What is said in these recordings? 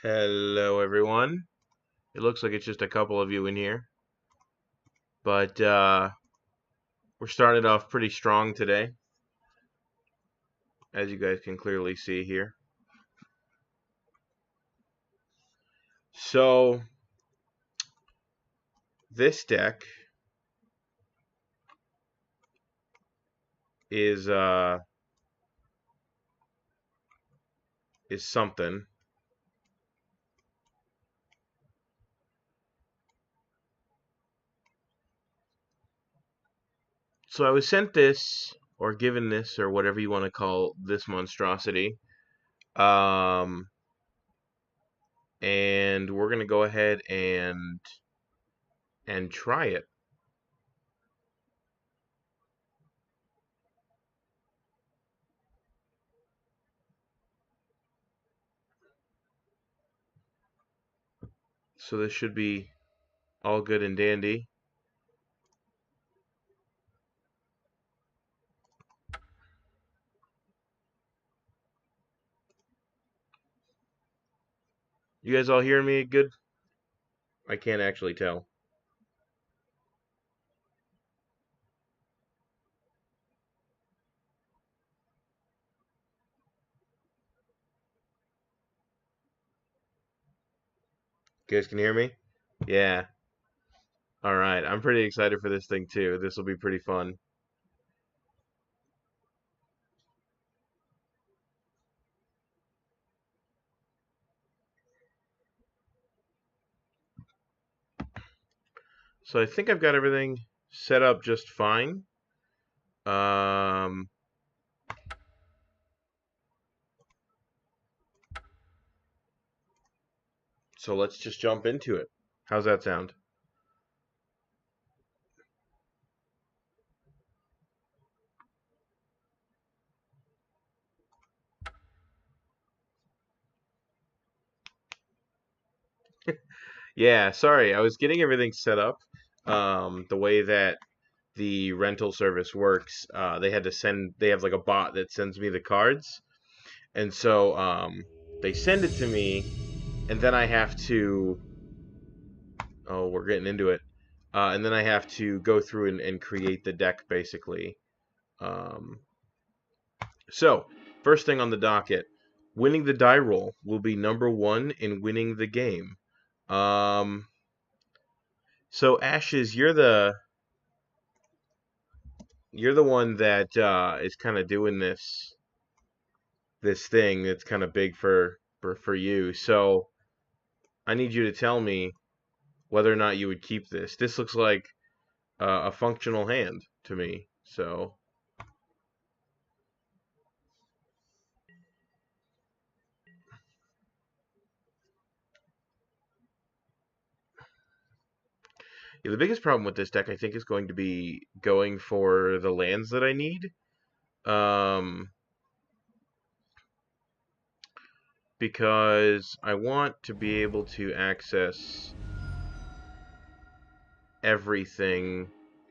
Hello, everyone. It looks like it's just a couple of you in here, but we're starting off pretty strong today, as you guys can clearly see here. So, this deck is something. So I was sent this, or given this, or whatever you want to call this monstrosity. Um, and we're gonna go ahead and try it. So this should be all good and dandy. You guys all hearing me good? I can't actually tell. You guys can hear me? Yeah. All right. I'm pretty excited for this thing too. This will be pretty fun. So I think I've got everything set up just fine. So let's just jump into it. How's that sound? Yeah, sorry. I was getting everything set up. The way that the rental service works, they have like a bot that sends me the cards. And so they send it to me, and then I have to, oh, we're getting into it. And then I have to go through and create the deck basically. Um, so, first thing on the docket, winning the die roll will be number one in winning the game. Um, so Ashes, you're the one that is kind of doing this thing that's kind of big for you. So I need you to tell me whether or not you would keep this. This looks like a functional hand to me. So yeah, the biggest problem with this deck, I think, is going to be going for the lands that I need. Um, because I want to be able to access everything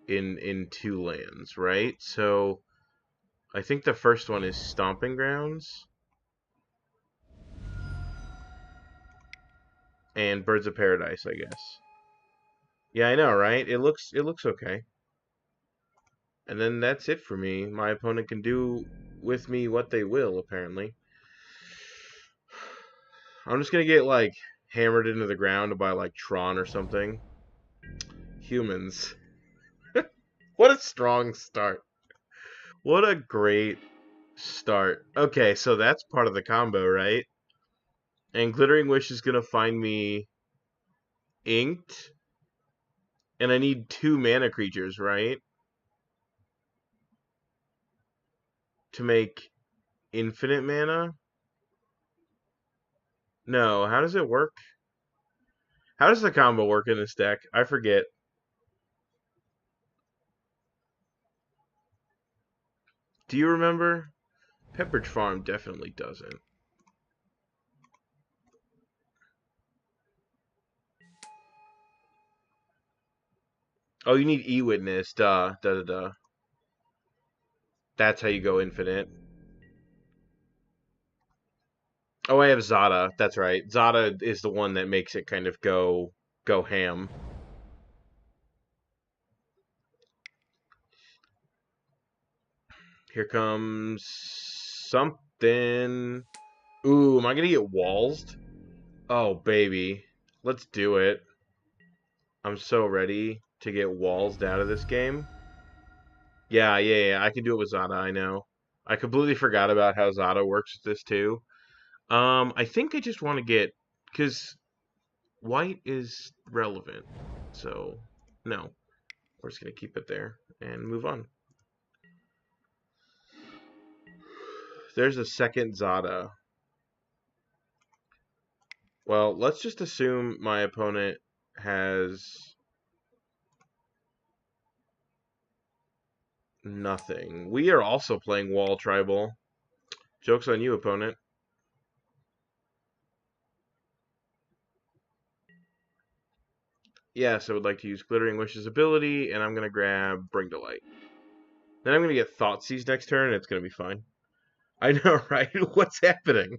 in two lands, right? So I think the first one is Stomping Grounds and Birds of Paradise, I guess. Yeah, I know, right? It looks okay. And then that's it for me. My opponent can do with me what they will, apparently. I'm just gonna get like hammered into the ground by like Tron or something. Humans. What a strong start. What a great start. Okay, so that's part of the combo, right? And Glittering Wish is gonna find me inked. And I need 2 mana creatures, right? To make infinite mana? No, how does it work? How does the combo work in this deck? I forget. Do you remember? Pepperidge Farm definitely doesn't. Oh, you need E-Witness. Duh. Da da da. That's how you go infinite. Oh, I have Zada. That's right. Zada is the one that makes it kind of go ham. Here comes something. Ooh, am I gonna get wallsed? Oh, baby. Let's do it. I'm so ready to get wallsed out of this game. Yeah. I can do it with Zada, I know. I completely forgot about how Zada works with this too. I think I just want to get, because white is relevant. So, no. We're just going to keep it there and move on. There's a second Zada. Well, let's just assume my opponent has nothing. We are also playing Wall Tribal. Joke's on you, opponent. Yes, I would like to use Glittering Wish's ability, and I'm going to grab Bring to Light. Then I'm going to get Thoughtseize next turn, and it's going to be fine. I know, right? What's happening?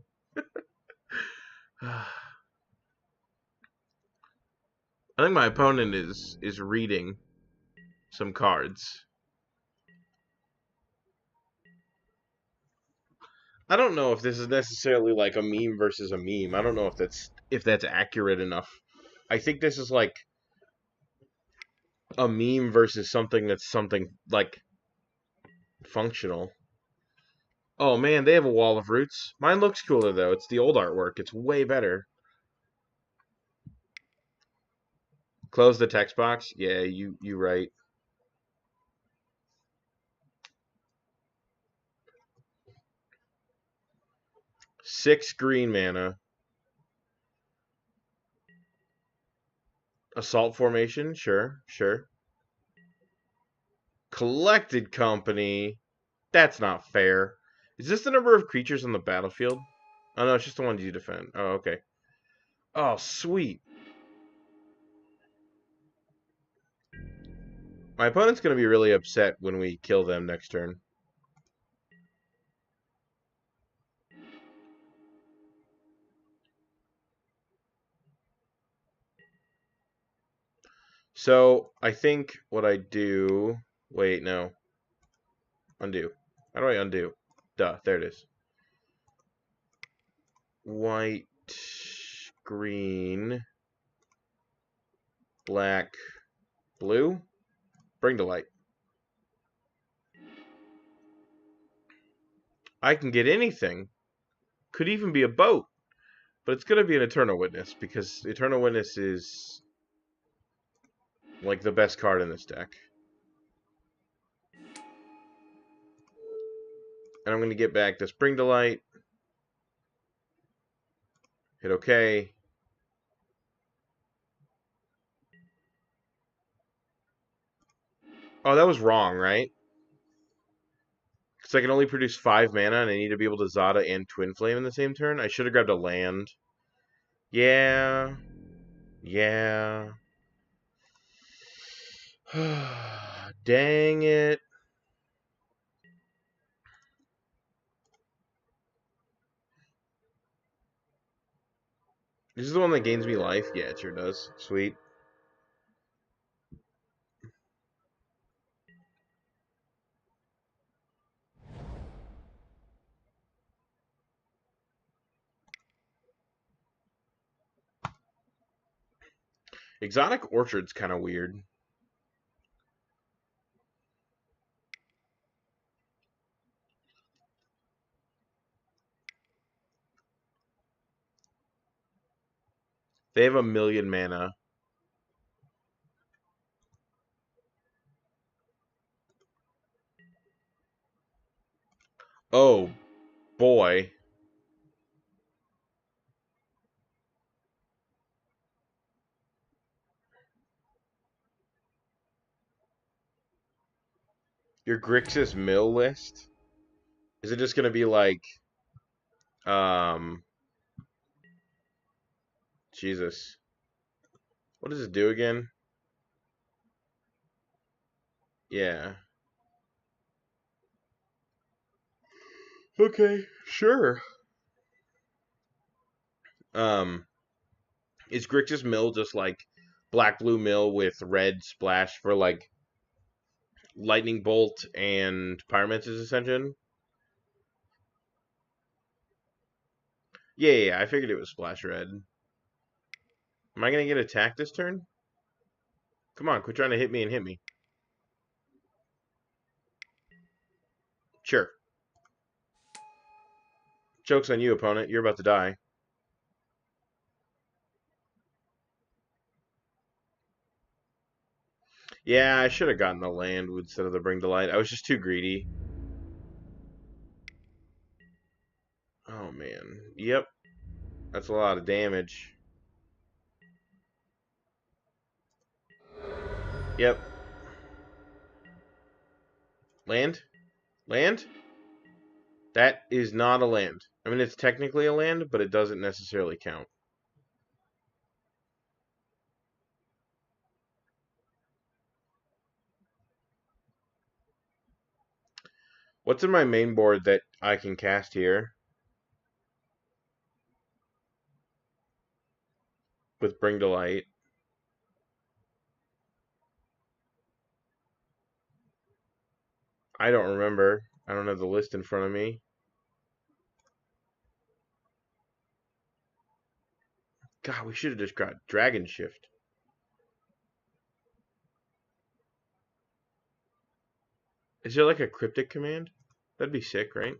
I think my opponent is reading some cards. I don't know if this is necessarily like a meme versus a meme. I don't know if that's accurate enough. I think this is like a meme versus something that's something like functional. Oh man, they have a wall of roots. Mine looks cooler though. It's the old artwork. It's way better. Close the text box. Yeah, you right. 6 green mana. Assault formation. Sure. Collected company. That's not fair. Is this the number of creatures on the battlefield? Oh no, it's just the ones you defend. Oh, okay. Oh, sweet. My opponent's going to be really upset when we kill them next turn. So, I think what I do... Wait, no. Undo. How do I undo? Duh, there it is. White, green, black, blue. Bring to light. I can get anything. Could even be a boat. But it's going to be an Eternal Witness, because Eternal Witness is like the best card in this deck. And I'm going to get back this Bring to Light. Hit OK. Oh, that was wrong, right? Because I can only produce 5 mana, and I need to be able to Zada and Twinflame in the same turn. I should have grabbed a land. Yeah. Dang it. This is the one that gains me life? Yeah, it sure does. Sweet. Exotic Orchard's kind of weird. They have 1,000,000 mana. Oh, boy. Your Grixis mill list? Is it just going to be like... Um... Jesus. What does it do again? Yeah. Okay, sure. Um, is Grixis Mill just like black blue mill with red splash for like lightning bolt and pyromancer's ascension? Yeah, I figured it was splash red. Am I gonna get attacked this turn? Come on, quit trying to hit me and hit me. Sure. Joke's on you, opponent. You're about to die. Yeah, I should have gotten the land instead of the Bring to Light. I was just too greedy. Oh, man. Yep. That's a lot of damage. Yep. Land? Land? That is not a land. I mean, it's technically a land, but it doesn't necessarily count. What's in my main board that I can cast here with Bring to Light? I don't remember. I don't have the list in front of me. God, we should have just got Dragonshift. Is there like a cryptic command? That'd be sick, right?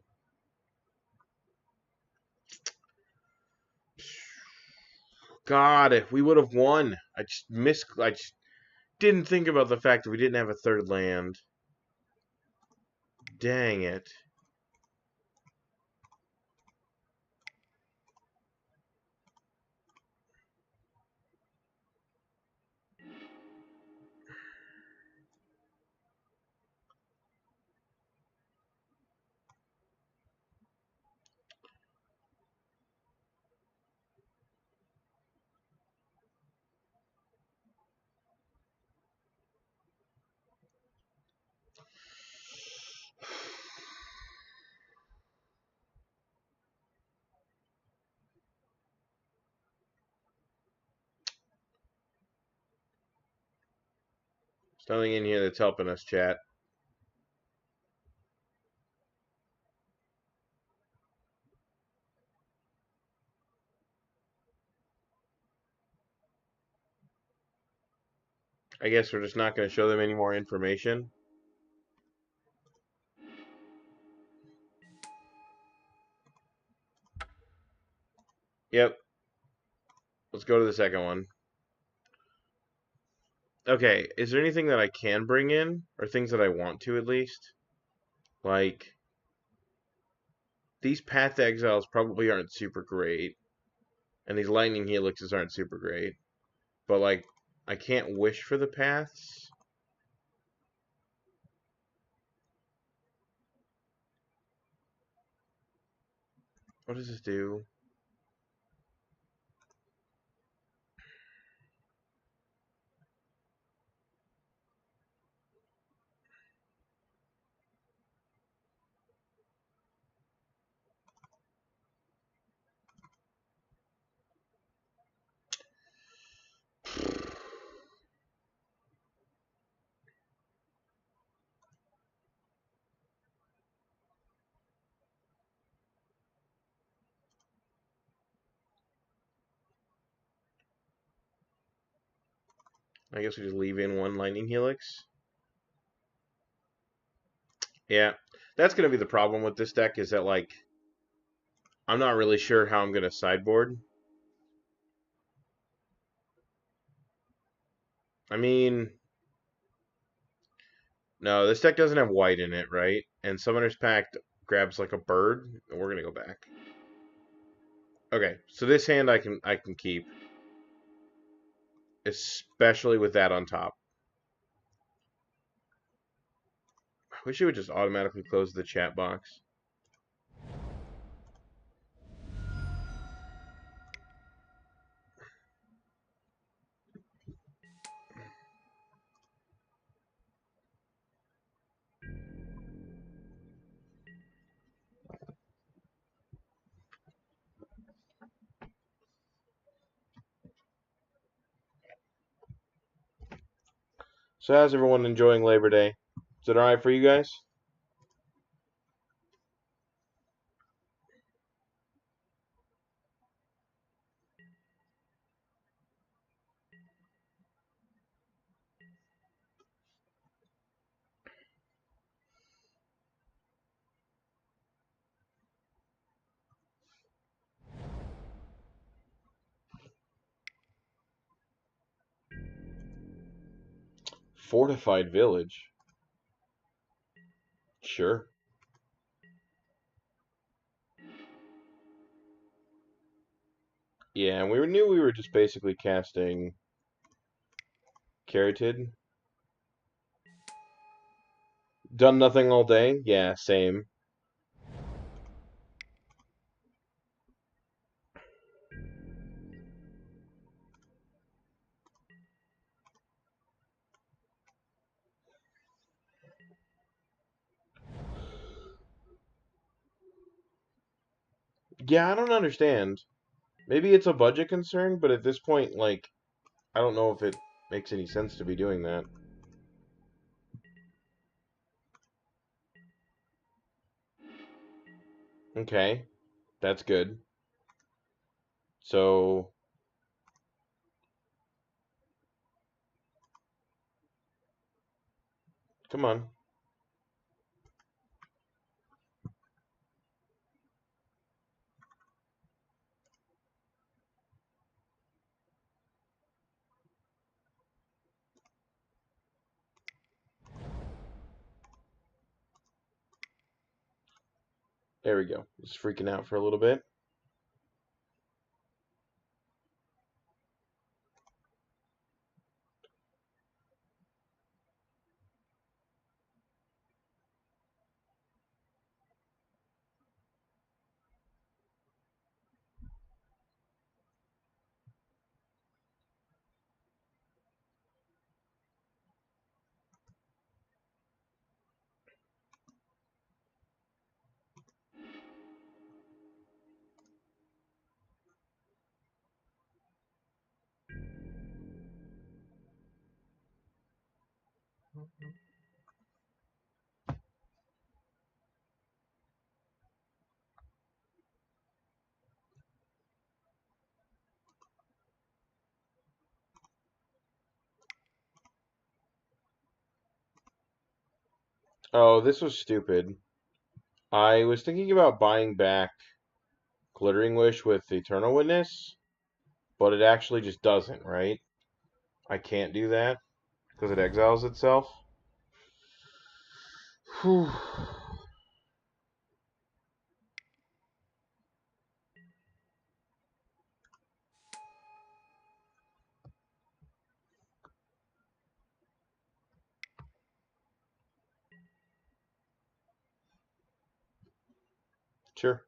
God, if we would have won. I just didn't think about the fact that we didn't have a third land. Dang it. There's nothing in here that's helping us, chat. I guess we're just not going to show them any more information. Yep. Let's go to the second one. Okay, is there anything that I can bring in? Or things that I want to, at least? Like, these Path Exiles probably aren't super great. And these Lightning Helixes aren't super great. But, like, I can't wish for the Paths. What does this do? I guess we just leave in one Lightning Helix. Yeah, that's going to be the problem with this deck, is that, like, I'm not really sure how I'm going to sideboard. I mean, no, this deck doesn't have white in it, right? And Summoner's Pact grabs like a bird, and we're going to go back. Okay, so this hand I can keep, especially with that on top. I wish it would just automatically close the chat box. So how's everyone enjoying Labor Day? Is it alright for you guys? Fortified village. Sure. Yeah, and we knew we were just basically casting Caryatid. Done nothing all day? Yeah, same. Yeah, I don't understand. Maybe it's a budget concern, but at this point, like, I don't know if it makes any sense to be doing that. Okay, that's good. So, come on. There we go. Just freaking out for a little bit. Oh, this was stupid. I was thinking about buying back Glittering Wish with Eternal Witness, but it actually just doesn't, right? I can't do that because it exiles itself. Whew. Sure.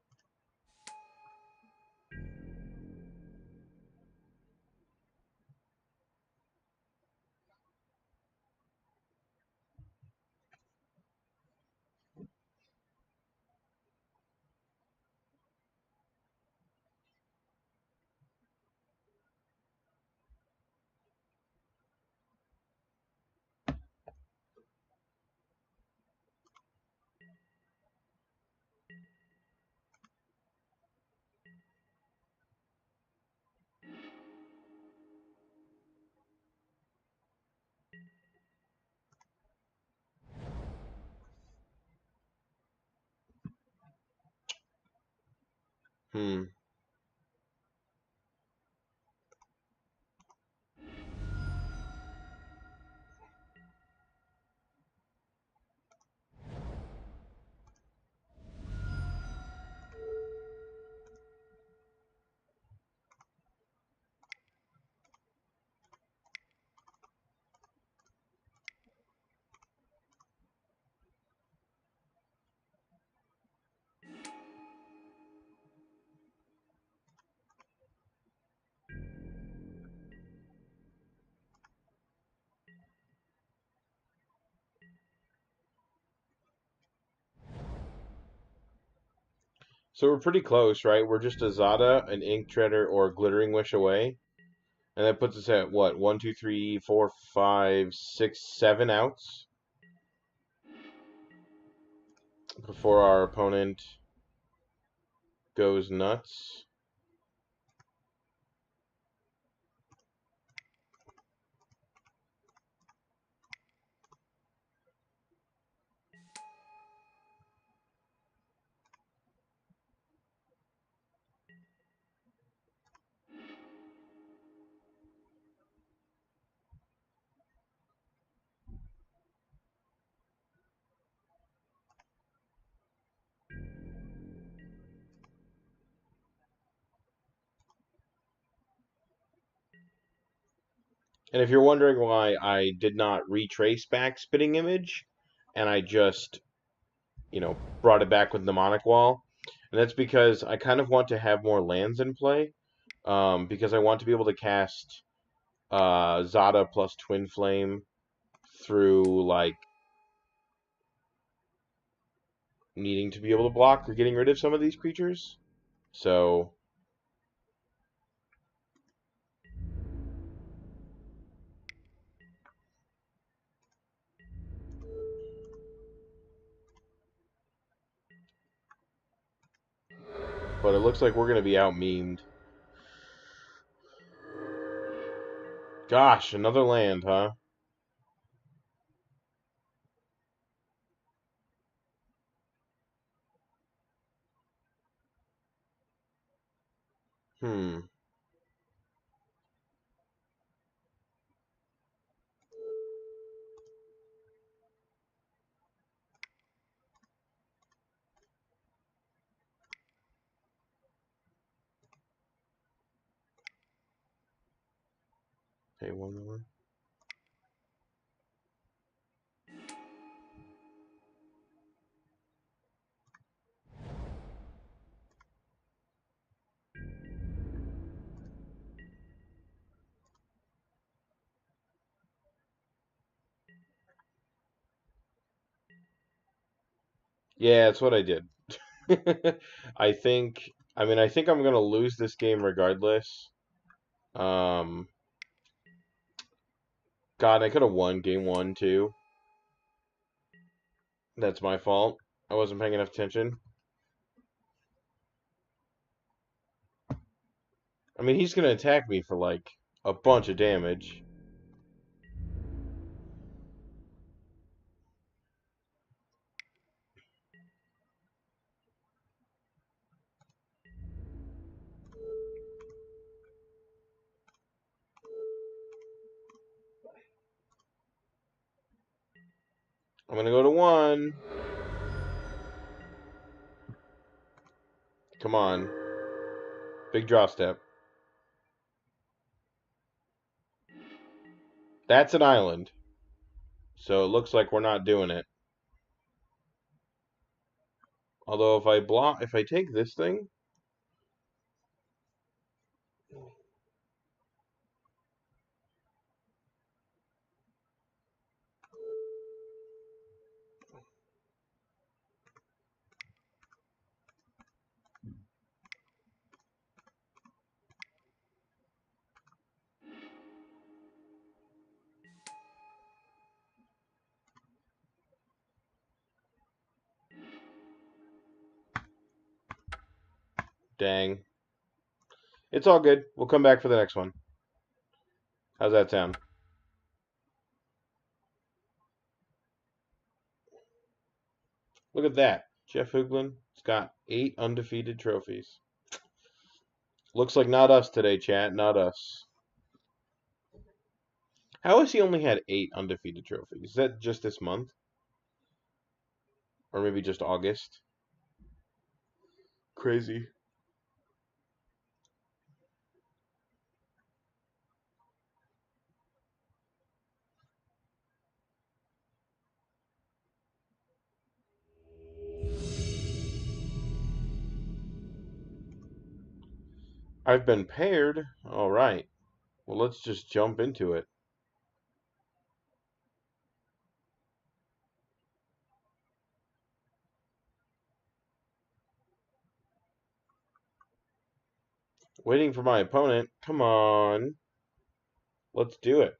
Hmm. So we're pretty close, right? We're just a Zada, an Ink-Treader, or a Glittering Wish away. And that puts us at what? 1, 2, 3, 4, 5, 6, 7 outs before our opponent goes nuts. And if you're wondering why I did not retrace back Spitting Image, and I just, brought it back with Mnemonic Wall, and that's because I kind of want to have more lands in play, because I want to be able to cast Zada plus Twinflame through, like, needing to be able to block or getting rid of some of these creatures. So, but it looks like we're going to be out-memed. Gosh, another land, huh? Hmm. Pay one more. Yeah, that's what I did. I think I'm gonna lose this game regardless. Um, God, I could have won game 1 too. That's my fault. I wasn't paying enough attention. I mean, he's gonna attack me for like a bunch of damage. I'm gonna go to 1. Come on. Big draw step. That's an island. So it looks like we're not doing it. Although if I take this thing, dang. It's all good. We'll come back for the next one. How's that sound? Look at that. Jeff Hoogland has got 8 undefeated trophies. Looks like not us today, chat. Not us. How has he only had 8 undefeated trophies? Is that just this month? Or maybe just August? Crazy. I've been paired. All right. Well, let's just jump into it. Waiting for my opponent. Come on. Let's do it.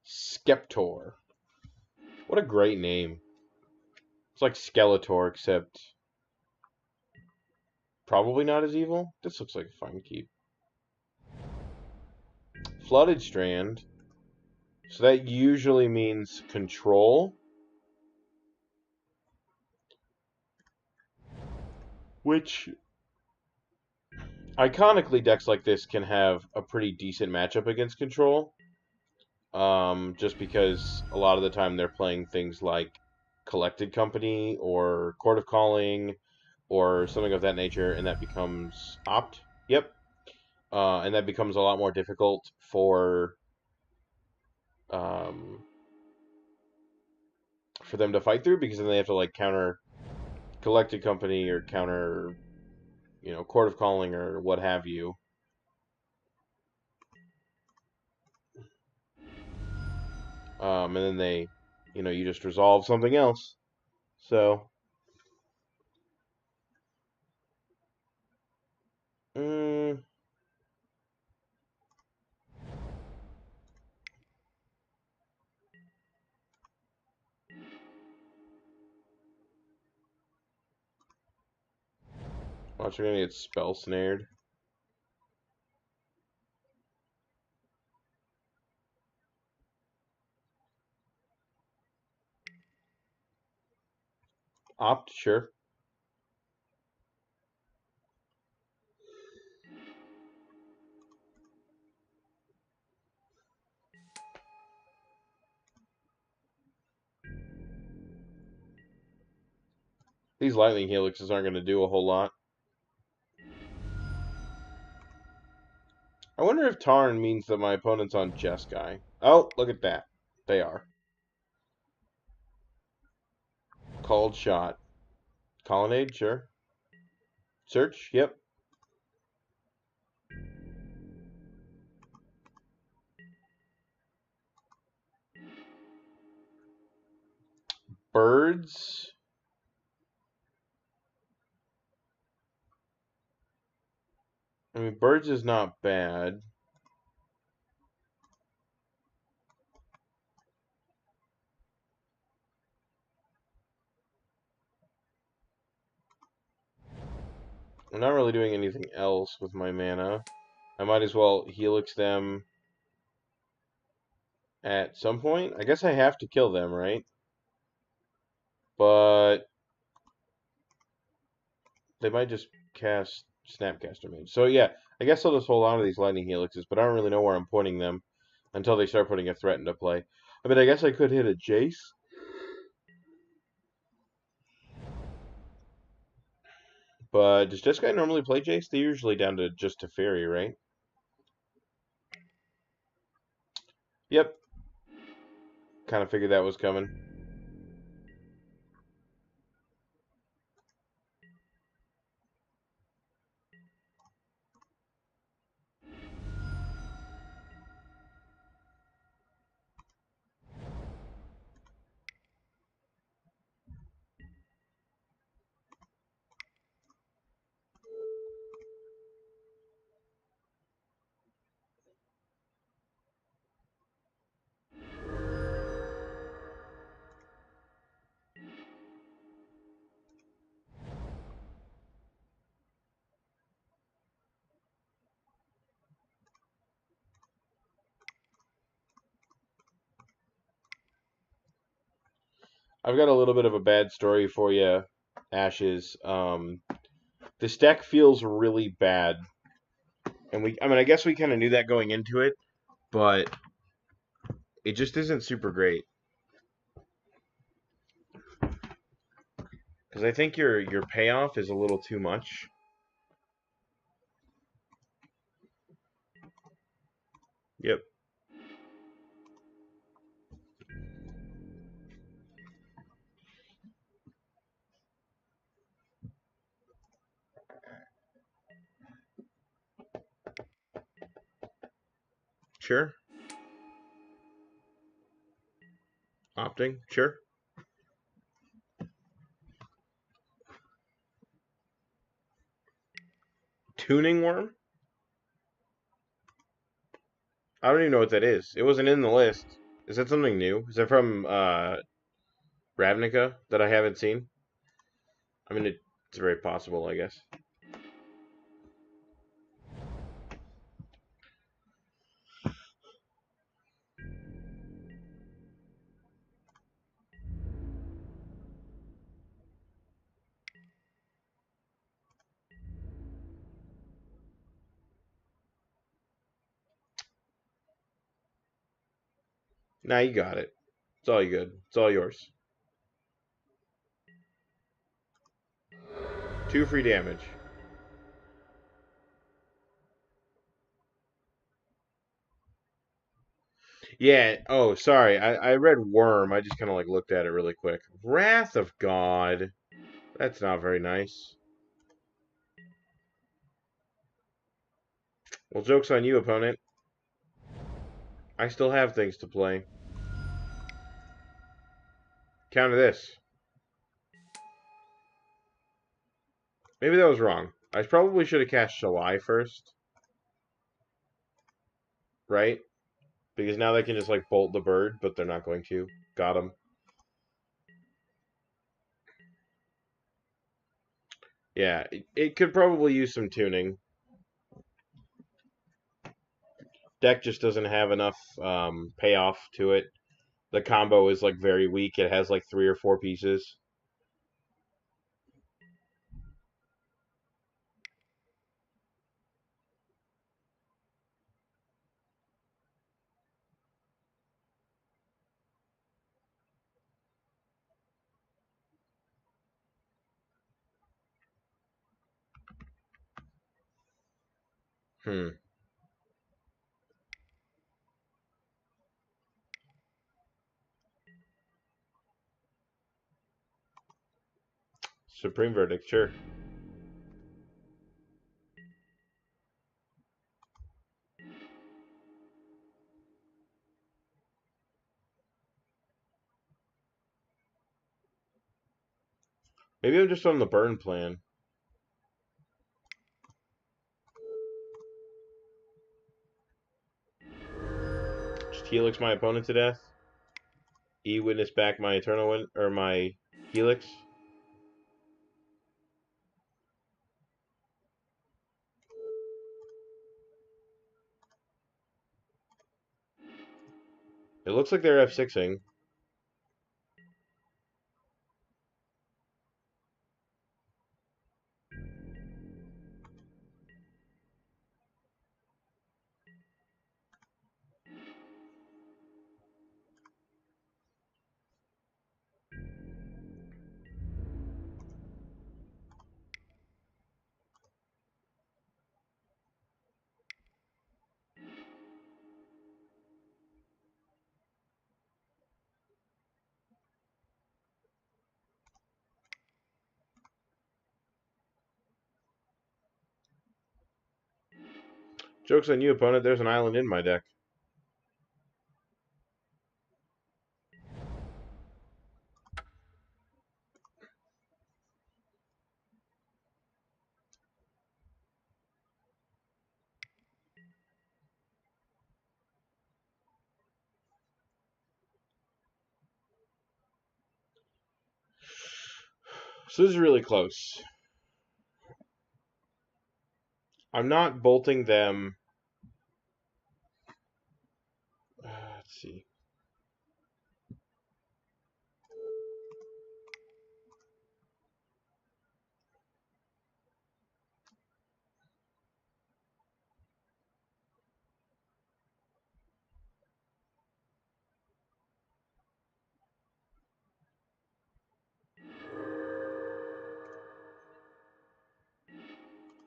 Skeptor. What a great name. It's like Skeletor, except probably not as evil. This looks like a fine keep. Flooded Strand. So that usually means control. Which, iconically, decks like this can have a pretty decent matchup against control. Just because a lot of the time they're playing things like Collected Company or Court of Calling or something of that nature, and that becomes opt. Yep. And that becomes a lot more difficult um, for them to fight through, because then they have to like counter Collected Company or counter, Court of Calling or what have you. And then they, you just resolve something else. So, mm, watch, we're gonna get spell snared. Opt, sure. These Lightning Helixes aren't going to do a whole lot. I wonder if Tarn means that my opponent's on Jeskai. Oh, look at that. They are. Called shot. Colonnade, sure. Search, yep. Birds. I mean, birds is not bad. I'm not really doing anything else with my mana. I might as well Helix them at some point. I guess I have to kill them, right? But they might just cast Snapcaster Mage. So yeah, I guess I'll just hold on to these Lightning Helixes, but I don't really know where I'm pointing them until they start putting a threat into play. I mean, I guess I could hit a Jace. But does this guy normally play Jace? They're usually down to just Teferi, right? Yep. Kind of figured that was coming. I've got a little bit of a bad story for you, Ashes. This deck feels really bad. And I guess we kind of knew that going into it, but it just isn't super great. Because I think your payoff is a little too much. Yep. Sure. Opting, sure. Tuning Worm? I don't even know what that is. It wasn't in the list. Is that something new? Is that from Ravnica that I haven't seen? I mean, it's very possible, I guess. Nah, you got it. It's all good. It's all yours. 2 free damage. Yeah. Oh, sorry. I read Worm. I just kind of like looked at it really quick. Wrath of God. That's not very nice. Well, joke's on you, opponent. I still have things to play. Counter this. Maybe that was wrong. I probably should have cast Shalai first. Right? Because now they can just like bolt the bird, but they're not going to. Got him. Yeah, it could probably use some tuning. Deck just doesn't have enough payoff to it. The combo is like very weak. It has like 3 or 4 pieces. Hmm. Supreme Verdict, sure. Maybe I'm just on the burn plan. Just Helix my opponent to death. Witness back my Eternal Wind or my Helix. It looks like they're F6ing. Joke's on you, opponent. There's an island in my deck. So this is really close. I'm not bolting them. Let's see.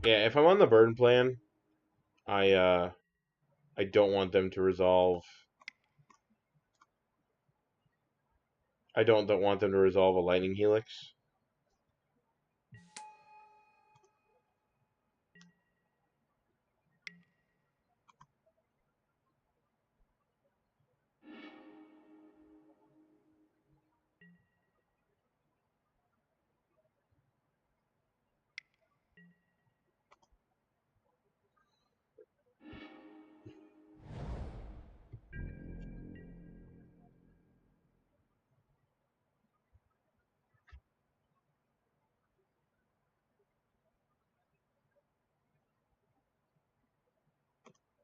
Yeah, if I'm on the burn plan, I don't want them to resolve. I don't want them to resolve a Lightning Helix.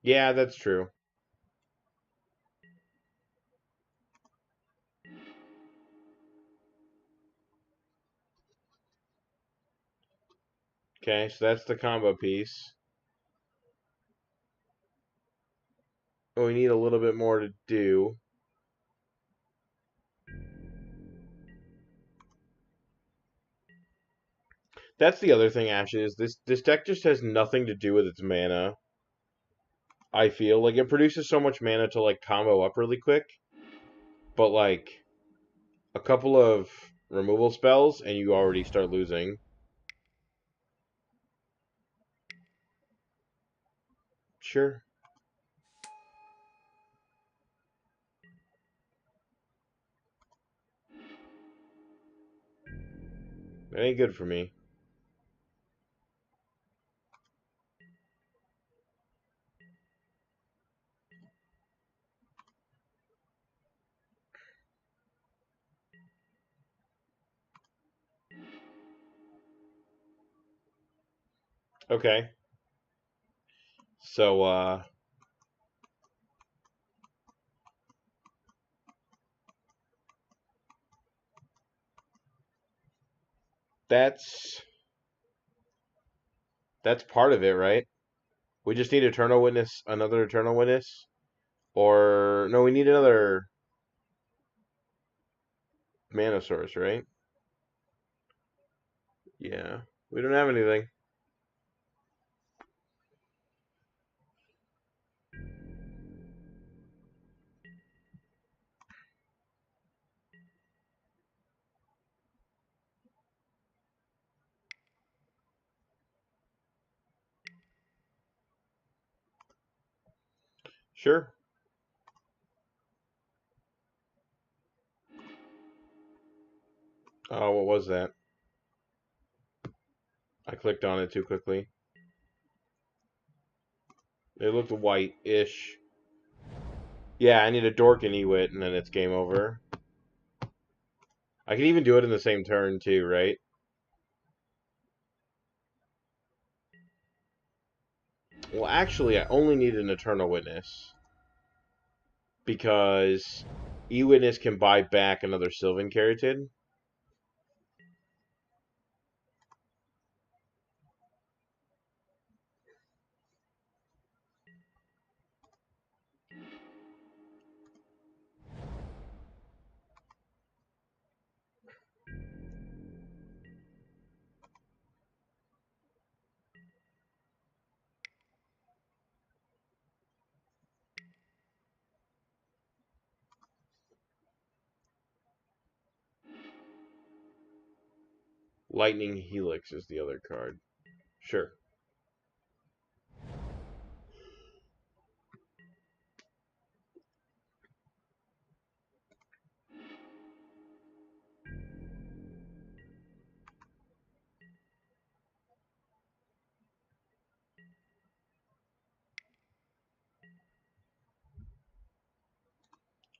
Yeah, that's true. Okay, so that's the combo piece. Oh, we need a little bit more to do. That's the other thing, Ashes. This deck just has nothing to do with its mana. I feel like it produces so much mana to like combo up really quick, but like a couple of removal spells and you already start losing. Sure. That ain't good for me. Okay. So that's part of it, right? We just need Eternal Witness, another Eternal Witness, or no, we need another mana source, right? Yeah, we don't have anything. Sure. Oh, what was that? I clicked on it too quickly. It looked white-ish. Yeah, I need a Dork and Ewit, and then it's game over. I can even do it in the same turn too, right? Well, actually, I only need an Eternal Witness because E-Witness can buy back another Sylvan Caryatid. Lightning Helix is the other card. Sure.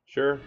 Sure.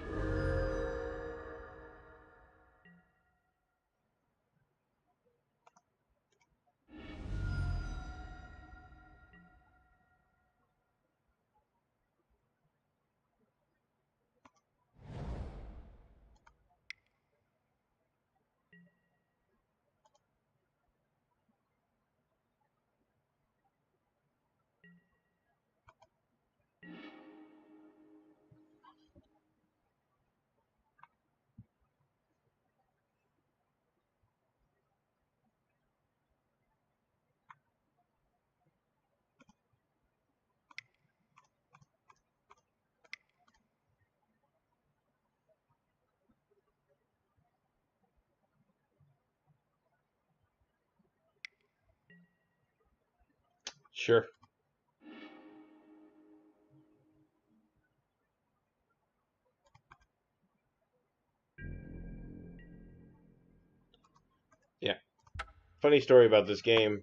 Sure. Yeah. Funny story about this game.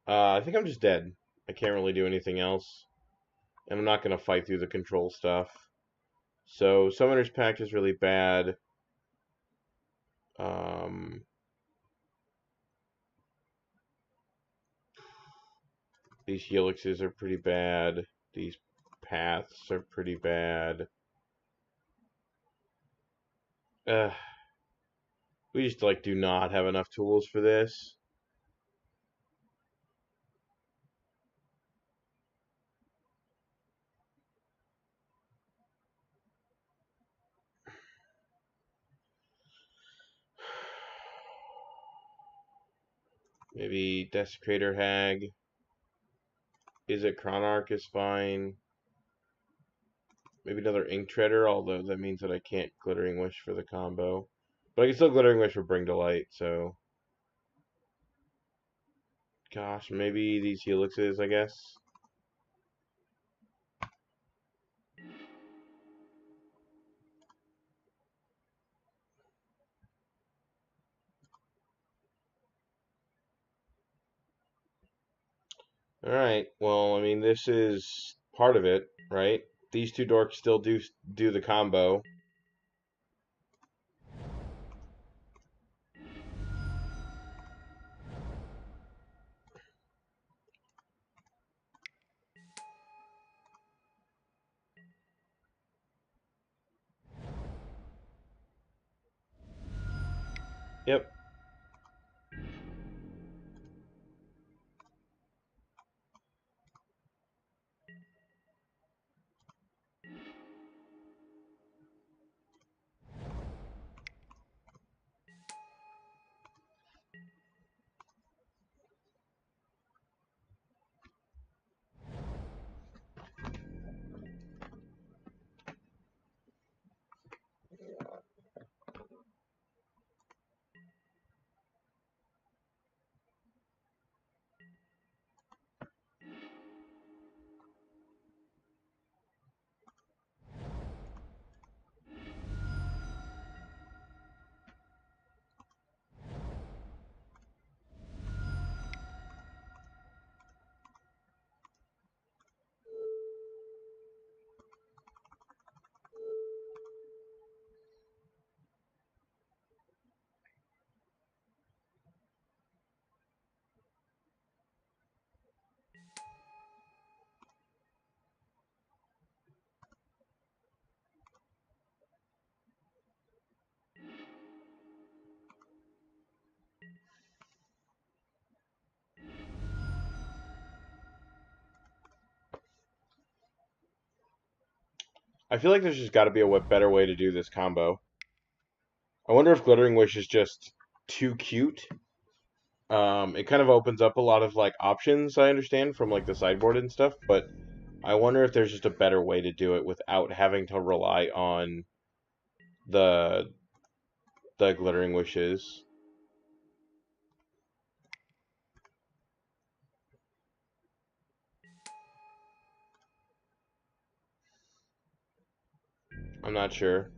I think I'm just dead. I can't really do anything else. And I'm not going to fight through the control stuff. So, Summoner's Pact is really bad. Um, these helixes are pretty bad. These paths are pretty bad. We just like do not have enough tools for this. Maybe Desecrator Hag. Izzet Chronarch is fine. Maybe another Ink-Treader, although that means that I can't Glittering Wish for the combo. But I can still Glittering Wish for Bring to Light, so... Gosh, maybe these Helixes, I guess. Alright, well, I mean, this is part of it, right? These two dorks still do the combo. Yep. I feel like there's just got to be a better way to do this combo. I wonder if Glittering Wish is just too cute. It kind of opens up a lot of like options, I understand, from like the sideboard and stuff, but I wonder if there's just a better way to do it without having to rely on the Glittering Wishes. I'm not sure.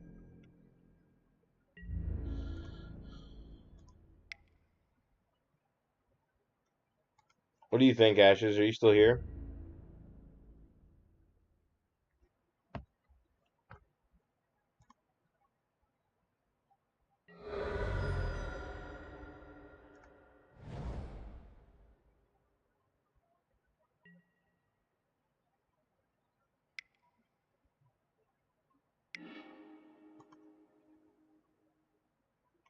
What do you think, Ashes? Are you still here?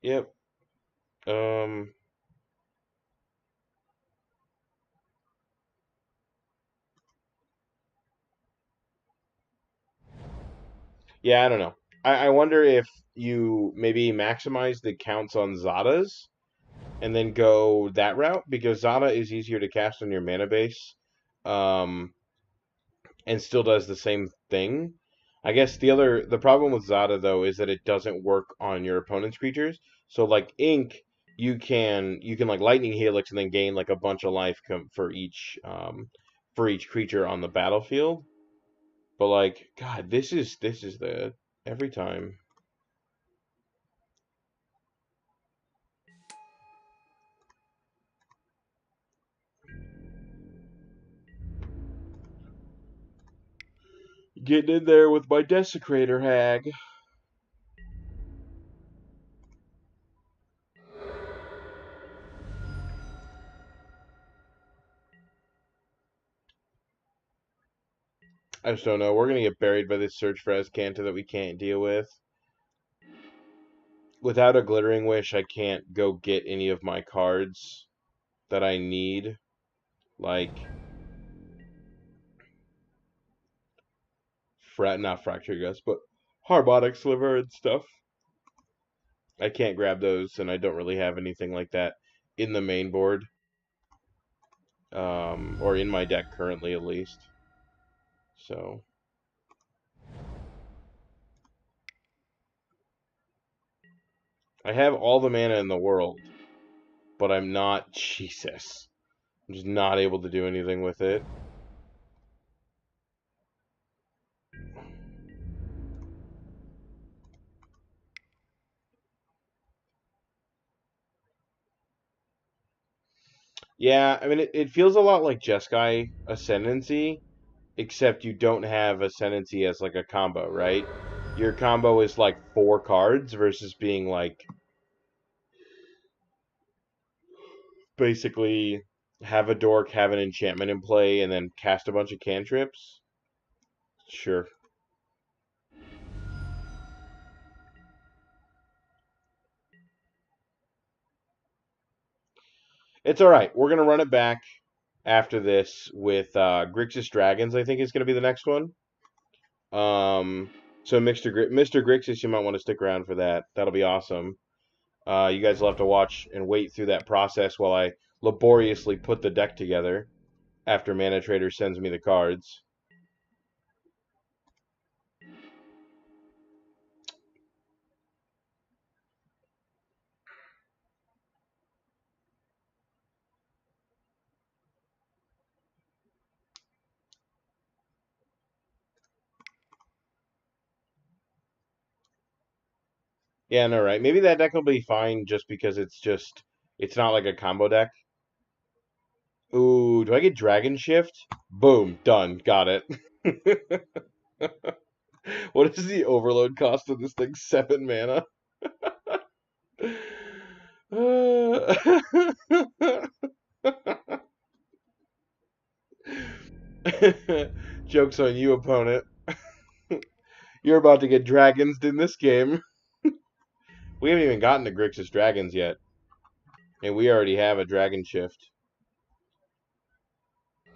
Yep. Um, yeah, I don't know. I wonder if you maybe maximize the counts on Zadas and then go that route, because Zada is easier to cast on your mana base, um, and still does the same thing. I guess the problem with Zada though is that it doesn't work on your opponent's creatures. So like Ink, you can like Lightning Helix and then gain like a bunch of life for each creature on the battlefield. But like, God, this is the every time. Getting in there with my Desecrator Hag. I just don't know. We're gonna get buried by this search for Azcanta that we can't deal with. Without a Glittering Wish, I can't go get any of my cards that I need. Like, not Fracturing Gust, but Harmonic Sliver and stuff. I can't grab those, and I don't really have anything like that in the main board. Or in my deck currently, at least. So... I have all the mana in the world, but I'm not... Jesus. I'm just not able to do anything with it. Yeah, I mean, it feels a lot like Jeskai Ascendancy, except you don't have Ascendancy as like a combo, right? Your combo is like 4 cards versus being like basically have a dork, have an enchantment in play, and then cast a bunch of cantrips. Sure. It's alright. We're going to run it back after this with Grixis Dragons, I think is going to be the next one. So Mr. Grixis, you might want to stick around for that. That'll be awesome. You guys will have to watch and wait through that process while I laboriously put the deck together after Mana Trader sends me the cards. Yeah, no, right. Maybe that deck will be fine just because it's not like a combo deck. Ooh, do I get Dragonshift? Boom, done, got it. What is the overload cost of this thing? 7 mana. Joke's on you, opponent. You're about to get dragons in this game. We haven't even gotten to Grixis Dragons yet. And we already have a Dragonshift.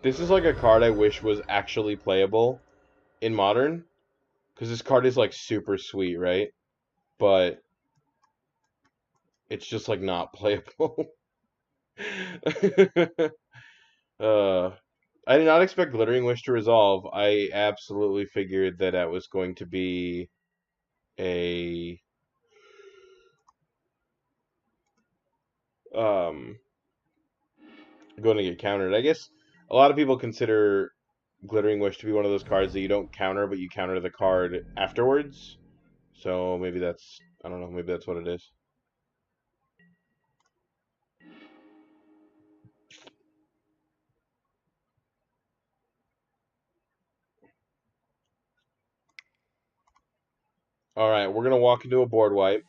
This is like a card I wish was actually playable in Modern. Because this card is like super sweet, right? But it's just like not playable. I did not expect Glittering Wish to resolve. I absolutely figured that that was going to be a um going to get countered. I guess a lot of people consider Glittering Wish to be one of those cards that you don't counter, but you counter the card afterwards. So maybe that's, I don't know, maybe that's what it is. All right, we're gonna walk into a board wipe.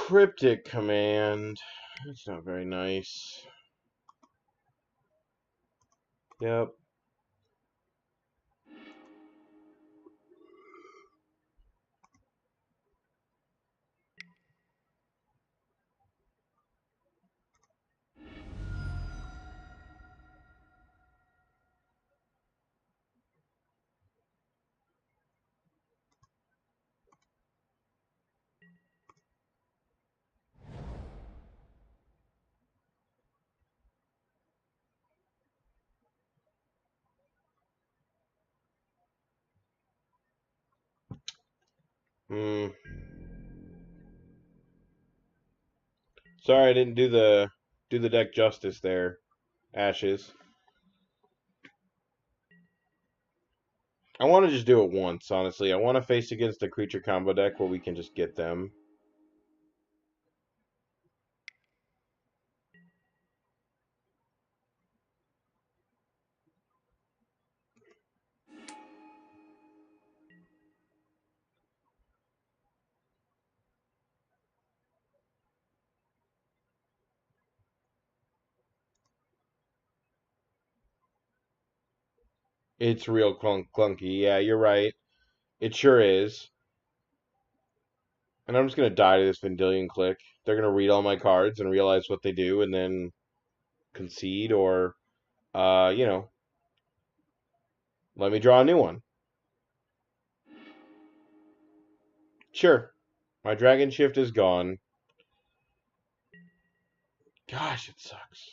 Cryptic Command. That's not very nice. Yep. Hmm. Sorry, I didn't do the deck justice there, Ashes. I want to just do it once, honestly. I want to face against a creature combo deck where we can just get them. It's real clunky. Yeah, you're right. It sure is. And I'm just going to die to this Vendilion Click. They're going to read all my cards and realize what they do and then concede or, you know, let me draw a new one. Sure. My Dragonshift is gone. Gosh, it sucks.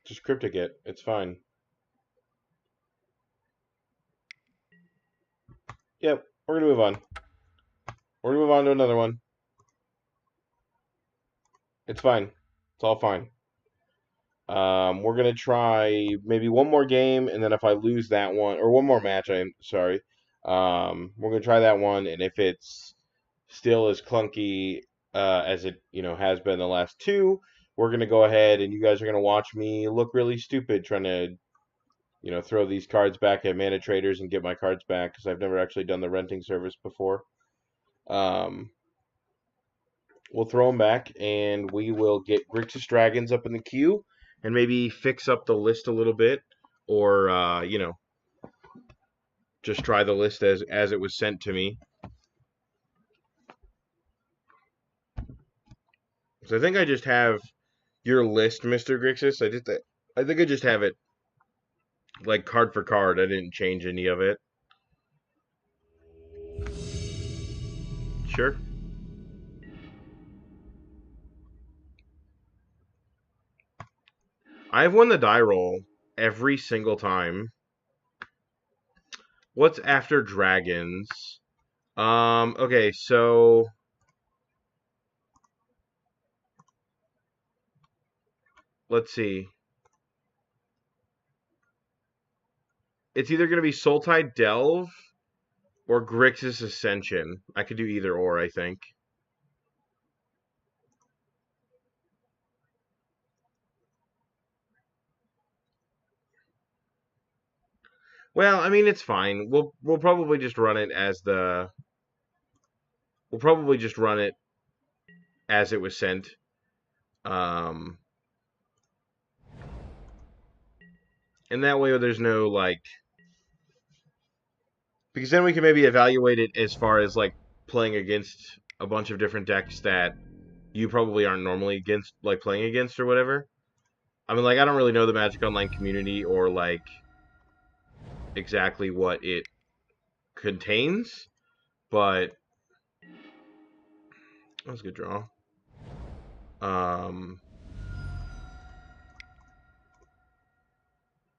Just Cryptic it. It's fine. Yep, we're going to move on. We're going to move on to another one. It's fine. It's all fine. We're going to try maybe one more game, and then if I lose that one, or one more match, I'm sorry. We're going to try that one, and if it's still as clunky as it has been the last two, we're going to go ahead, and you guys are going to watch me look really stupid trying to throw these cards back at mana traders and get my cards back, because I've never actually done the renting service before. We'll throw them back, and we will get Grixis Dragons up in the queue, and maybe fix up the list a little bit, or just try the list as it was sent to me. So I think I just have your list, Mr. Grixis. I think I just have it like card for card. I didn't change any of it. Sure. I've won the die roll every single time. What's after dragons? Okay, so let's see. It's either going to be Sultai Delve or Grixis Ascension. I could do either or, I think. Well, I mean, it's fine. We'll probably just run it as the we'll probably just run it as it was sent. Um and that way there's no like, because then we can maybe evaluate it as far as like playing against a bunch of different decks that you probably aren't normally against, like playing against or whatever. I mean, like, I don't really know the Magic Online community or like exactly what it contains, but that was a good draw.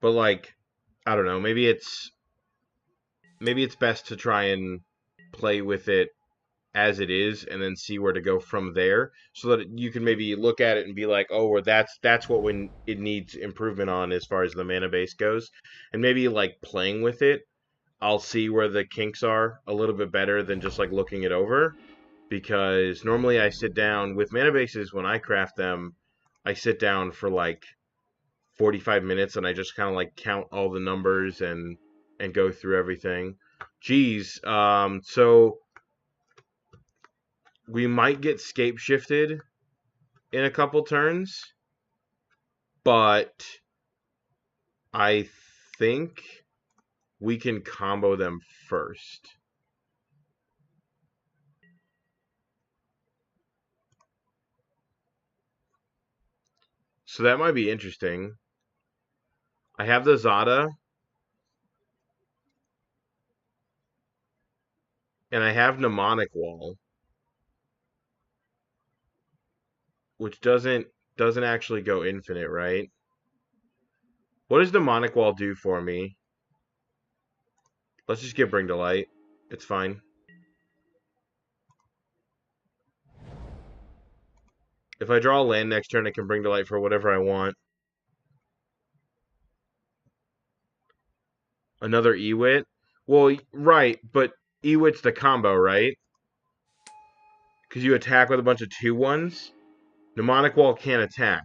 But like, I don't know, maybe it's best to try and play with it as it is and then see where to go from there, so that you can maybe look at it and be like, oh, or that's what when it needs improvement on as far as the mana base goes, and maybe like playing with it, I'll see where the kinks are a little bit better than just like looking it over. Because normally I sit down with mana bases when I craft them, I sit down for like 45 minutes and I just kind of like count all the numbers and go through everything. Geez, so we might get scape shifted in a couple turns, but I think we can combo them first. So that might be interesting. I have the Zada, and I have Mnemonic Wall, which doesn't actually go infinite, right? What does Mnemonic Wall do for me? Let's just get Bring to Light. It's fine. If I draw a land next turn, I can Bring to Light for whatever I want. Another Ewit? Well, right, but Ewit's the combo, right? Because you attack with a bunch of 2/1s. Mnemonic Wall can't attack.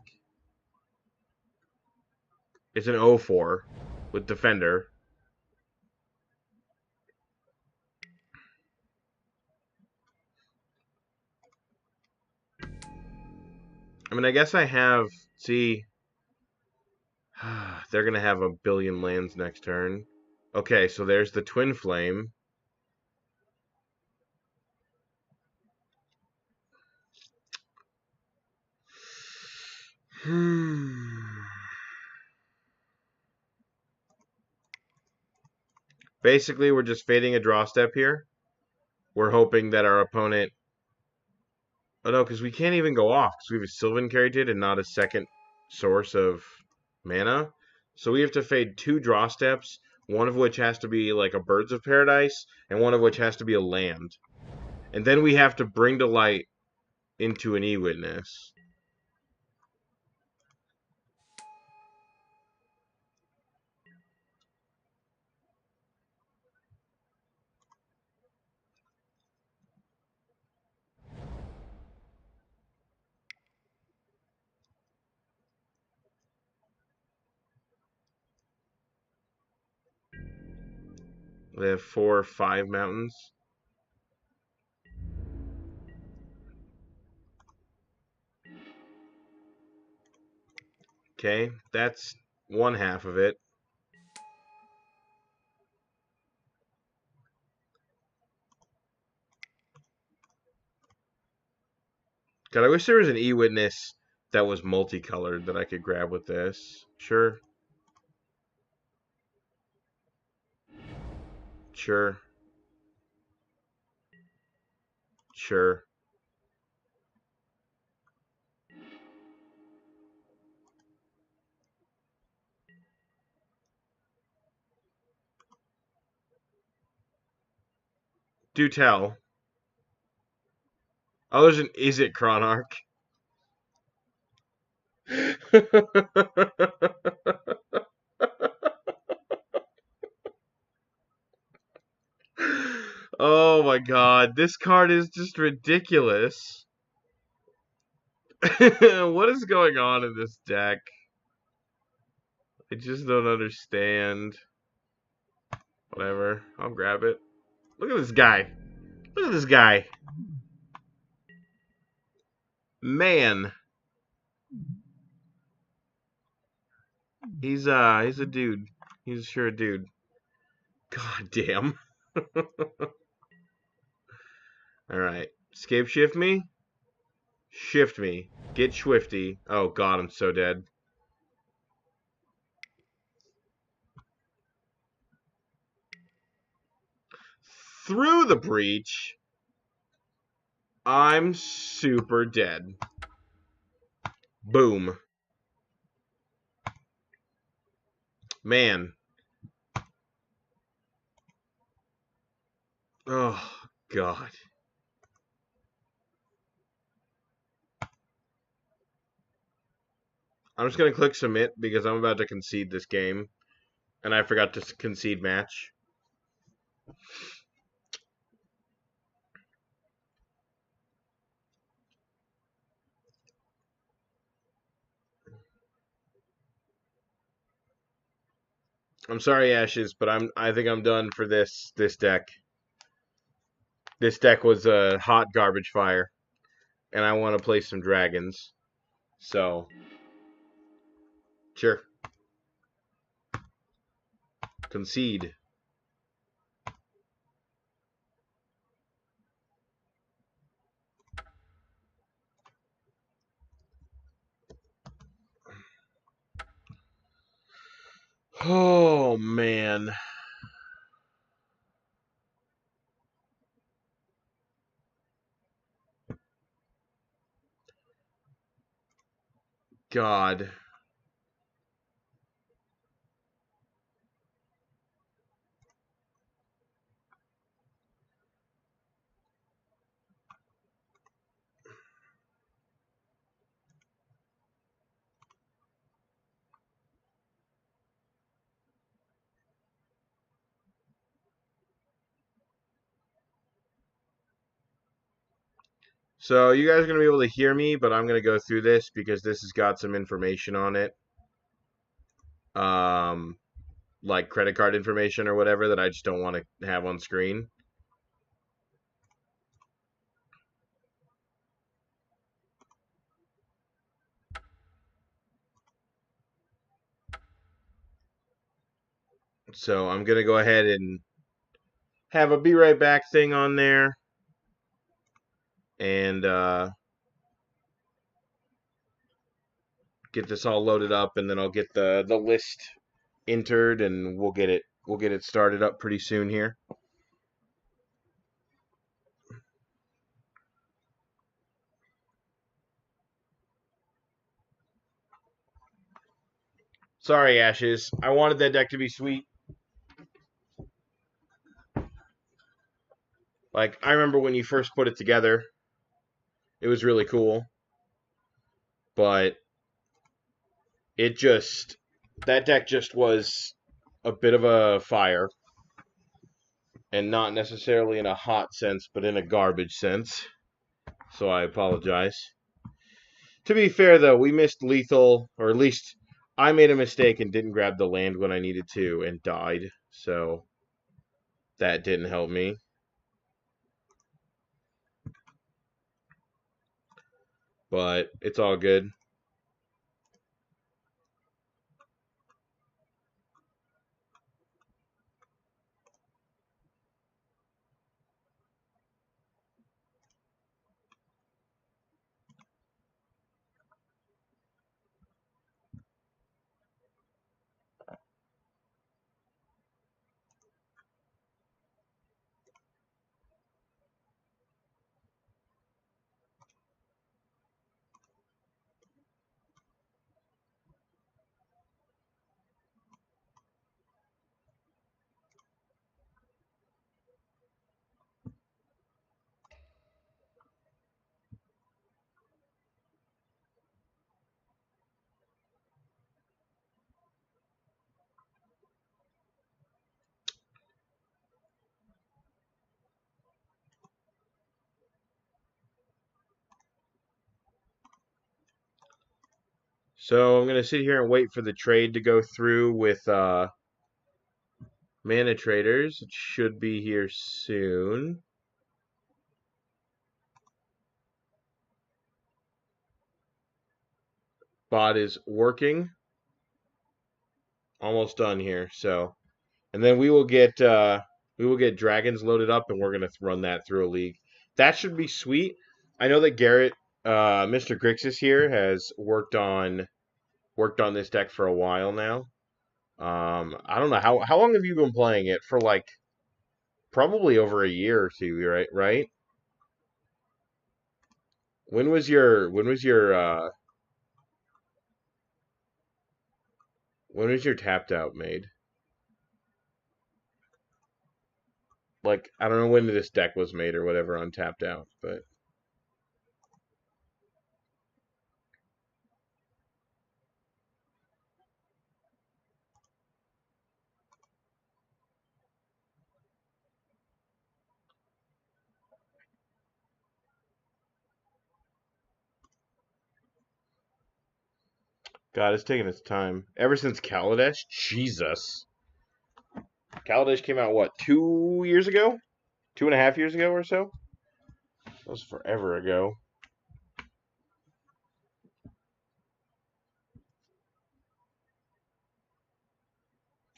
It's an 0/4 with Defender. I mean, I guess I have... See... They're going to have a billion lands next turn. Okay, so there's the Twinflame. Basically, we're just fading a draw step here. We're hoping that our opponent... Oh no, because we can't even go off, because we have a Sylvan Caryatid and not a second source of mana. So we have to fade 2 draw steps, one of which has to be like a Birds of Paradise, and one of which has to be a land. And then we have to Bring to Light into an E-Witness. They have 4 or 5 mountains. Okay, that's one half of it. God, I wish there was an E-Witness that was multicolored that I could grab with this. Sure. Sure. Sure. Do tell. Oh, there's an Izzet Chronarch. Oh my god, this card is just ridiculous. What is going on in this deck? I just don't understand. Whatever, I'll grab it. Look at this guy. Look at this guy. Man. He's a dude. He's sure a dude. God damn. Alright. Scape shift me? Shift me. Get swifty. Oh god, I'm so dead. Through the breach. I'm super dead. Boom. Man. Oh. God. I'm just going to click submit because I'm about to concede this game. And I forgot to concede match. I'm sorry, Ashes, but I think I'm done for this deck. This deck was a hot garbage fire. And I want to play some dragons. So, sure. Concede. Oh, man. God. So you guys are going to be able to hear me, but I'm going to go through this because this has got some information on it. Like credit card information or whatever that I just don't want to have on screen. So I'm going to go ahead and have a be right back thing on there. And get this all loaded up, and then I'll get the list entered, and we'll get it started up pretty soon here. Sorry, Ashes. I wanted that deck to be sweet. Like, I remember when you first put it together, it was really cool. But that deck just was a bit of a fire. And not necessarily in a hot sense, but in a garbage sense. So I apologize. To be fair, though, we missed lethal, or at least I made a mistake and didn't grab the land when I needed to and died. So that didn't help me. But it's all good. So I'm going to sit here and wait for the trade to go through with Mana Traders. It should be here soon. Bot is working. Almost done here. So, and then we will get dragons loaded up, and we're going to run that through a league. That should be sweet. I know that Garrett, Mr. Grixis here, has worked on this deck for a while now. I don't know how long have you been playing it for? Like probably over a year or two, right? Right? When was your tapped out made? Like, I don't know when this deck was made or whatever on Tapped Out, but God, it's taking its time. Ever since Kaladesh? Jesus. Kaladesh came out, what, 2 years ago? 2.5 years ago or so? That was forever ago.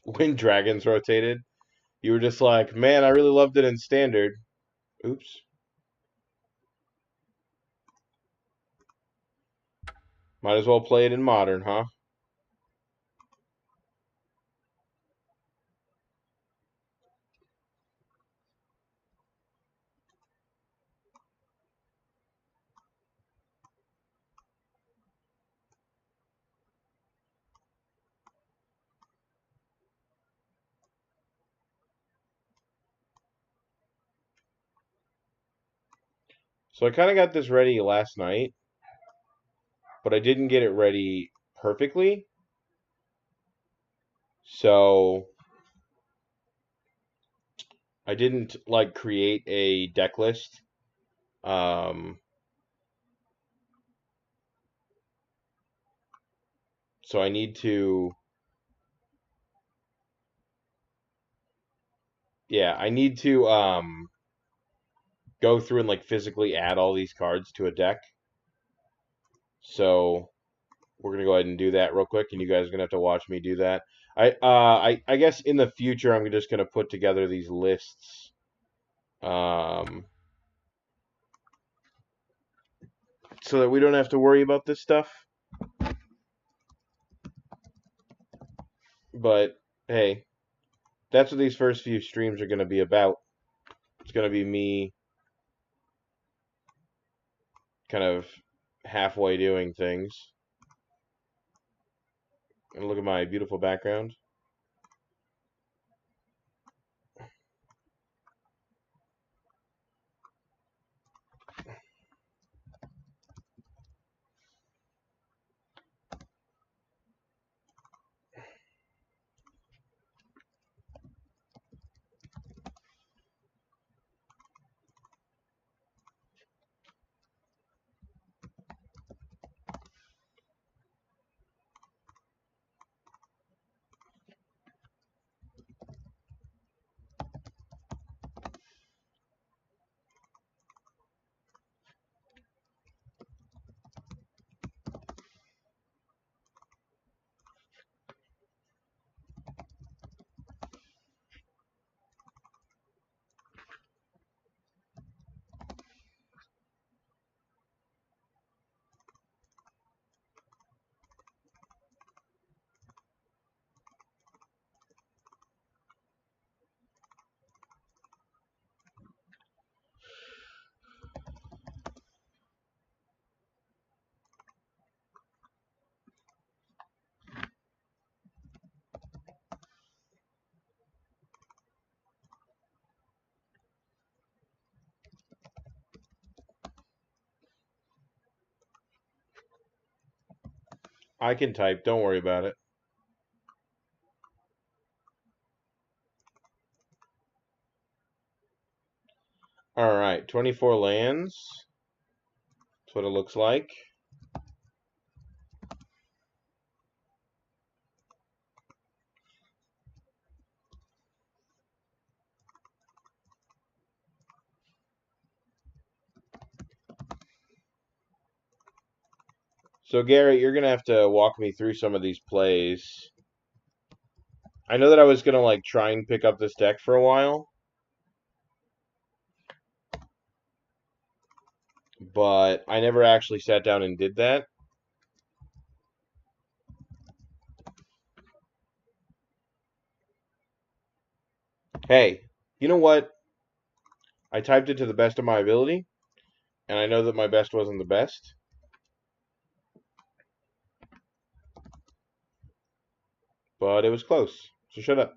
When Dragons rotated, you were just like, man, I really loved it in Standard. Oops. Might as well play it in Modern, huh? So I kind of got this ready last night, but I didn't get it ready perfectly. So I didn't like create a deck list. Um, so I need to, yeah, I need to go through and like physically add all these cards to a deck. So we're gonna go ahead and do that real quick, and you guys are gonna have to watch me do that. I guess in the future I'm just gonna put together these lists. So that we don't have to worry about this stuff. But hey, that's what these first few streams are going to be about. It's going to be me kind of halfway doing things. And look at my beautiful background. I can type, don't worry about it. Alright, 24 lands. That's what it looks like. So Garrett, you're going to have to walk me through some of these plays. I know that I was going to like try and pick up this deck for a while. But I never actually sat down and did that. Hey, you know what? I typed it to the best of my ability, and I know that my best wasn't the best. But it was close, so shut up.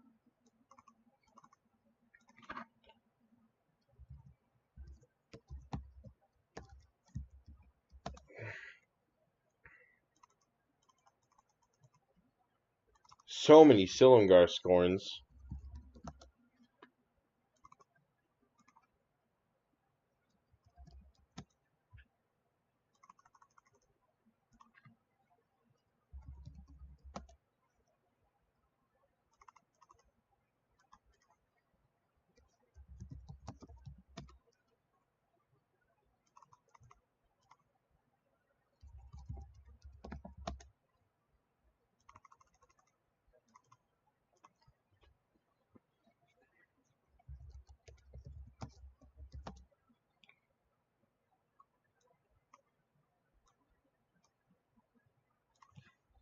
So many Silumgar Scorns.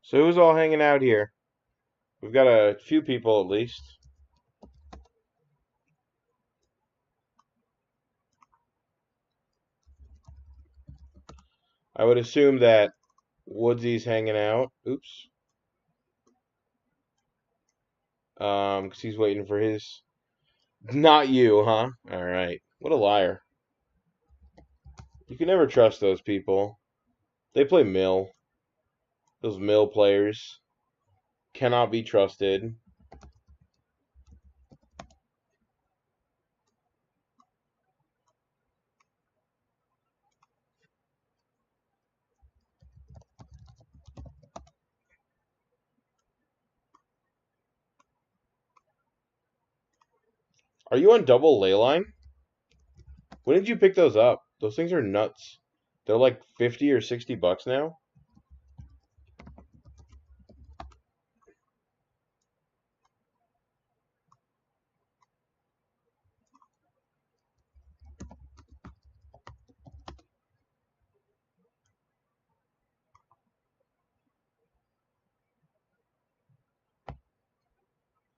So who's all hanging out here? We've got a few people at least. I would assume that Woodsy's hanging out. Oops. 'Cause he's waiting for his... Not you, huh? Alright. What a liar. You can never trust those people. They play mill. Those mill players cannot be trusted. Are you on double leyline? When did you pick those up? Those things are nuts. They're like 50 or 60 bucks now.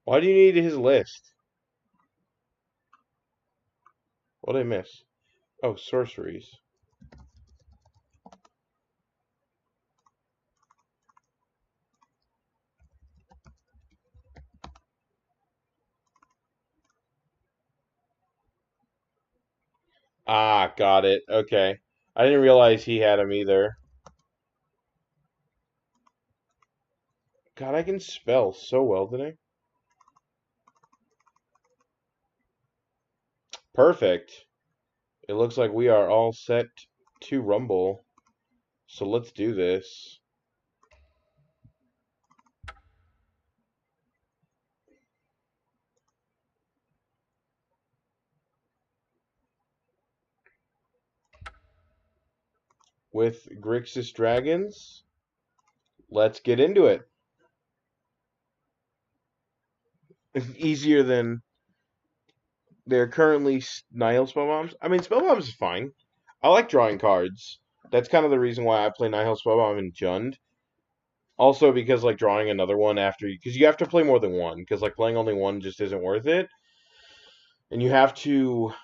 Why do you need his list? What did I miss? Oh, sorceries. Ah, got it. Okay. I didn't realize he had him either. God, I can spell so well today. Perfect. It looks like we are all set to rumble. So let's do this. With Grixis Dragons, let's get into it. Easier than they're currently Nihil Spellbombs. I mean, Spellbombs is fine. I like drawing cards. That's kind of the reason why I play Nihil Spellbomb and Jund. Also because like drawing another one after because you have to play more than one because like playing only one just isn't worth it. And you have to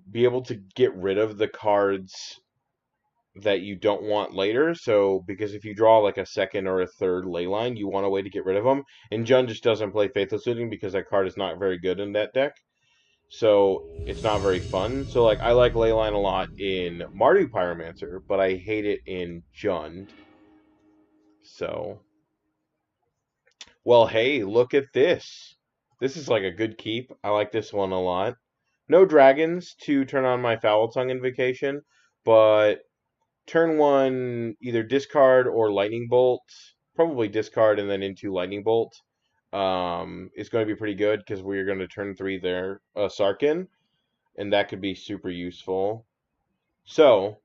be able to get rid of the cards that you don't want later. So because if you draw like a second or a third ley line, you want a way to get rid of them. And Jund just doesn't play Faithless Looting because that card is not very good in that deck. So it's not very fun. So like I like Leyline a lot in Mardu Pyromancer, but I hate it in Jund. So well, hey, look at this. This is like a good keep. I like this one a lot. No dragons to turn on my Foul Tongue Invocation, but turn one either discard or Lightning Bolt. Probably discard and then into Lightning Bolt. Is going to be pretty good because we're going to turn 3 there Sarkin, and that could be super useful. So,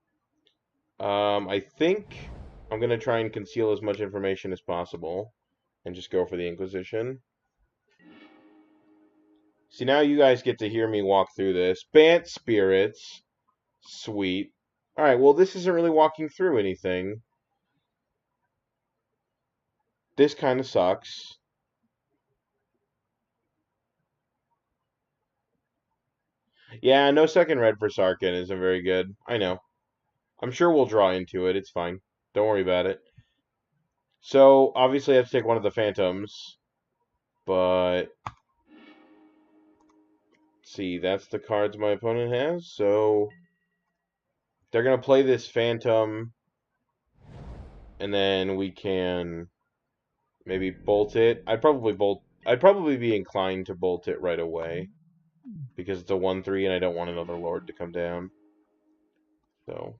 I think I'm going to try and conceal as much information as possible and just go for the Inquisition. See, now you guys get to hear me walk through this. Bant Spirits. Sweet. Alright, well, this isn't really walking through anything. This kind of sucks. Yeah, no second red for Sarkin isn't very good. I know. I'm sure we'll draw into it. It's fine. Don't worry about it. So, obviously I have to take one of the Phantoms. But... see, that's the cards my opponent has. So, they're going to play this Phantom. And then we can Maybe bolt it. I'd probably be inclined to bolt it right away. Because it's a 1/3 and I don't want another Lord to come down. So.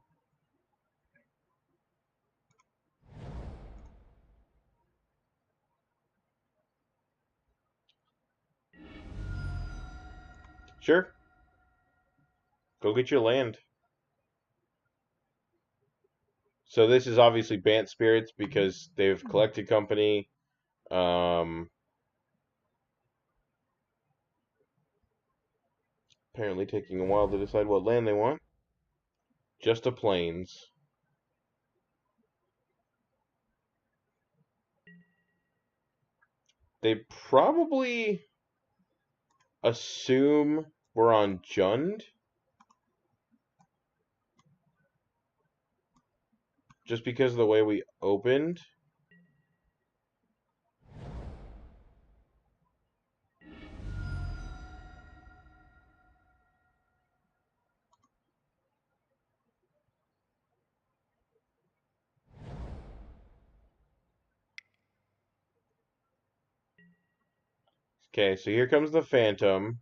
Sure. Go get your land. So this is obviously Bant Spirits because they've collected company. Apparently taking a while to decide what land they want. Just a plains. They probably assume we're on Jund. Just because of the way we opened. Okay, so here comes the Phantom,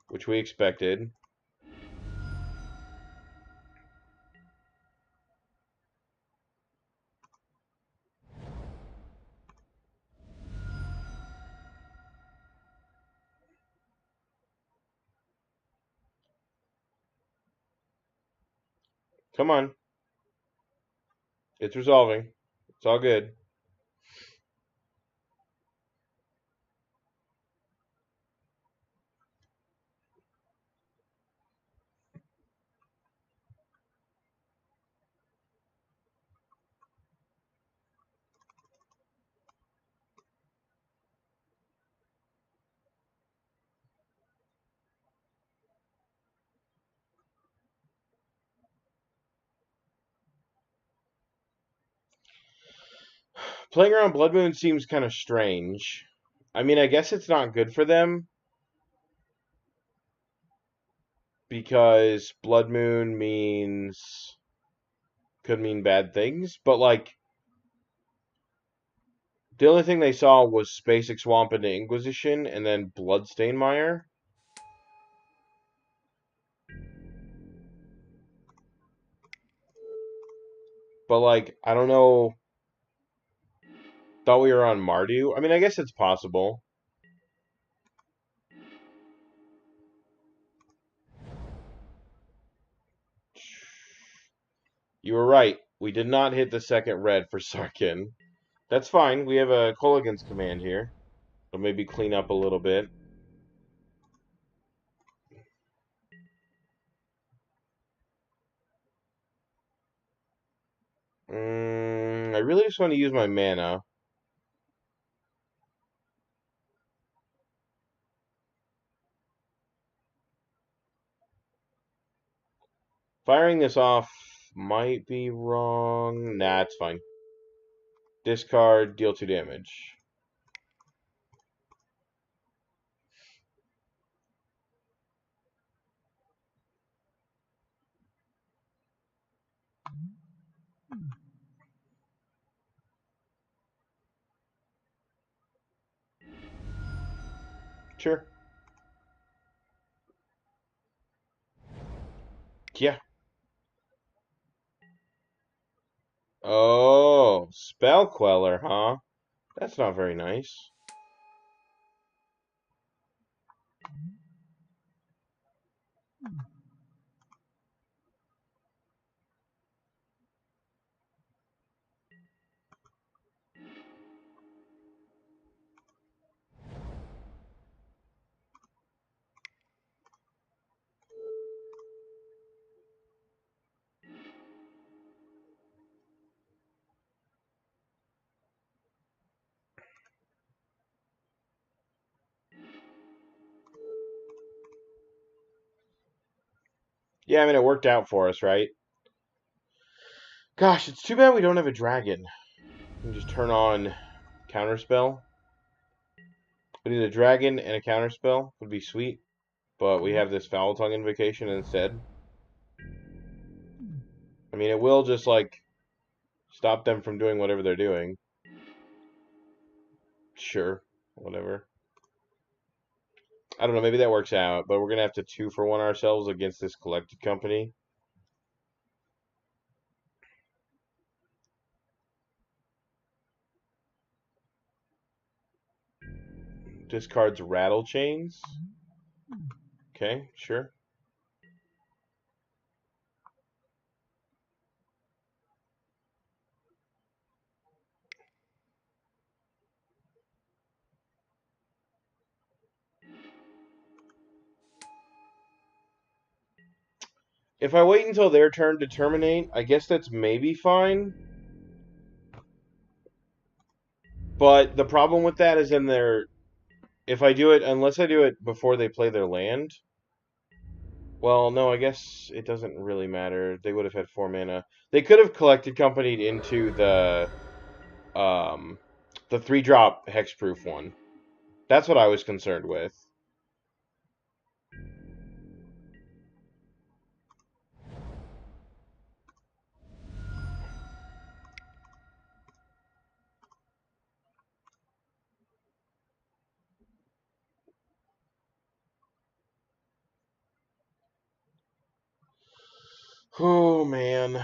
which we expected. Come on. It's resolving. It's all good. Playing around Blood Moon seems kind of strange. I mean, I guess it's not good for them. Because Blood Moon could mean bad things. But, like, the only thing they saw was Spacek Swamp into Inquisition and then Bloodstained Mire. But, like, I don't know. Thought we were on Mardu. I mean, I guess it's possible. You were right. We did not hit the second red for Sarkin. That's fine. We have a Kolaghan's command here. So maybe clean up a little bit. I really just want to use my mana. Firing this off might be wrong. Nah, it's fine. Discard, deal 2 damage. Sure. Yeah. Oh, Spell Queller, huh? That's not very nice. Yeah, I mean, it worked out for us, right? Gosh, it's too bad we don't have a dragon. We can just turn on Counterspell. We need a dragon and a Counterspell. Would be sweet. But we have this Foul Tongue Invocation instead. I mean, it will just, like, stop them from doing whatever they're doing. Sure. Whatever. I don't know, maybe that works out, but we're going to have to 2-for-1 ourselves against this collected company. Discards Rattle Chains. Okay, sure. If I wait until their turn to terminate, I guess that's maybe fine. But the problem with that is in their... If I do it, unless I do it before they play their land... Well, no, I guess it doesn't really matter. They would have had 4 mana. They could have collected companied into the 3-drop hexproof one. That's what I was concerned with. Oh, man.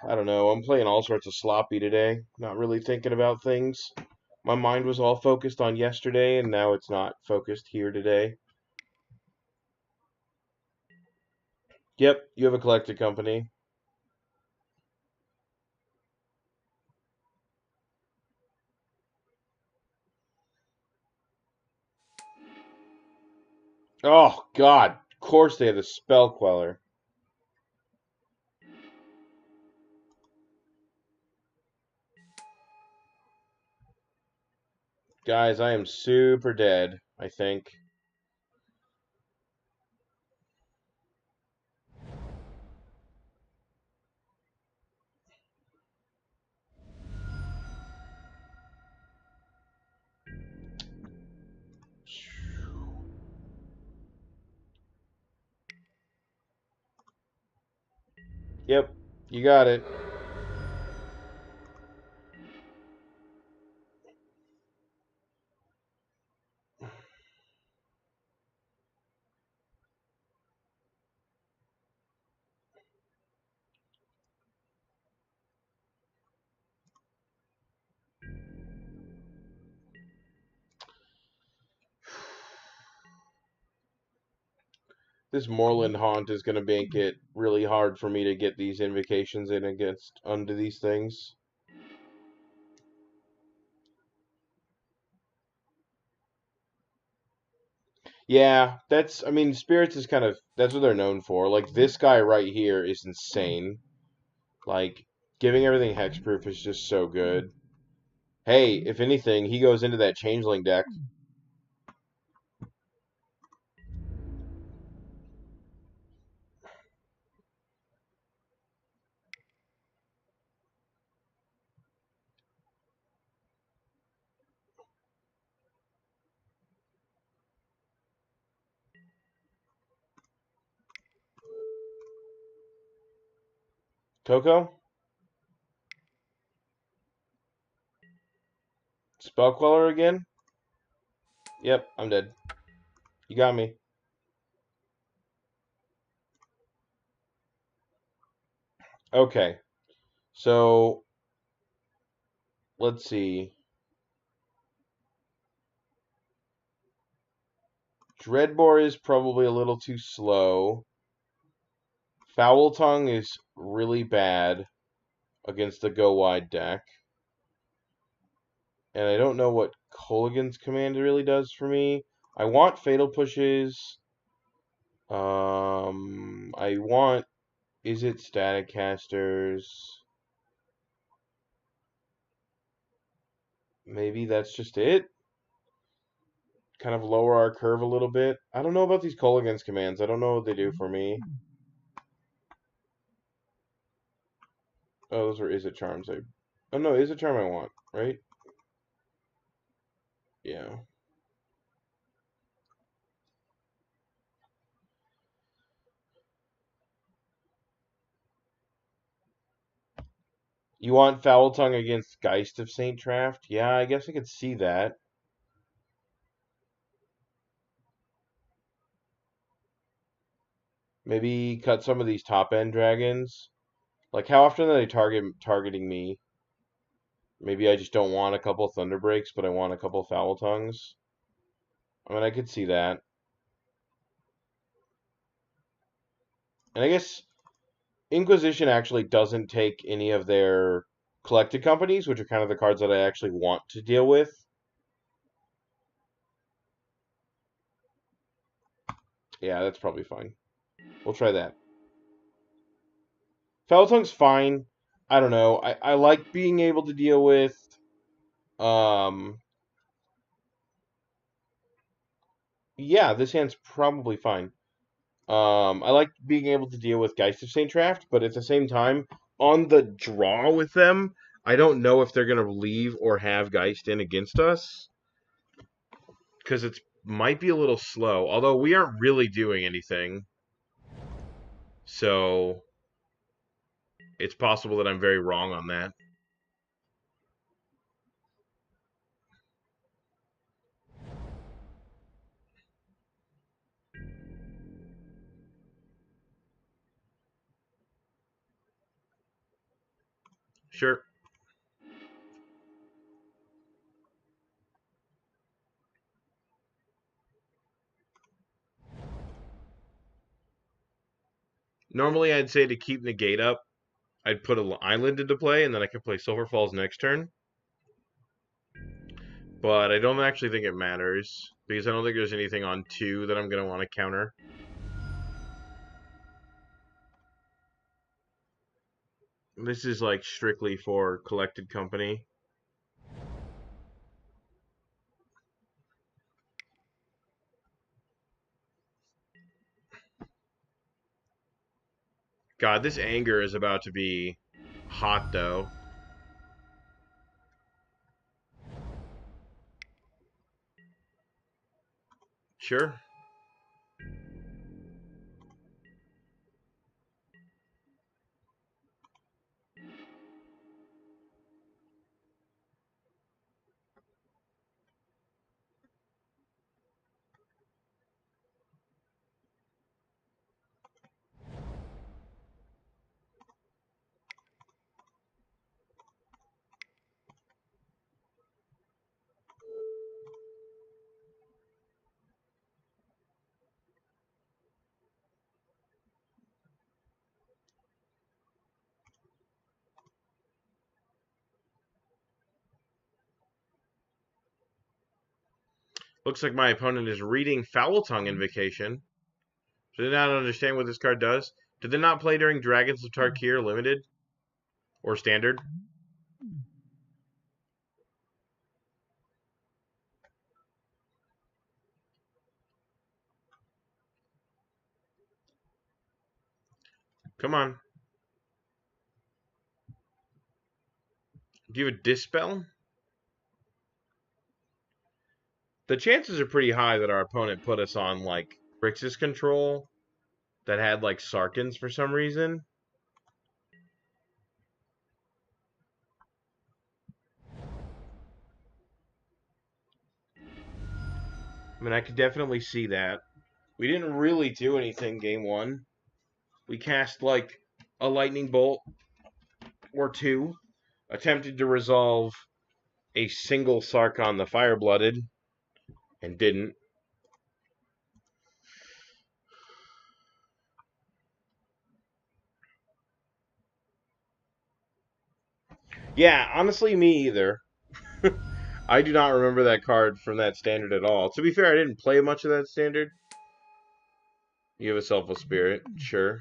I don't know. I'm playing all sorts of sloppy today. Not really thinking about things. My mind was all focused on yesterday, and now it's not focused here today. Yep, you have a collected company. Oh, God. Of course they have the Spell Queller. Guys, I am super dead, I think. Yep, you got it. This Moorland Haunt is going to make it really hard for me to get these invocations in against under these things. Yeah, I mean, Spirits is that's what they're known for. Like, this guy right here is insane. Like, giving everything hexproof is just so good. Hey, if anything, he goes into that Changeling deck. Coco? Spellqueller again? Yep, I'm dead. You got me. Okay, so let's see. Dreadbore is probably a little too slow. Foul Tongue is really bad against the Go Wide deck. And I don't know what Kolaghan's Command really does for me. I want Fatal Pushes. I want Izzet Static Casters. Maybe that's just it. Kind of lower our curve a little bit. I don't know about these Kolaghan's commands. I don't know what they do for me. Oh, those are Izzet Charms. Oh no, Izzet Charm I want, right? Yeah. You want Foul Tongue against Geist of Saint Traft? Yeah, I guess I could see that. Maybe cut some of these top end dragons. Like, how often are they targeting me? Maybe I just don't want a couple Thunder Breaks, but I want a couple Foul Tongues. I mean, I could see that. And I guess Inquisition actually doesn't take any of their collected companies, which are kind of the cards that I actually want to deal with. Yeah, that's probably fine. We'll try that. Foul Tongue's fine. I don't know. I like being able to deal with yeah, this hand's probably fine. I like being able to deal with Geist of Saint Traft, but at the same time, on the draw with them, I don't know if they're gonna leave or have Geist in against us. Because it might be a little slow, although we aren't really doing anything. So it's possible that I'm very wrong on that. Sure. Normally I'd say to keep negate up, I'd put an island into play, and then I could play Silver Falls next turn. But I don't actually think it matters, because I don't think there's anything on 2 that I'm going to want to counter. This is like strictly for collected company. God, this anger is about to be hot, though. Sure. Looks like my opponent is reading Foul Tongue Invocation. Do they not understand what this card does? Did they not play during Dragons of Tarkir Limited? Or Standard? Come on. Do you have a Dispel? The chances are pretty high that our opponent put us on, like, Grixis control that had, like, Sarkans for some reason. I mean, I could definitely see that. We didn't really do anything game 1. We cast, like, a Lightning Bolt or 2, attempted to resolve a single Sarkon the Fireblooded, and didn't. Yeah, honestly, me either. I do not remember that card from that standard at all. To be fair, I didn't play much of that standard. You have a Selfless Spirit, sure.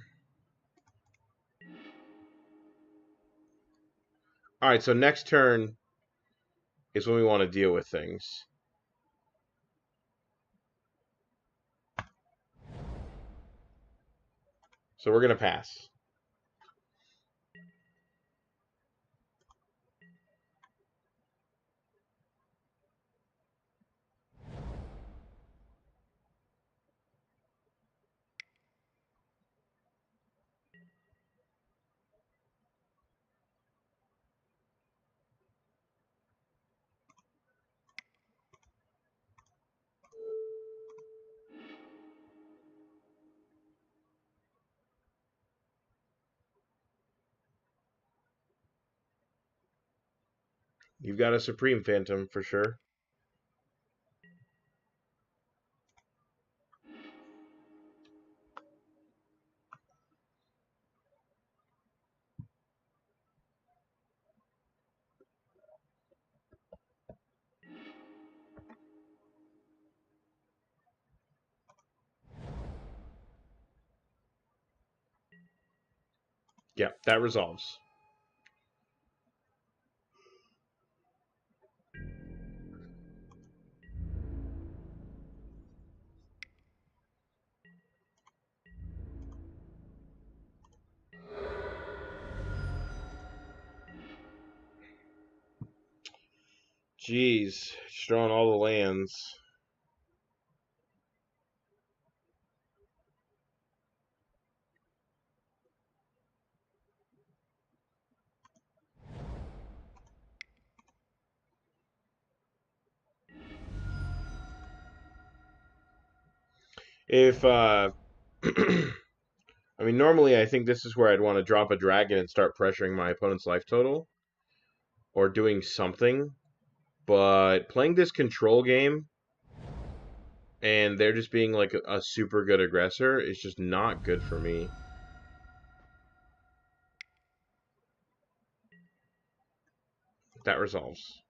Alright, so next turn is when we want to deal with things. So we're going to pass. You've got a Supreme Phantom for sure. Yeah, that resolves. Jeez, just drawing all the lands. If I mean, normally I think this is where I'd want to drop a dragon and start pressuring my opponent's life total or doing something. But playing this control game and they're just being like a super good aggressor is just not good for me. That resolves.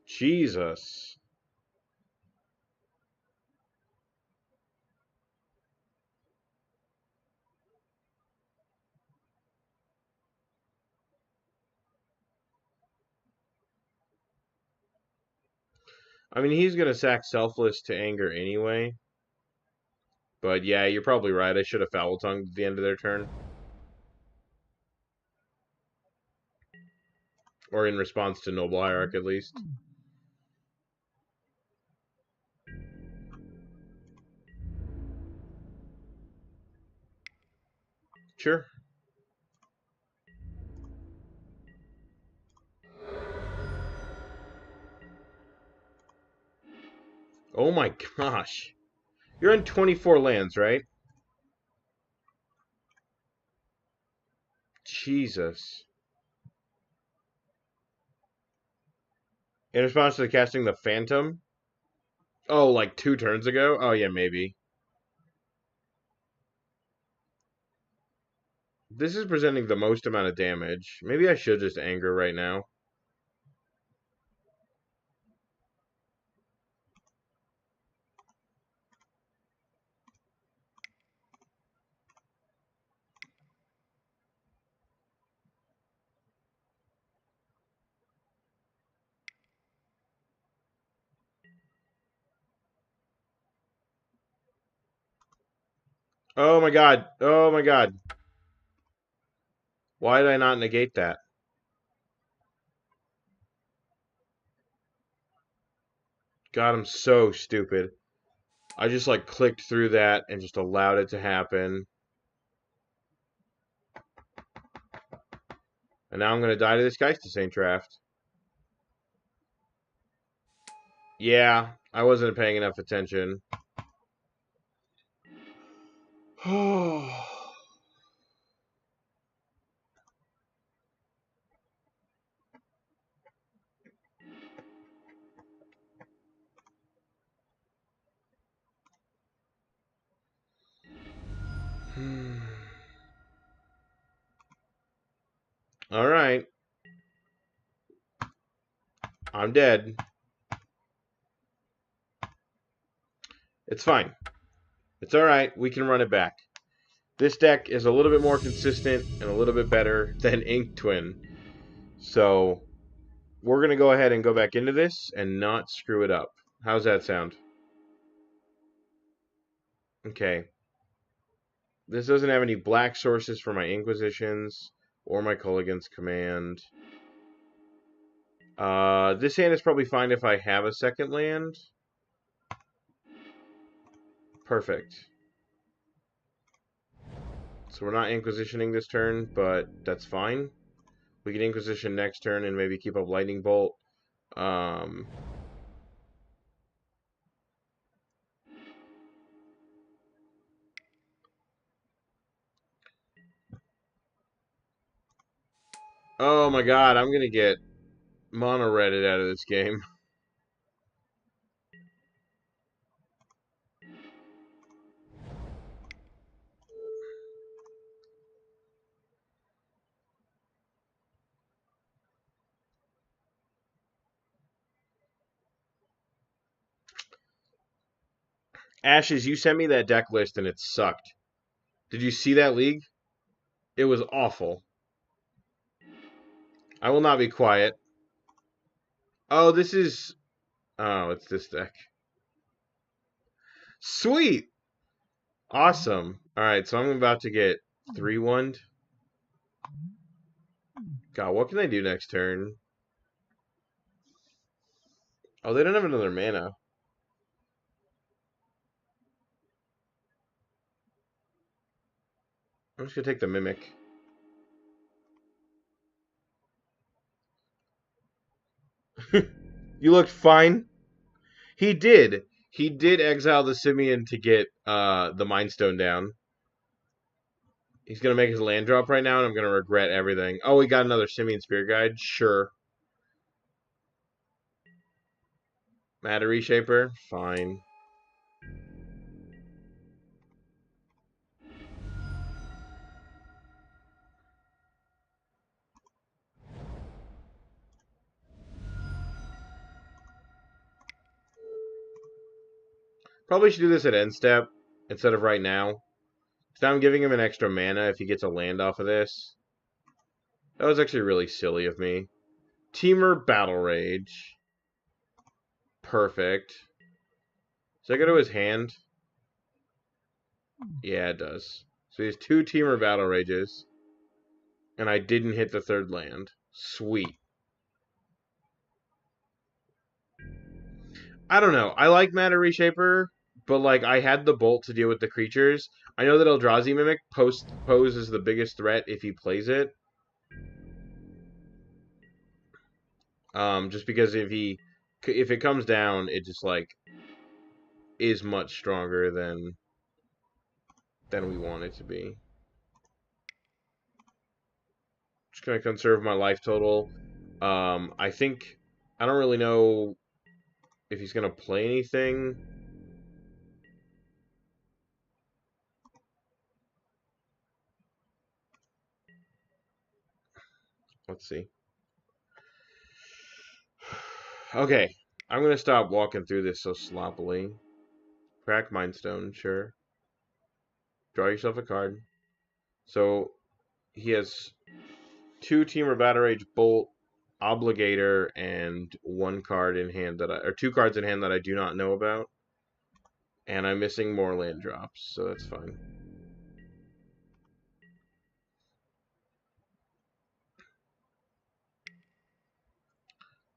Jesus. I mean, he's going to sack Selfless to anger anyway. But yeah, you're probably right. I should have Foul Tongued at the end of their turn. Or in response to Noble Hierarch, at least. Sure. Oh my gosh. You're in 24 lands, right? Jesus. In response to casting the Phantom? Oh, like 2 turns ago? Oh, yeah, maybe. This is presenting the most amount of damage. Maybe I should just anger right now. Oh my god. Oh my god. Why did I not negate that? God, I'm so stupid. I just like clicked through that and just allowed it to happen. And now I'm going to die to this Geist Draft. Yeah, I wasn't paying enough attention. All right. I'm dead. It's fine. It's all right. We can run it back. This deck is a little bit more consistent and a little bit better than Ink Twin. So we're going to go ahead and go back into this and not screw it up. How's that sound? Okay. This doesn't have any black sources for my Inquisitions or my Culligan's Command. This hand is probably fine if I have a second land. Perfect. So we're not Inquisitioning this turn, but that's fine. We can Inquisition next turn and maybe keep up Lightning Bolt. Oh my god, I'm gonna get mono-redded out of this game. Ashes, you sent me that deck list and it sucked. Did you see that, League? It was awful. I will not be quiet. Oh, this is... Oh, it's this deck. Sweet! Awesome. Alright, so I'm about to get 3-1'd. God, what can I do next turn? Oh, they don't have another mana. I'm just gonna take the Mimic. You looked fine. He did. He did exile the Simian to get the Mind Stone down. He's gonna make his land drop right now, and I'm gonna regret everything. Oh, we got another Simian Spirit Guide? Sure. Matter Reshaper? Fine. Probably should do this at end step instead of right now. So I'm giving him an extra mana if he gets a land off of this. That was actually really silly of me. Teamer Battle Rage. Perfect. Does that go to his hand? Yeah, it does. So he has 2 Teamer Battle Rages. And I didn't hit the 3rd land. Sweet. I don't know. I like Matter Reshaper, but like I had the Bolt to deal with the creatures. I know that Eldrazi Mimic poses the biggest threat if he plays it. Just because if it comes down, it just like is much stronger than we want it to be. Just gonna conserve my life total. I think I don't really know if he's gonna play anything. Let's see. Okay, I'm gonna stop walking through this so sloppily. Crack Mindstone, sure. Draw yourself a card. So he has 2 Teamer Battle Rage, Bolt, Obligator, and 1 card in hand or 2 cards in hand that I do not know about. And I'm missing more land drops, so that's fine.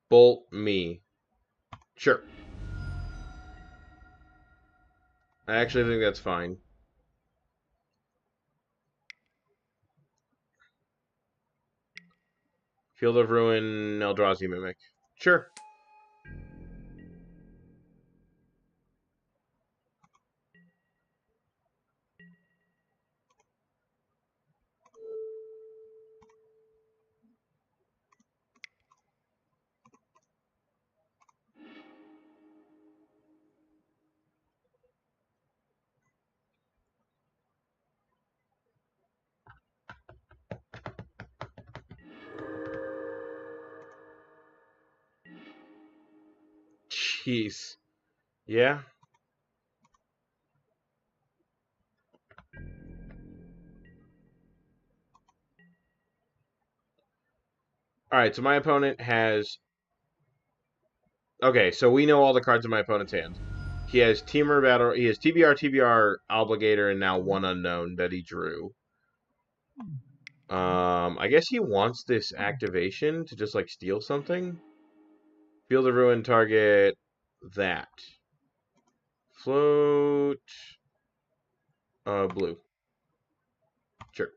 Bolt me. Sure. I actually think that's fine. Field of Ruin, Eldrazi Mimic. Sure. Jeez. Yeah? Alright, so my opponent has... Okay, so we know all the cards in my opponent's hand. He has Teamer Battle... He has TBR, TBR, Obligator, and now 1 unknown that he drew. I guess he wants this activation to just, like, steal something. Field of Ruin, target that. Float... Blue. Sure.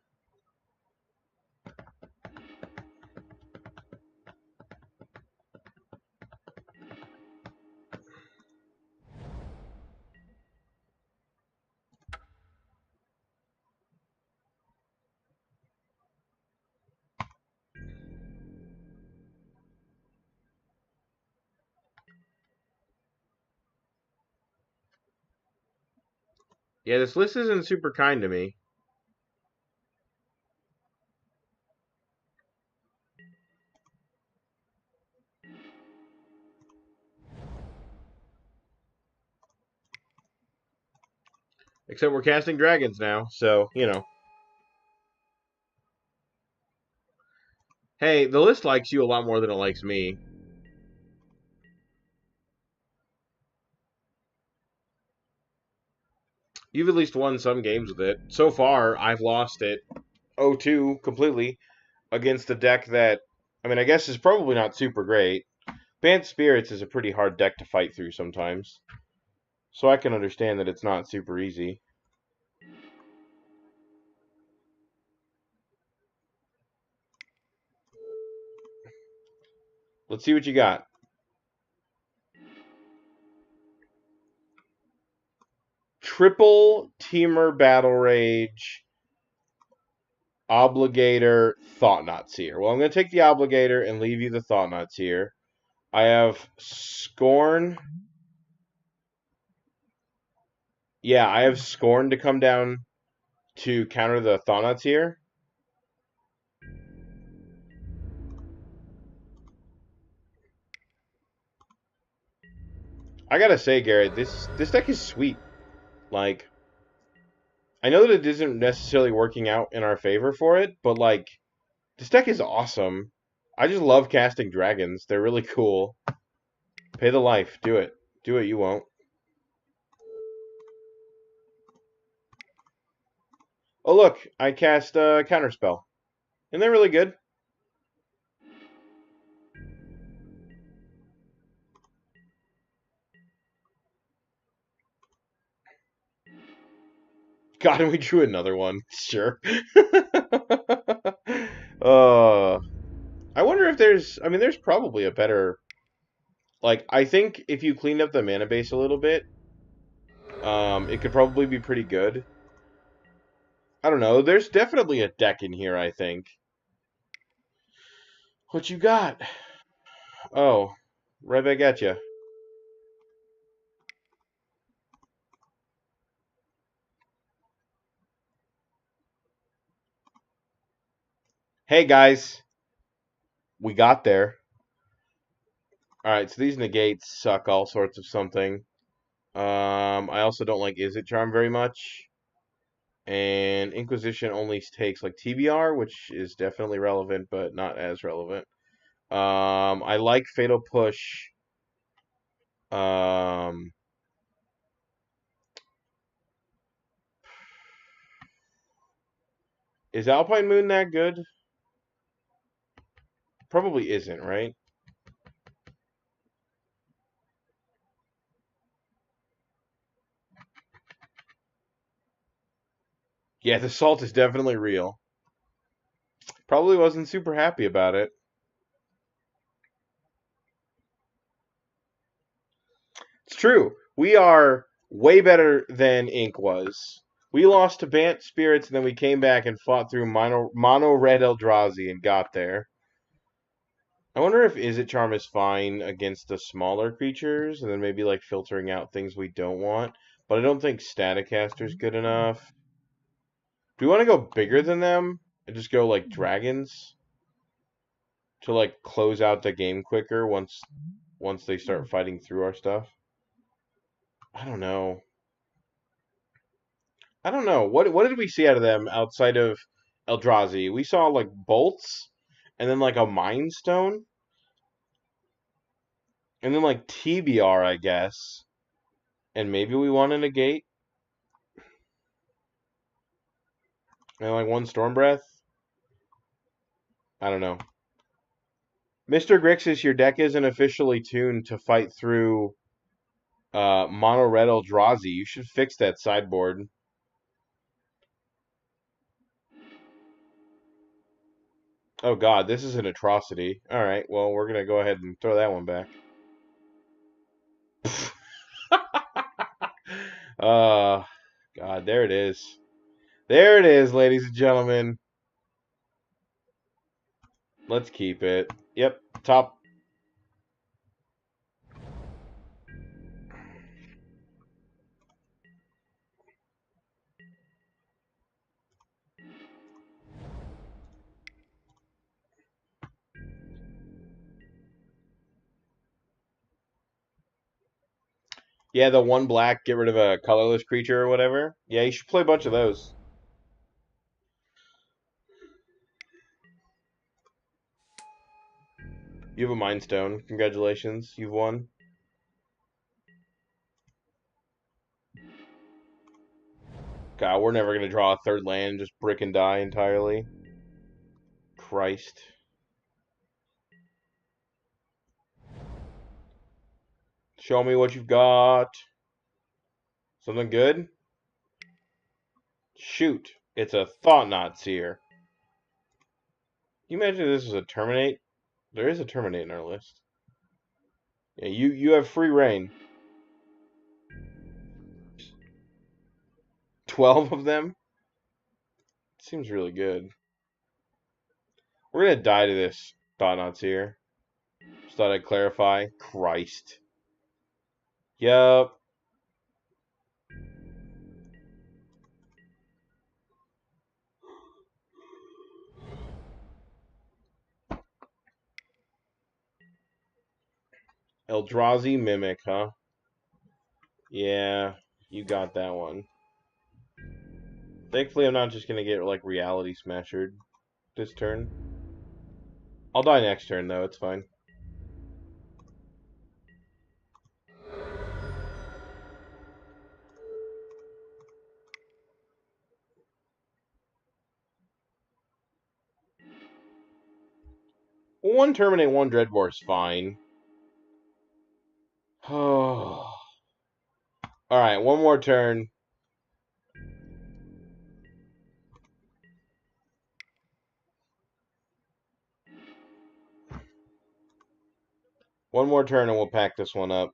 Yeah, this list isn't super kind to me. Except we're casting dragons now, so, you know. Hey, the list likes you a lot more than it likes me. You've at least won some games with it. So far, I've lost it 0-2 completely against a deck that, I mean, I guess is probably not super great. Bant Spirits is a pretty hard deck to fight through sometimes. So I can understand that it's not super easy. Let's see what you got. Triple Teamer Battle Rage, Obligator, Thought-Knot Seer. Well, I'm going to take the Obligator and leave you the Thought-Knot Seer. I have Scorn. Yeah, I have Scorn to come down to counter the Thought-Knot Seer. I gotta say, Garrett, this deck is sweet. Like, I know that it isn't necessarily working out in our favor for it, but like, this deck is awesome. I just love casting dragons. They're really cool. Pay the life. Do it. Do it, you won't. Oh, look. I cast Counterspell. And they're really good. God, and we drew another one. Sure. I wonder if there's... I mean, there's probably a better... Like, I think if you cleaned up the mana base a little bit, it could probably be pretty good. I don't know. There's definitely a deck in here, I think. What you got? Oh, right back at you. Hey, guys. We got there. Alright, so these negates suck all sorts of something. I also don't like Izzet Charm very much. And Inquisition only takes like TBR, which is definitely relevant, but not as relevant. I like Fatal Push. Um, is Alpine Moon that good? Probably isn't, right? Yeah, the salt is definitely real. Probably wasn't super happy about it. It's true. We are way better than Ink was. We lost to Bant Spirits, and then we came back and fought through Mono Red Eldrazi and got there. I wonder if Izzet Charm is fine against the smaller creatures, and then maybe like filtering out things we don't want. But I don't think Staticaster's good enough. Do we want to go bigger than them and just go like dragons to like close out the game quicker once they start fighting through our stuff? I don't know. I don't know. What did we see out of them outside of Eldrazi? We saw like bolts, and then like a Mind Stone, and then like TBR, I guess. And maybe we won a negate, and like one Storm Breath. I don't know. Mr. Grixis, your deck isn't officially tuned to fight through Mono Red Eldrazi. You should fix that sideboard. Oh god, this is an atrocity. Alright, well, we're gonna go ahead and throw that one back. God, there it is. There it is, ladies and gentlemen. Let's keep it. Yep, top. Yeah, the one black, get rid of a colorless creature or whatever. Yeah, you should play a bunch of those. You have a Mind Stone. Congratulations, you've won. God, we're never gonna draw a third land, just brick and die entirely. Christ. Show me what you've got. Something good? Shoot, it's a Thought-Knot Seer. Can you imagine if this is a Terminate? There is a Terminate in our list. Yeah, you have free reign. 12 of them? Seems really good. We're gonna die to this Thought-Knot Seer. Just thought I'd clarify. Christ. Yup. Eldrazi Mimic, huh? Yeah, you got that one. Thankfully, I'm not just gonna get, like, Reality Smashered this turn. I'll die next turn, though. It's fine. Well, one Terminate, one Dreadbore is fine. Oh. Alright, one more turn. One more turn and we'll pack this one up.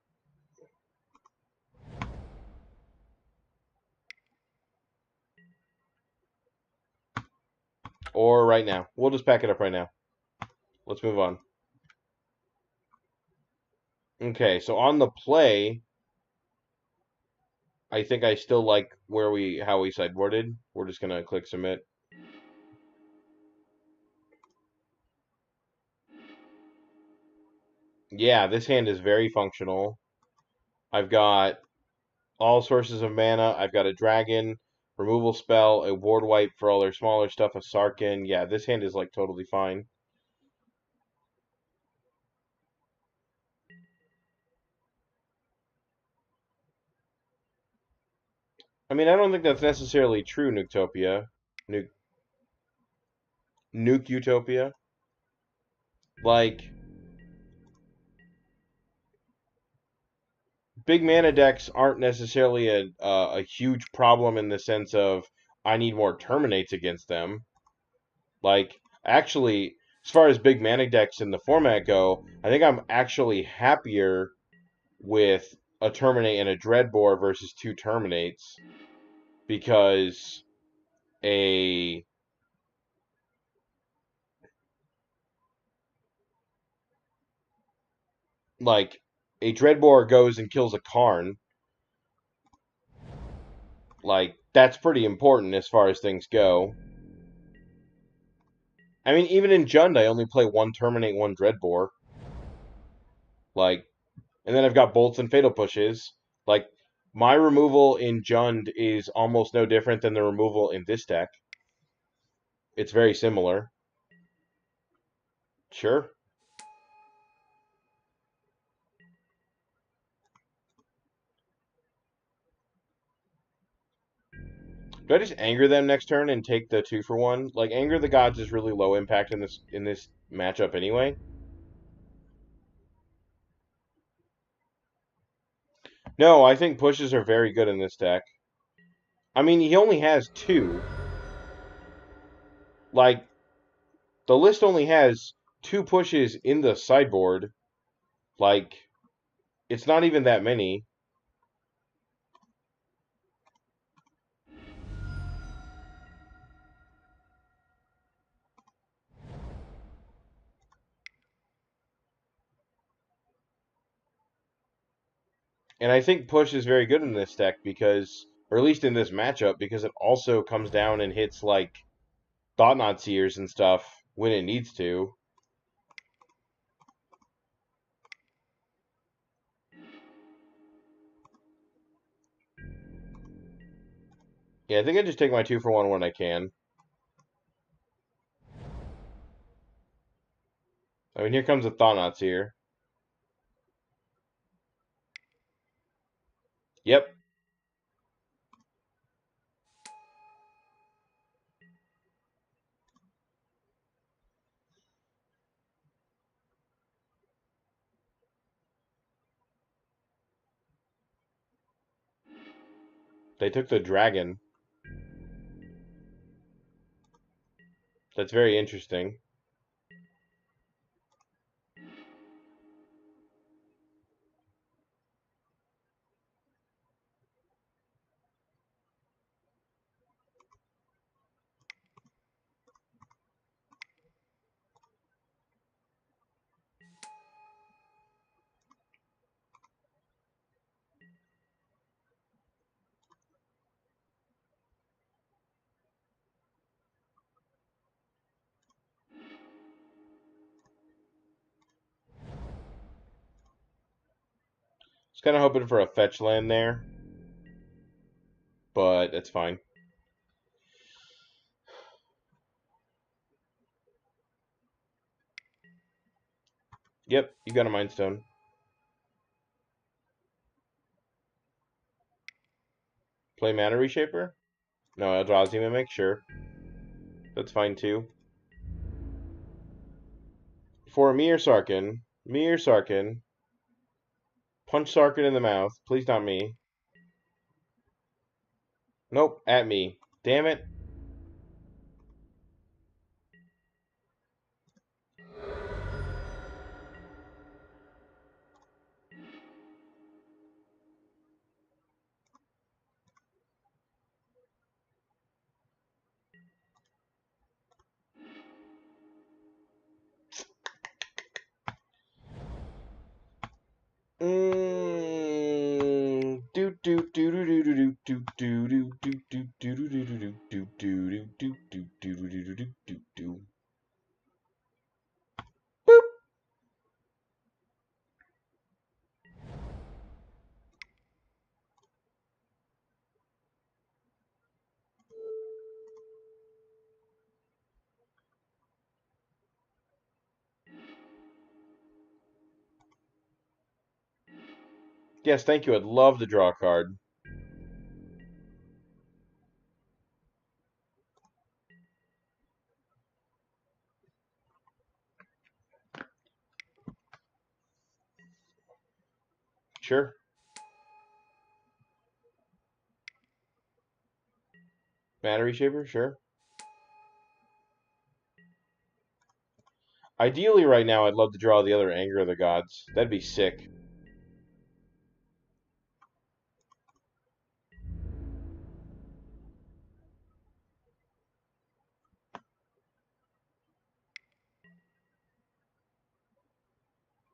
Or right now. We'll just pack it up right now. Let's move on. Okay, so on the play, I think I still like how we sideboarded. We're just gonna click submit. Yeah, this hand is very functional. I've got all sources of mana. I've got a dragon, removal spell, a ward wipe for all their smaller stuff, a Sarkin. Yeah, this hand is like totally fine. I mean, I don't think that's necessarily true, Utopia. Nuke Utopia. Like, big mana decks aren't necessarily a huge problem in the sense of I need more Terminates against them. Like, actually, as far as big mana decks in the format go, I think I'm actually happier with a Terminate and a Dreadbore versus two Terminates because a like a Dreadbore goes and kills a Karn. Like, that's pretty important as far as things go. I mean, even in Jund, I only play one Terminate, one Dreadbore. Like, and then I've got Bolts and Fatal Pushes. Like, my removal in Jund is almost no different than the removal in this deck. It's very similar. Sure. Do I just anger them next turn and take the 2-for-1? Like, Anger the Gods is really low impact in this matchup anyway. No, I think pushes are very good in this deck. I mean, he only has two. Like, the list only has 2 pushes in the sideboard. Like, it's not even that many. And I think push is very good in this deck because, or at least in this matchup, because it also comes down and hits like Thought-Knot Seers and stuff when it needs to. Yeah, I think I just take my 2 for 1 when I can. I mean, here comes a Thought-Knot Seer. Yep. They took the dragon. That's very interesting. Just kind of hoping for a fetch land there, but it's fine. Yep, you got a Mind Stone. Play Mana Reshaper? No, Eldrazi Mimic, sure. That's fine too. For Mir Sarkin. Punch Sarkin in the mouth. Please not me. Nope, at me. Damn it. Yes, thank you. I'd love to draw a card. Sure. Mana Reshaper, sure. Ideally, right now, I'd love to draw the other Anger of the Gods. That'd be sick.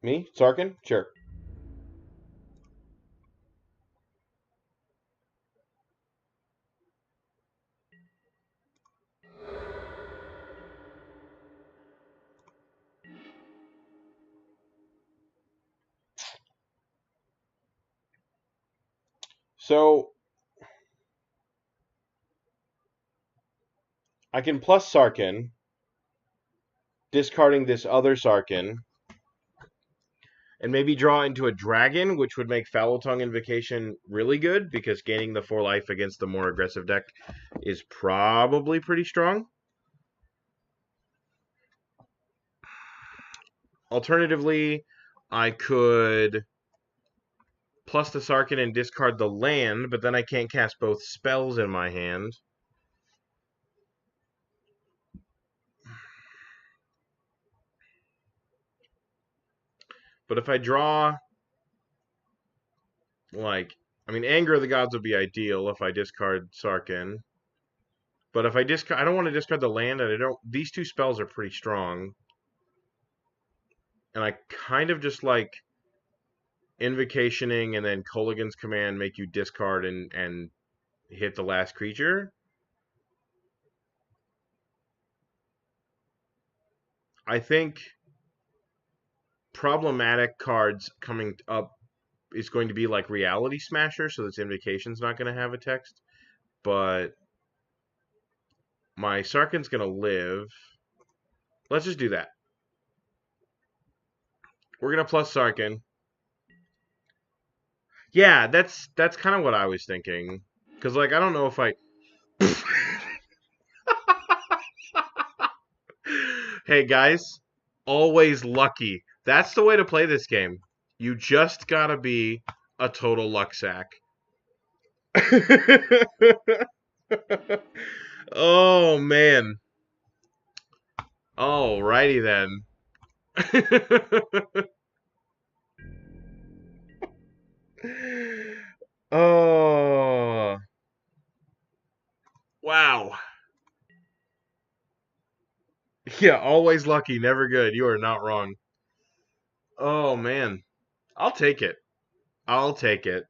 Me? Sarkin? Sure. So, I can plus Sarkin, discarding this other Sarkin, and maybe draw into a dragon, which would make Foul Tongue Invocation really good, because gaining the 4 life against the more aggressive deck is probably pretty strong. Alternatively, I could plus the Sarkin and discard the land, but then I can't cast both spells in my hand. But if I draw, like, I mean, Anger of the Gods would be ideal if I discard Sarkhan. But if I discard, I don't want to discard the land, and I don't. These two spells are pretty strong, and I kind of just like Invocationing and then Kolaghan's Command make you discard and hit the last creature. I think problematic cards coming up is going to be like Reality Smasher, so this Invocation's not going to have a text. But my Sarkhan's going to live. Let's just do that. We're going to plus Sarkhan. Yeah, that's kind of what I was thinking. Because, like, I don't know if I... Hey, guys. Always lucky. That's the way to play this game. You just gotta be a total luck sack. Oh, man. Alrighty then. Oh. Wow. Yeah, always lucky, never good. You are not wrong. Oh, man. I'll take it. I'll take it.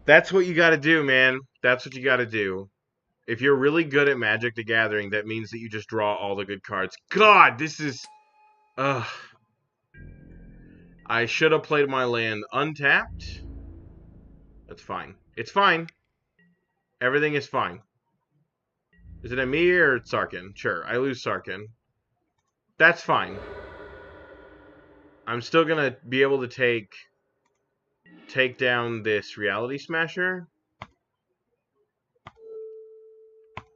That's what you gotta do, man. That's what you gotta do. If you're really good at Magic the Gathering, that means that you just draw all the good cards. God, this is... Ugh. I should have played my land untapped. That's fine. It's fine. Everything is fine. Is it a me or Sarkhan? Sure, I lose Sarkhan. That's fine. I'm still gonna be able to take down this Reality Smasher.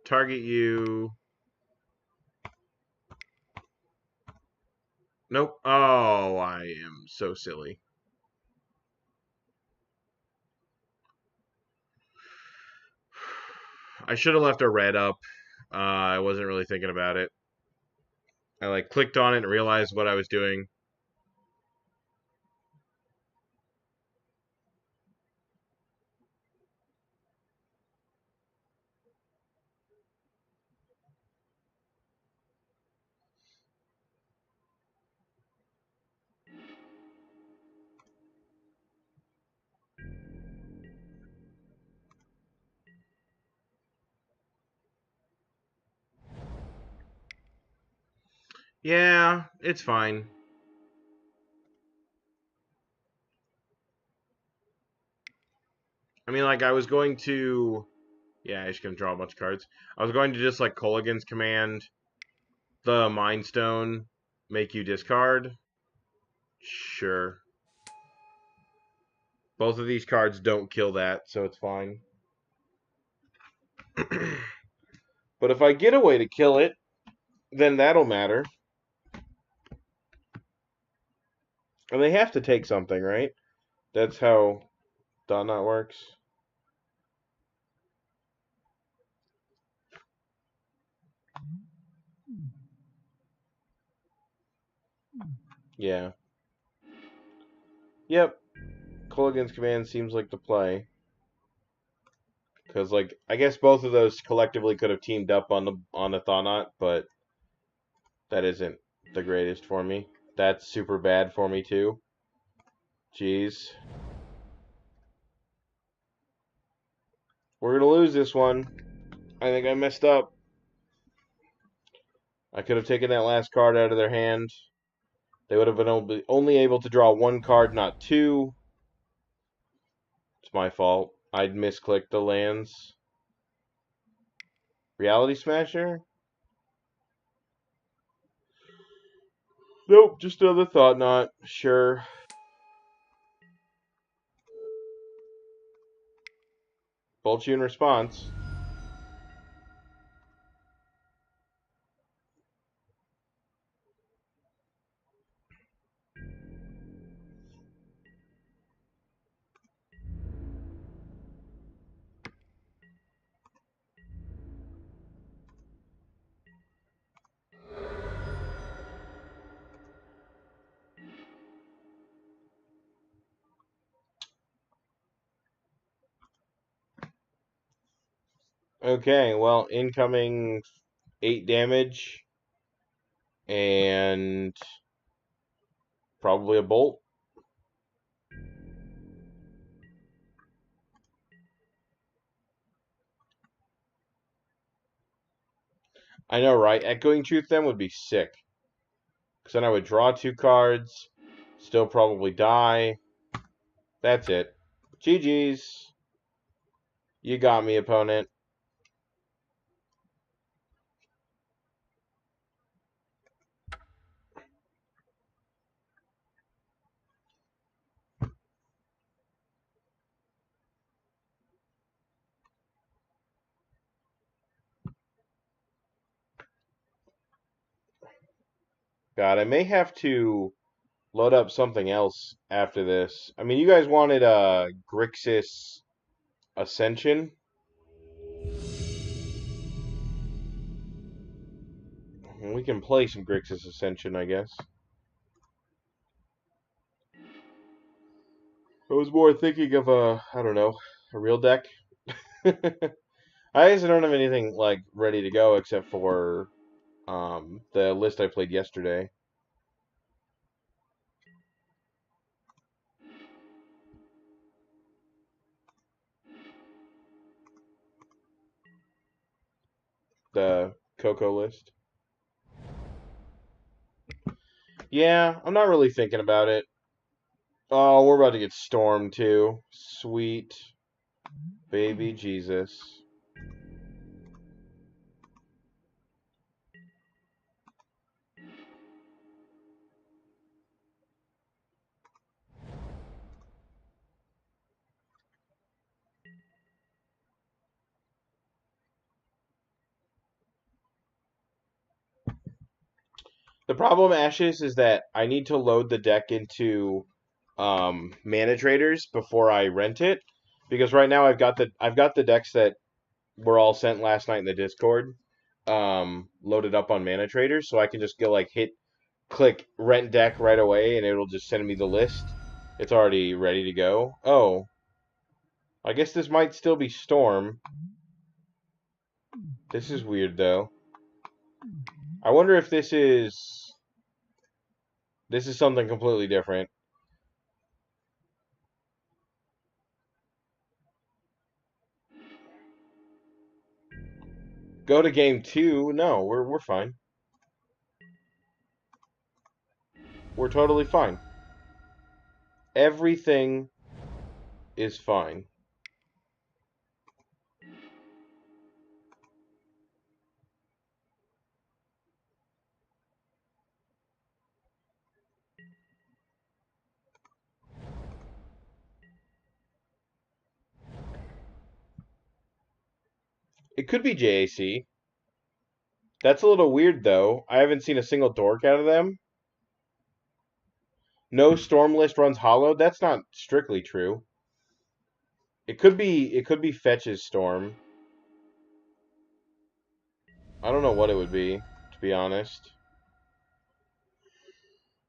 Target you. Nope. Oh, I am so silly. I should have left a red up. I wasn't really thinking about it. I like clicked on it and realized what I was doing. Yeah, it's fine. I mean, like, I was going to... Yeah, I'm just going to draw a bunch of cards. I was going to just, like, Kolaghan's Command, the Mind Stone, make you discard. Sure. Both of these cards don't kill that, so it's fine. But if I get a way to kill it, then that'll matter. And they have to take something, right? That's how Dotnot works. Yeah. Yep. Kolaghan's Command seems like the play. Because, like, I guess both of those collectively could have teamed up on a Thought, but that isn't the greatest for me. That's super bad for me, too. Jeez. We're going to lose this one. I think I messed up. I could have taken that last card out of their hand. They would have been only able to draw one card, not two. It's my fault. I'd misclicked the lands. Reality Smasher? Nope, just another Thought Knot. Sure. Bolt you in response. Okay, well, incoming 8 damage and probably a bolt. I know, right? Echoing Truth then would be sick. Because then I would draw 2 cards, still probably die. That's it. GG's. You got me, opponent. God, I may have to load up something else after this. I mean, you guys wanted Grixis Ascension. We can play some Grixis Ascension, I guess. I was more thinking of I don't know, a real deck. I guess I don't have anything like ready to go except for the list I played yesterday. The Coco list. Yeah, I'm not really thinking about it. Oh, we're about to get stormed too. Sweet baby Jesus. The problem, Ashes, is that I need to load the deck into mana traders before I rent it, because right now I've got the decks that were all sent last night in the Discord loaded up on mana traders, so I can just go like click rent deck right away, and it'll just send me the list. It's already ready to go. Oh, I guess this might still be Storm. This is weird though. I wonder if this is something completely different. Go to game 2. No, we're fine. We're totally fine. Everything is fine. It could be JAC. That's a little weird though. I haven't seen a single dork out of them. No storm list runs hollow. That's not strictly true. It could be Fetch's Storm. I don't know what it would be, to be honest.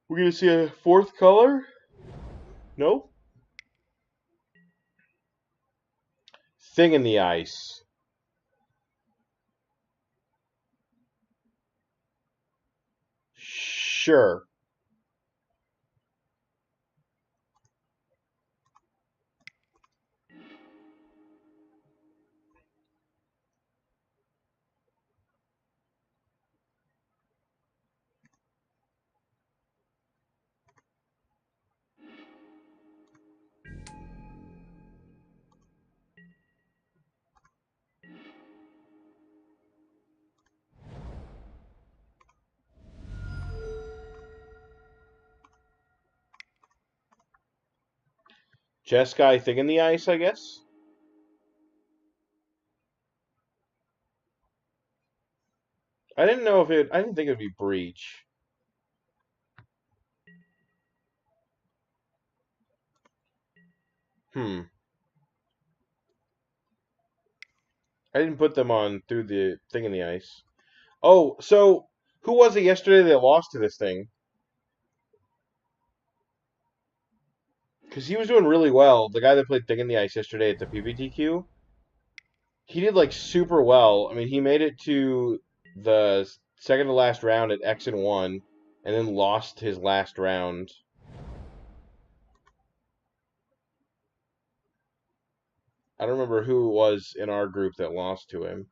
We're gonna see a 4th color? Nope. Thing in the Ice. Sure. Jeskai Thing in the Ice, I guess. I didn't know if it. I didn't think it'd be Breach. Hmm. I didn't put them on through the Thing in the Ice. Oh, so who was it yesterday that lost to this thing? Because he was doing really well. The guy that played Thing in the Ice yesterday at the PPTQ. he did like super well. I mean, he made it to the second to last round at X and 1, and then lost his last round. I don't remember who it was in our group that lost to him.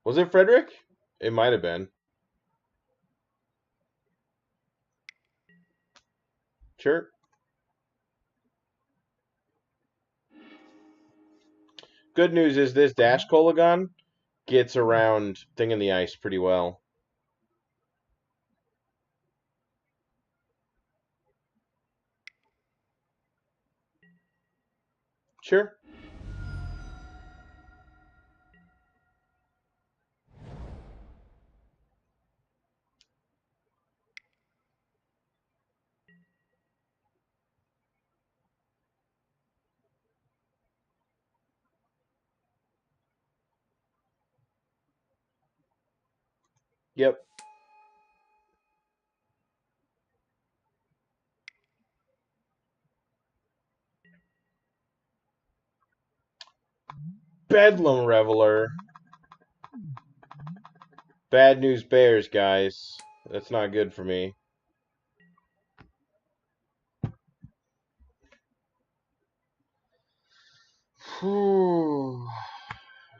Was it Frederick? It might have been. Sure. Good news is this Dash Kolagon gets around Thing in the Ice pretty well. Sure. Yep. Bedlam Reveler. Bad news bears, guys. That's not good for me. Whew.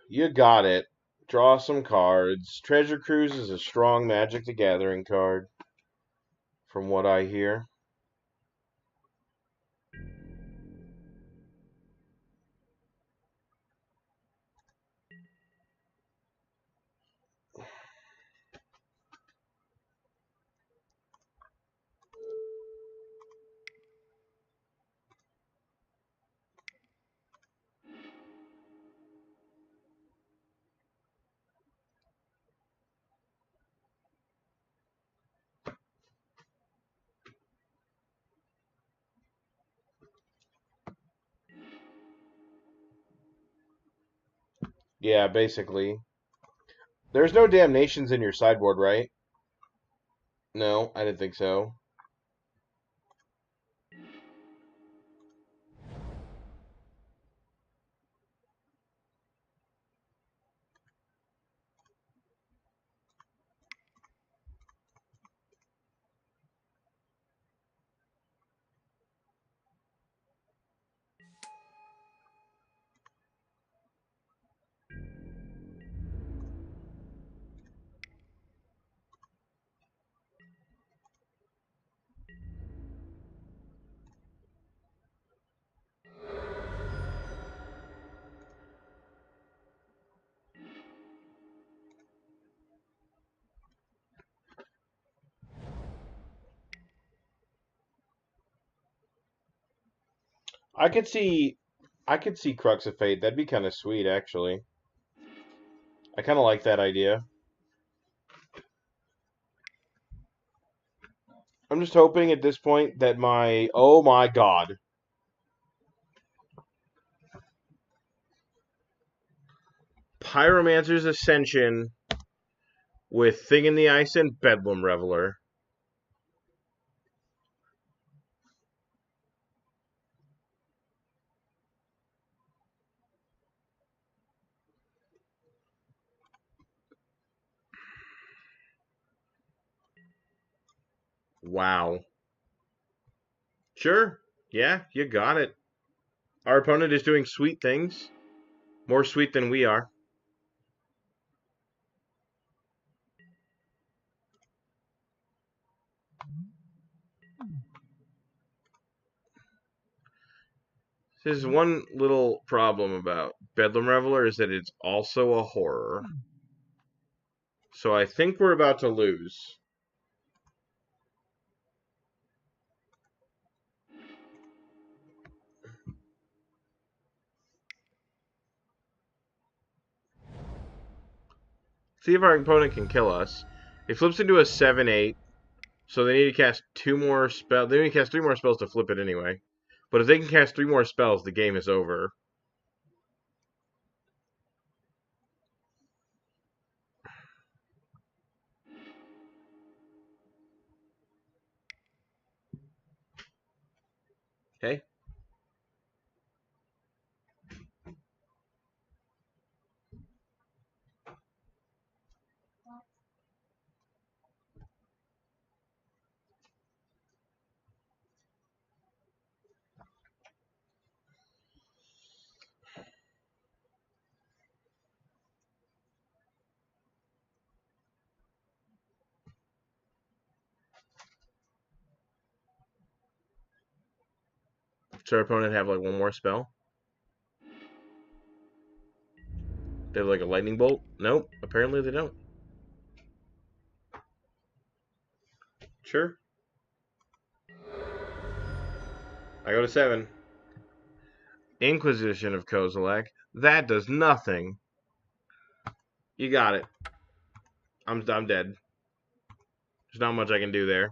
You got it. Draw some cards. Treasure Cruise is a strong Magic the Gathering card, from what I hear. Yeah, basically. There's no damnations in your sideboard, right? No, I didn't think so. I could see Crux of Fate. That'd be kind of sweet, actually. I kind of like that idea. I'm just hoping at this point that my... Oh my god. Pyromancer's Ascension with Thing in the Ice and Bedlam Reveler. Wow. Sure. Yeah, you got it. Our opponent is doing sweet things. More sweet than we are. There's one little problem about Bedlam Reveler is that it's also a horror. So I think we're about to lose. See if our opponent can kill us. It flips into a 7/8, so they need to cast 2 more spells. They need to cast 3 more spells to flip it anyway. But if they can cast 3 more spells, the game is over. So our opponent have like one more spell. They have like a lightning bolt? Nope, apparently they don't. Sure. I go to 7. Inquisition of Kozilek. That does nothing. You got it. I'm dead. There's not much I can do there.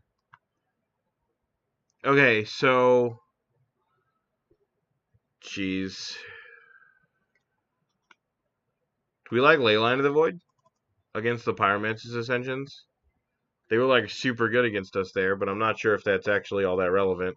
Okay, so... Jeez. Do we like Leyline of the Void? Against the Pyromancer's Ascensions? They were like super good against us there, but I'm not sure if that's actually all that relevant.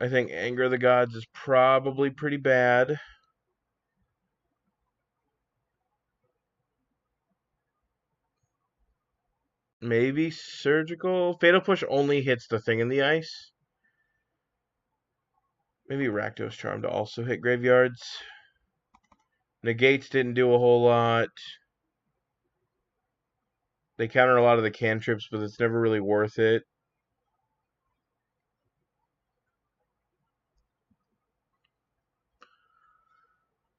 I think Anger of the Gods is probably pretty bad. Maybe Surgical? Fatal Push only hits the thing in the ice. Maybe Rakdos Charm to also hit graveyards. Negates didn't do a whole lot. They counter a lot of the cantrips, but it's never really worth it.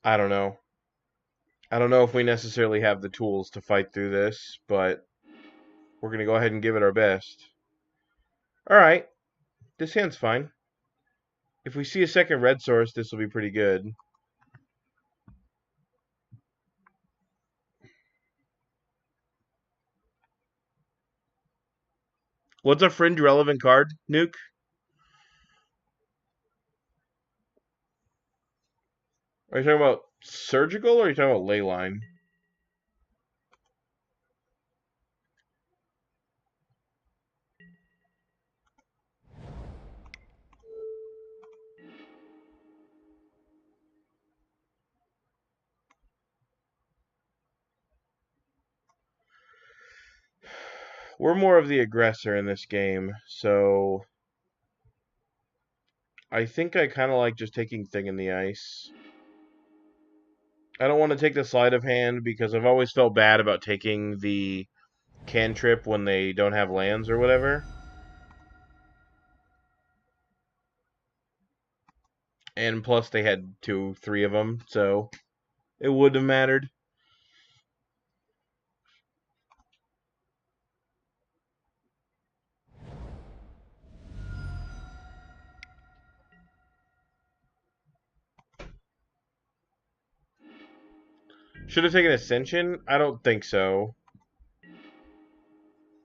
I don't know. I don't know if we necessarily have the tools to fight through this, but we're going to go ahead and give it our best. Alright. This hand's fine. If we see a second red source, this will be pretty good. What's a fringe relevant card, Nuke? Are you talking about Surgical or are you talking about Leyline? We're more of the aggressor in this game, so I think I kind of like just taking Thing in the Ice. I don't want to take the sleight of hand because I've always felt bad about taking the cantrip when they don't have lands or whatever. And plus they had 2, 3 of them, so it wouldn't have mattered. Should have taken Ascension? I don't think so.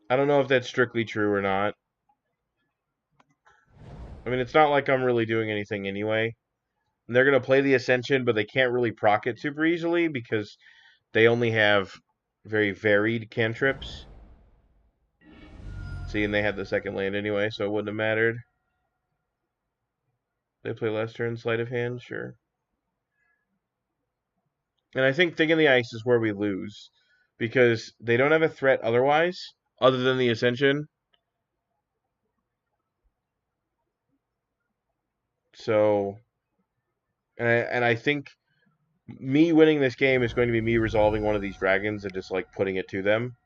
I don't know if that's strictly true or not. I mean, it's not like I'm really doing anything anyway. And they're going to play the Ascension, but they can't really proc it super easily because they only have very varied cantrips. See, and they had the second land anyway, so it wouldn't have mattered. They play last turn, sleight of hand, sure. And I think Thing in the Ice is where we lose. Because they don't have a threat otherwise, other than the Ascension. So, and I think me winning this game is going to be me resolving one of these dragons and just, like, putting it to them.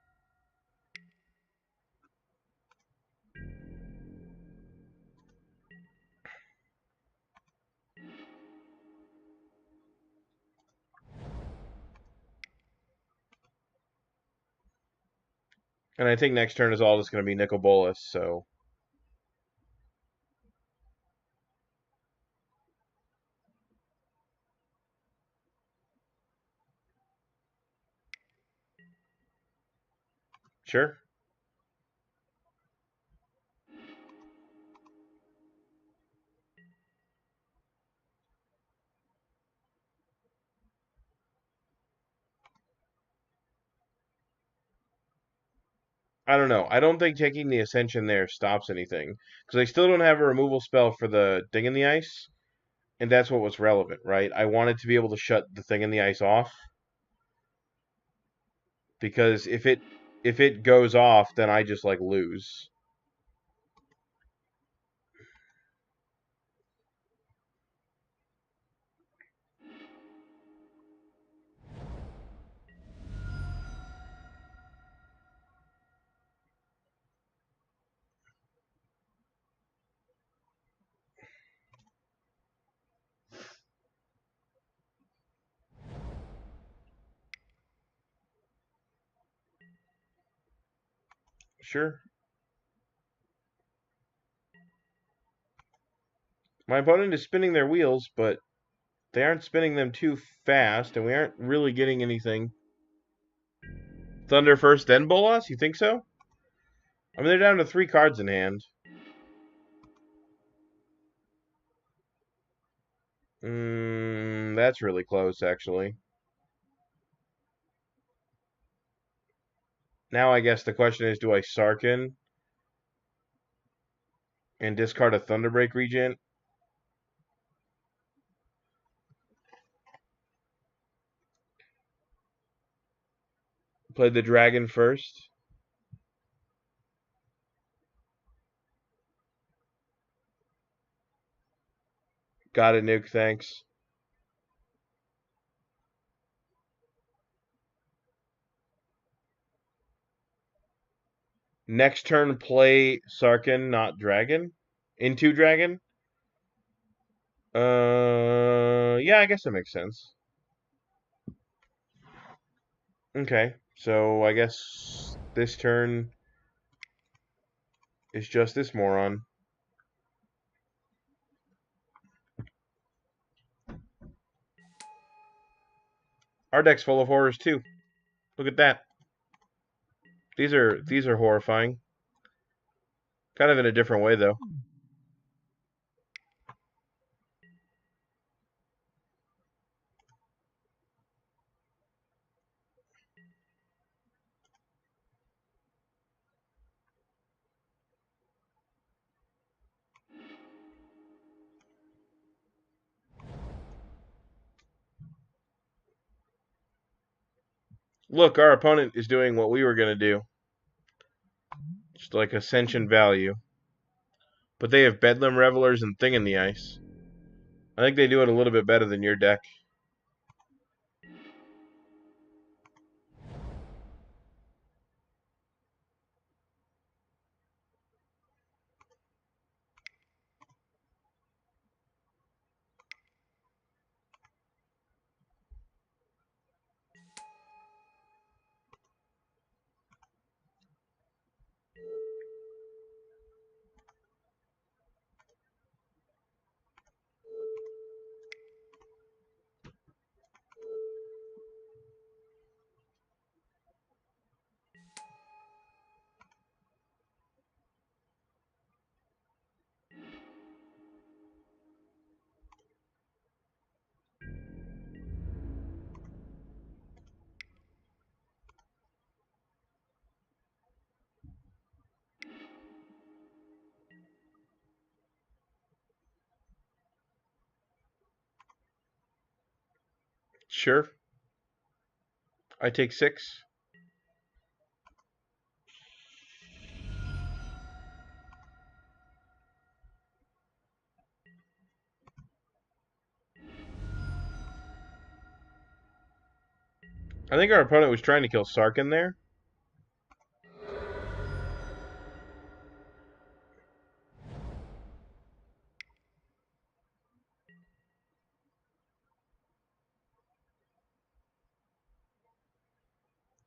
And I think next turn is all just going to be Nicol Bolas, so... Sure. I don't know. I don't think taking the Ascension there stops anything. Because I still don't have a removal spell for the Thing in the Ice. And that's what was relevant, right? I wanted to be able to shut the Thing in the Ice off. Because if it goes off, then I just, like, lose. Sure. My opponent is spinning their wheels, but they aren't spinning them too fast, and we aren't really getting anything. Thunder first, then Bolas? You think so? I mean, they're down to 3 cards in hand. That's really close, actually. Now I guess the question is, do I Sarkin and discard a Thunderbreak Regent? Play the Dragon first. Got it, Nuke, thanks. Next turn, play Sarkin, not Dragon. Into Dragon? Yeah, I guess that makes sense. Okay, so I guess this turn is just this moron. Our deck's full of horrors too. Look at that. These are horrifying. Kind of in a different way though. Look, our opponent is doing what we were going to do. Just like Ascension value. But they have Bedlam Revelers and Thing in the Ice. I think they do it a little bit better than your deck. Sure. I take 6. I think our opponent was trying to kill Sarkin there.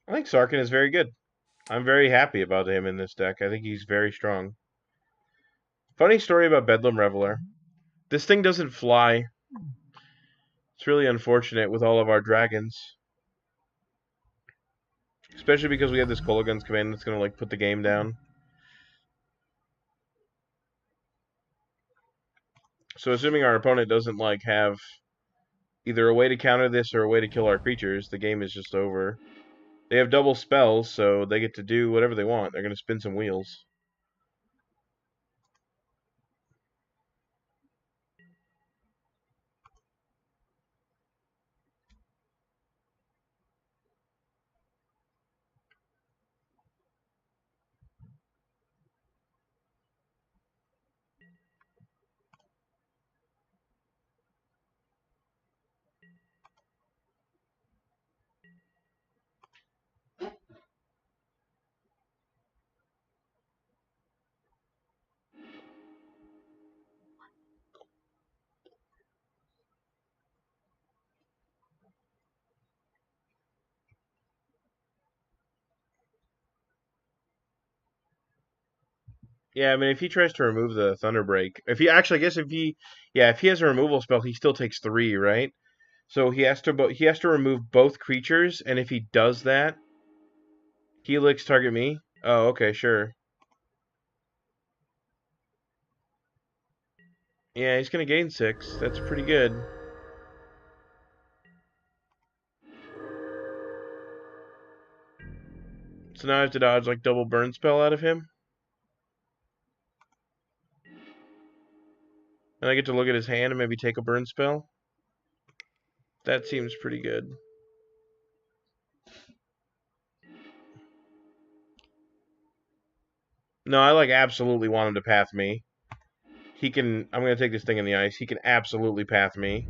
I think Sarkin is very good. I'm very happy about him in this deck. I think he's very strong. Funny story about Bedlam Reveler. This thing doesn't fly. It's really unfortunate with all of our dragons. Especially because we have this Kolaghan's command that's going to like put the game down. So assuming our opponent doesn't like have either a way to counter this or a way to kill our creatures, the game is just over. They have double spells, so they get to do whatever they want. They're going to spin some wheels. Yeah, I mean, if he tries to remove the Thunderbreak, if he actually, I guess if he, yeah, if he has a removal spell, he still takes 3, right? So he has to remove both creatures, and if he does that, Helix target me. Oh, okay, sure. Yeah, he's gonna gain 6. That's pretty good. So now I have to dodge like double burn spell out of him, and I get to look at his hand and maybe take a burn spell. That seems pretty good. No, I like absolutely want him to path me. He can. I'm gonna take this thing in the ice. He can absolutely path me.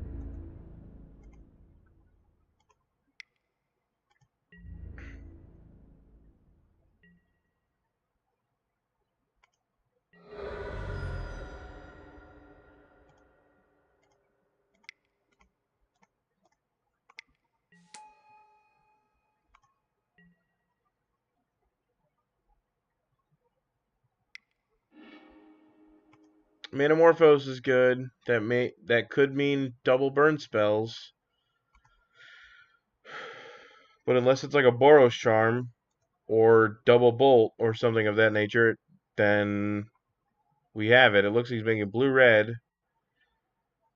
Metamorphose is good. That could mean double burn spells. But unless it's like a Boros Charm or double bolt or something of that nature, then we have it. It looks like he's making blue red,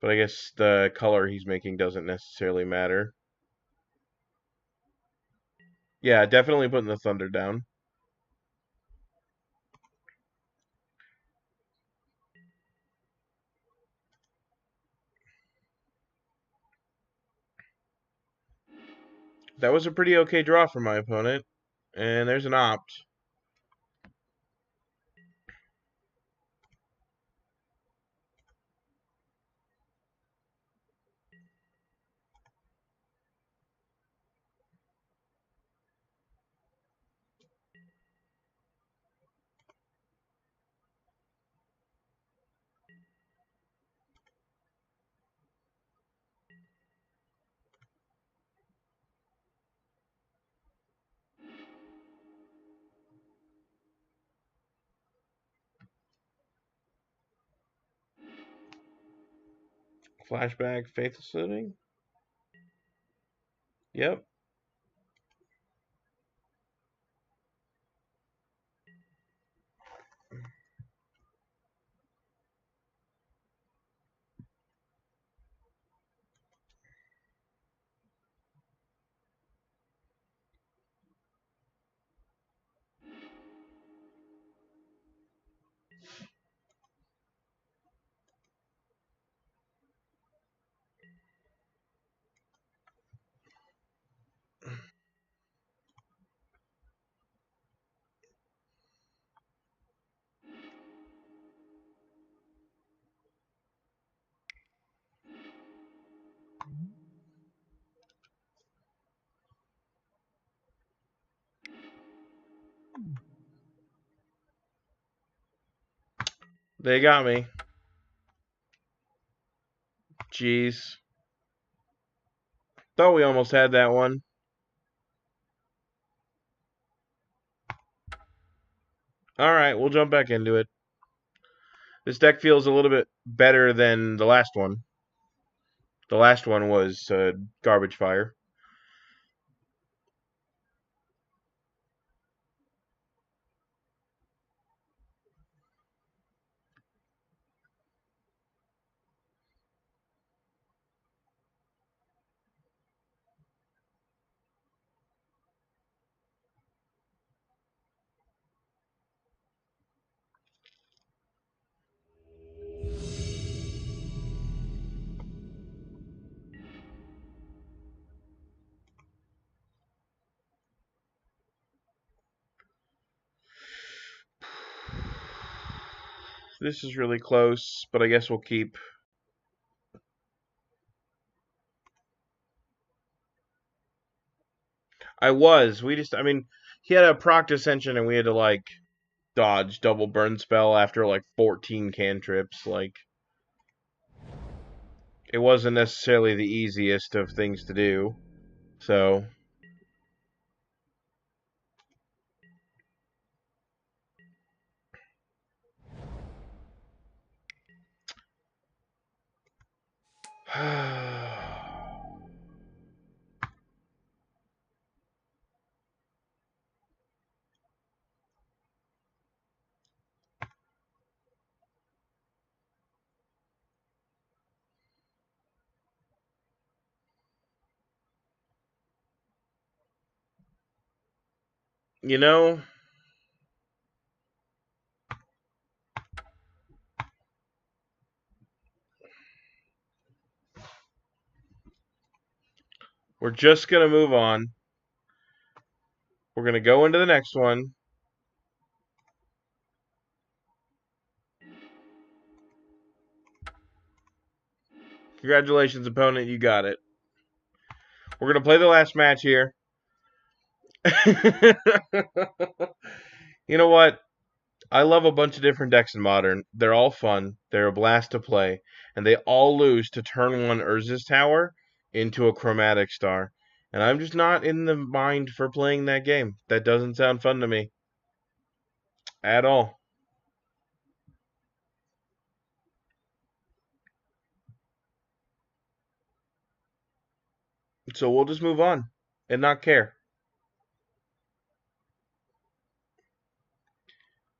but I guess the color he's making doesn't necessarily matter. Yeah, definitely putting the thunder down. That was a pretty okay draw for my opponent. And there's an opt. Flashback, Faithful Sitting. Yep. They got me. Jeez. Thought we almost had that one. Alright, we'll jump back into it. This deck feels a little bit better than the last one. The last one was garbage fire. This is really close, but I guess we'll keep. I mean, he had a proc dissension and we had to, like, dodge double burn spell after, like, 14 cantrips. Like, it wasn't necessarily the easiest of things to do. So, You know, we're just going to move on. We're going to go into the next one. Congratulations, opponent. You got it. We're going to play the last match here. You know what? I love a bunch of different decks in Modern. They're all fun. They're a blast to play. And they all lose to turn 1 Urza's Tower into a Chromatic Star. And I'm just not in the mind for playing that game. That doesn't sound fun to me. At all. So we'll just move on and not care.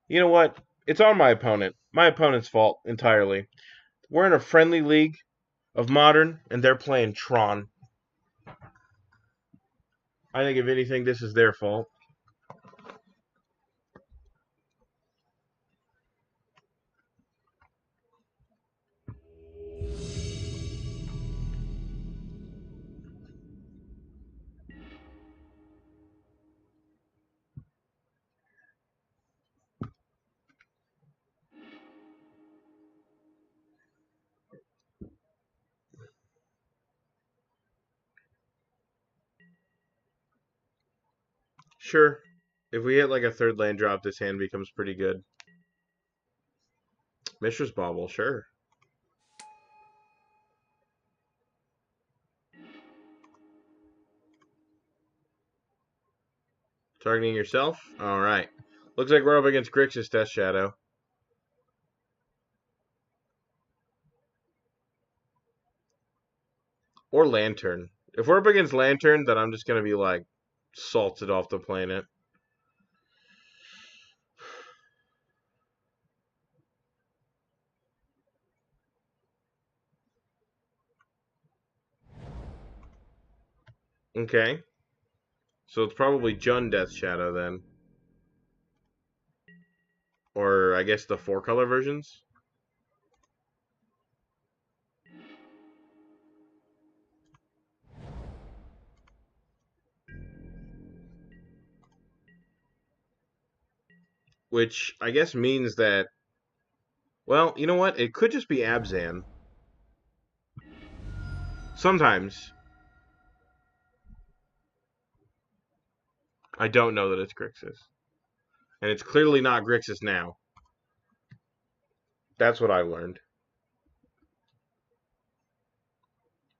You know what? It's on my opponent. My opponent's fault entirely. We're in a friendly league of Modern, and they're playing Tron. I think if anything, this is their fault. Sure. If we hit like a 3rd land drop, this hand becomes pretty good. Mishra's Bauble, sure. Targeting yourself? Alright. Looks like we're up against Grixis Death Shadow. Or Lantern. If we're up against Lantern, then I'm just going to be like salted off the planet. Okay. So it's probably Jund Death Shadow then. Or I guess the 4-color versions. Which I guess means that, well, you know what? It could just be Abzan. Sometimes. I don't know that it's Grixis. And it's clearly not Grixis now. That's what I learned.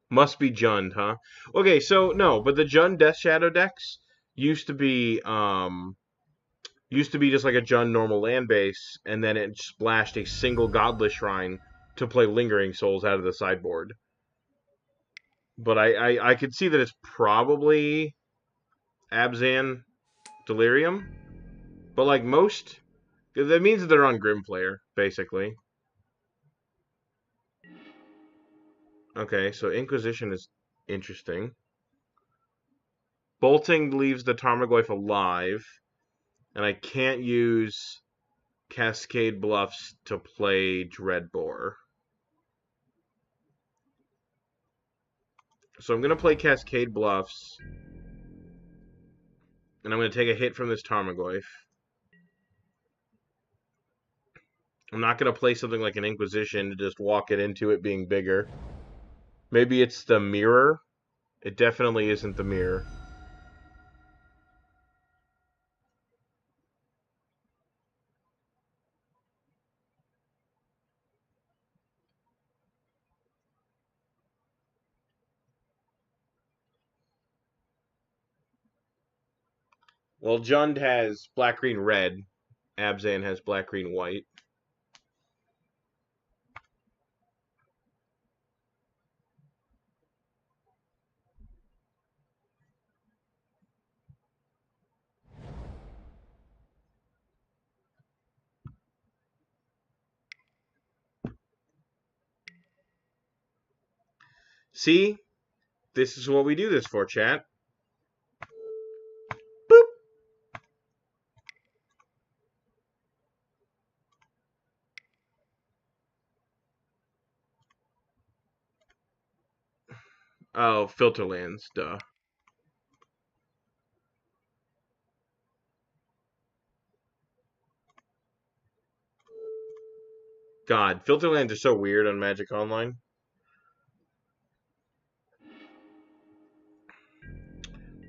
Must be Jund, huh? Okay, so no, but the Jund Death Shadow decks used to be just like a Jund normal land base, and then it splashed a single Godless Shrine to play Lingering Souls out of the sideboard. But I could see that it's probably Abzan Delirium. But like most, that means that they're on Grimflayer, basically. Okay, so Inquisition is interesting. Bolting leaves the Tarmogoyf alive, and I can't use Cascade Bluffs to play Dreadbore. So I'm going to play Cascade Bluffs, and I'm going to take a hit from this Tarmogoyf. I'm not going to play something like an Inquisition to just walk it into it being bigger. Maybe it's the Mirror. It definitely isn't the Mirror. Well, Jund has black, green, red. Abzan has black, green, white. See? This is what we do this for, chat. Boop. Oh, filter lands, duh. God, filter lands are so weird on Magic Online.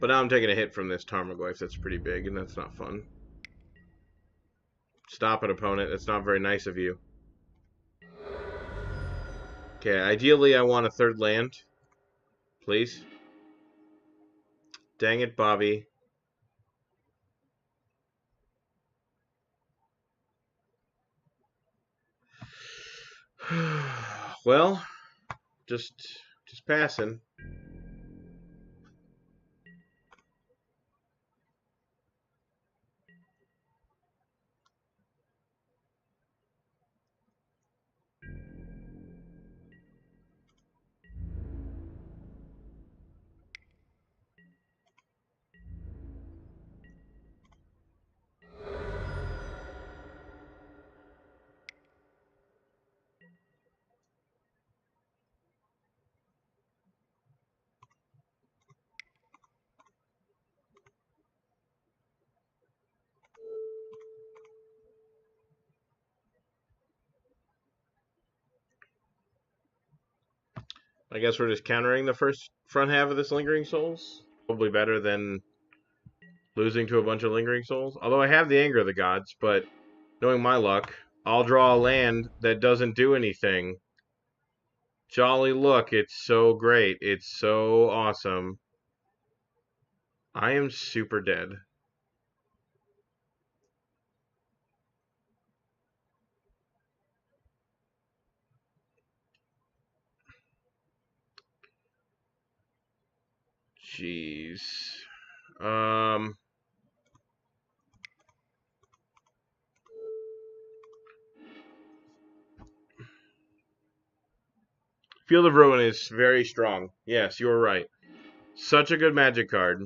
But now I'm taking a hit from this Tarmogoyf. That's pretty big, and that's not fun. Stop it, opponent. That's not very nice of you. Okay, ideally I want a third land. Please. Dang it, Bobby. Well, just passing. I guess we're just countering the front half of this Lingering Souls. Probably better than losing to a bunch of Lingering Souls. Although I have the Anger of the Gods, but knowing my luck, I'll draw a land that doesn't do anything. Jolly look, it's so great. It's so awesome. I am super dead. Jeez. Field of Ruin is very strong. Yes, you were right. Such a good Magic card.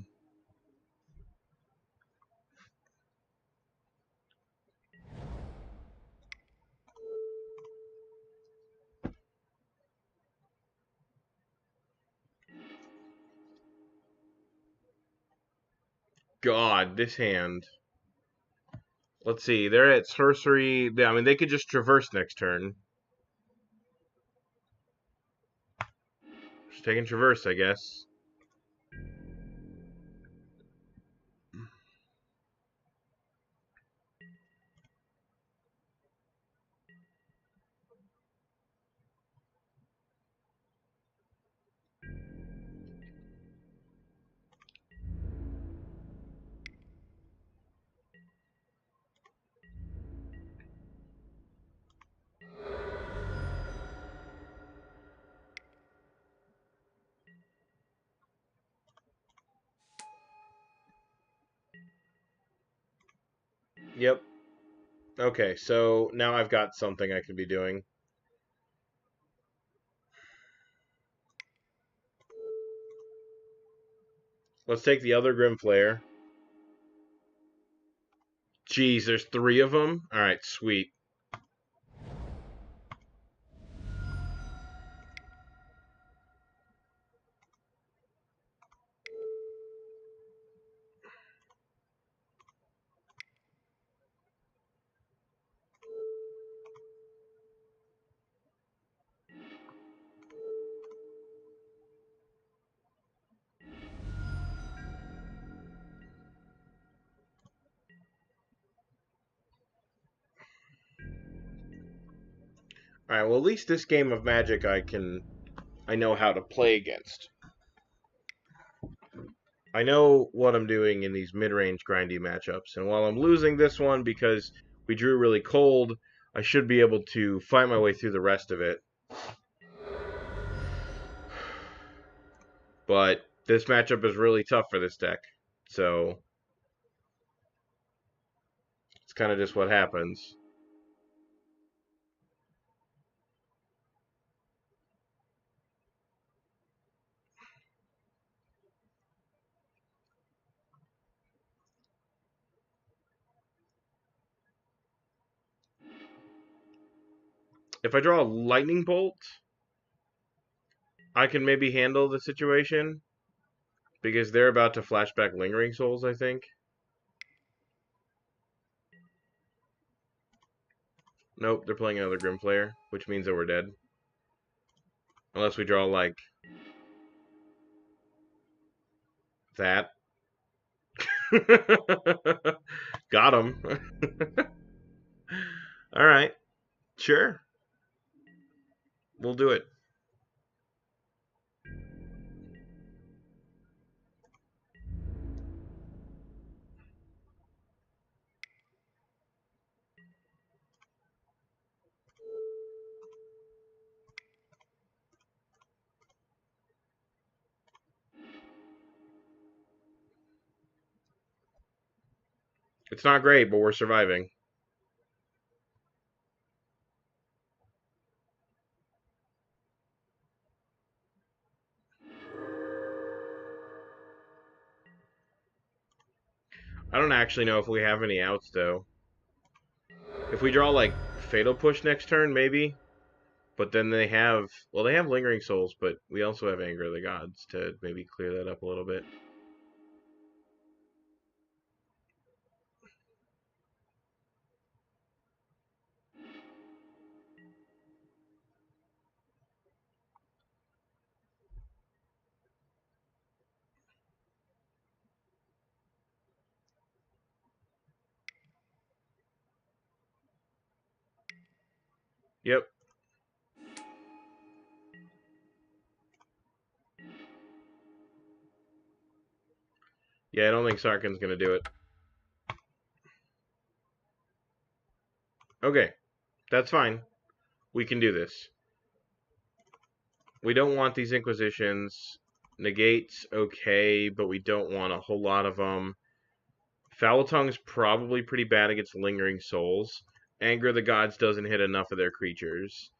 God, this hand. Let's see. They're at sorcery. I mean, they could just traverse next turn. Just taking traverse, I guess. Yep. Okay, so now I've got something I could be doing. Let's take the other Grimflayer. Jeez, there's 3 of them? Alright, sweet. Alright, well at least this game of Magic I know how to play against. I know what I'm doing in these mid-range grindy matchups, and while I'm losing this one because we drew really cold, I should be able to fight my way through the rest of it. But this matchup is really tough for this deck, so it's kind of just what happens. If I draw a Lightning Bolt, I can maybe handle the situation. Because they're about to flashback Lingering Souls, I think. Nope, they're playing another Grimflayer, which means that we're dead. Unless we draw, like, that. Got him. Alright. Sure. We'll do it. It's not great, but we're surviving. I don't actually know if we have any outs, though. If we draw, like, Fatal Push next turn, maybe. But then they have... Well, they have Lingering Souls, but we also have Anger of the Gods to maybe clear that up a little bit. Yep. Yeah, I don't think Sarkhan's going to do it. Okay. That's fine. We can do this. We don't want these Inquisitions. Negates, okay, but we don't want a whole lot of them. Foul Tongue's probably pretty bad against Lingering Souls. Anger of the Gods doesn't hit enough of their creatures.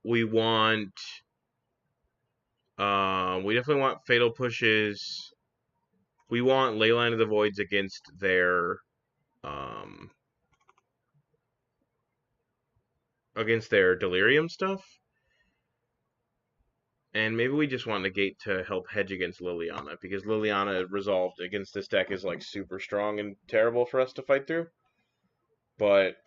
We want... we definitely want Fatal Pushes. We want Leyline of the Voids against their... against their Delirium stuff. And maybe we just want Negate to help hedge against Liliana, because Liliana resolved against this deck is like super strong and terrible for us to fight through. But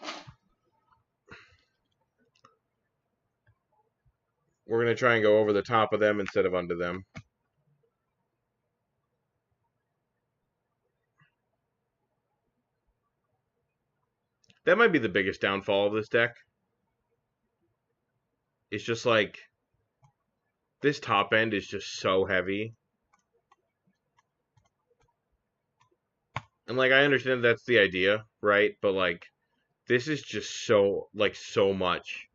we're going to try and go over the top of them instead of under them. That might be the biggest downfall of this deck. It's just like, this top end is just so heavy. And like, I understand that's the idea, right? But like, this is just so, like, so much.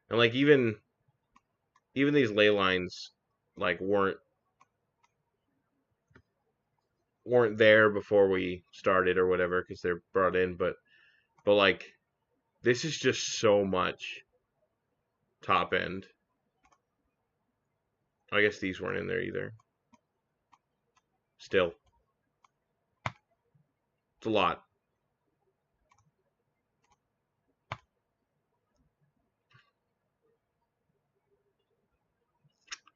And like, even these ley lines, like, weren't there before we started or whatever, because they're brought in, but like, this is just so much top end. I guess these weren't in there either. Still. It's a lot.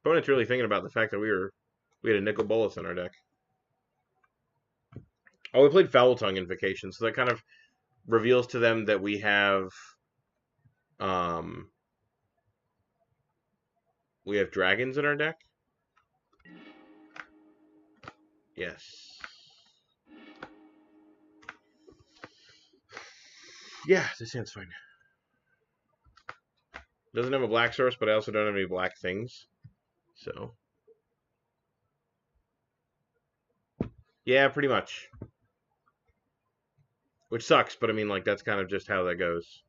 Opponent's really thinking about the fact that we had a Nicol Bolas in our deck. Oh, we played Foul Tongue Invocation, so that kind of reveals to them that we have dragons in our deck. Yes. Yeah, this hand's fine. Doesn't have a black source, but I also don't have any black things. So. Yeah, pretty much. Which sucks, but I mean, like, that's kind of just how that goes.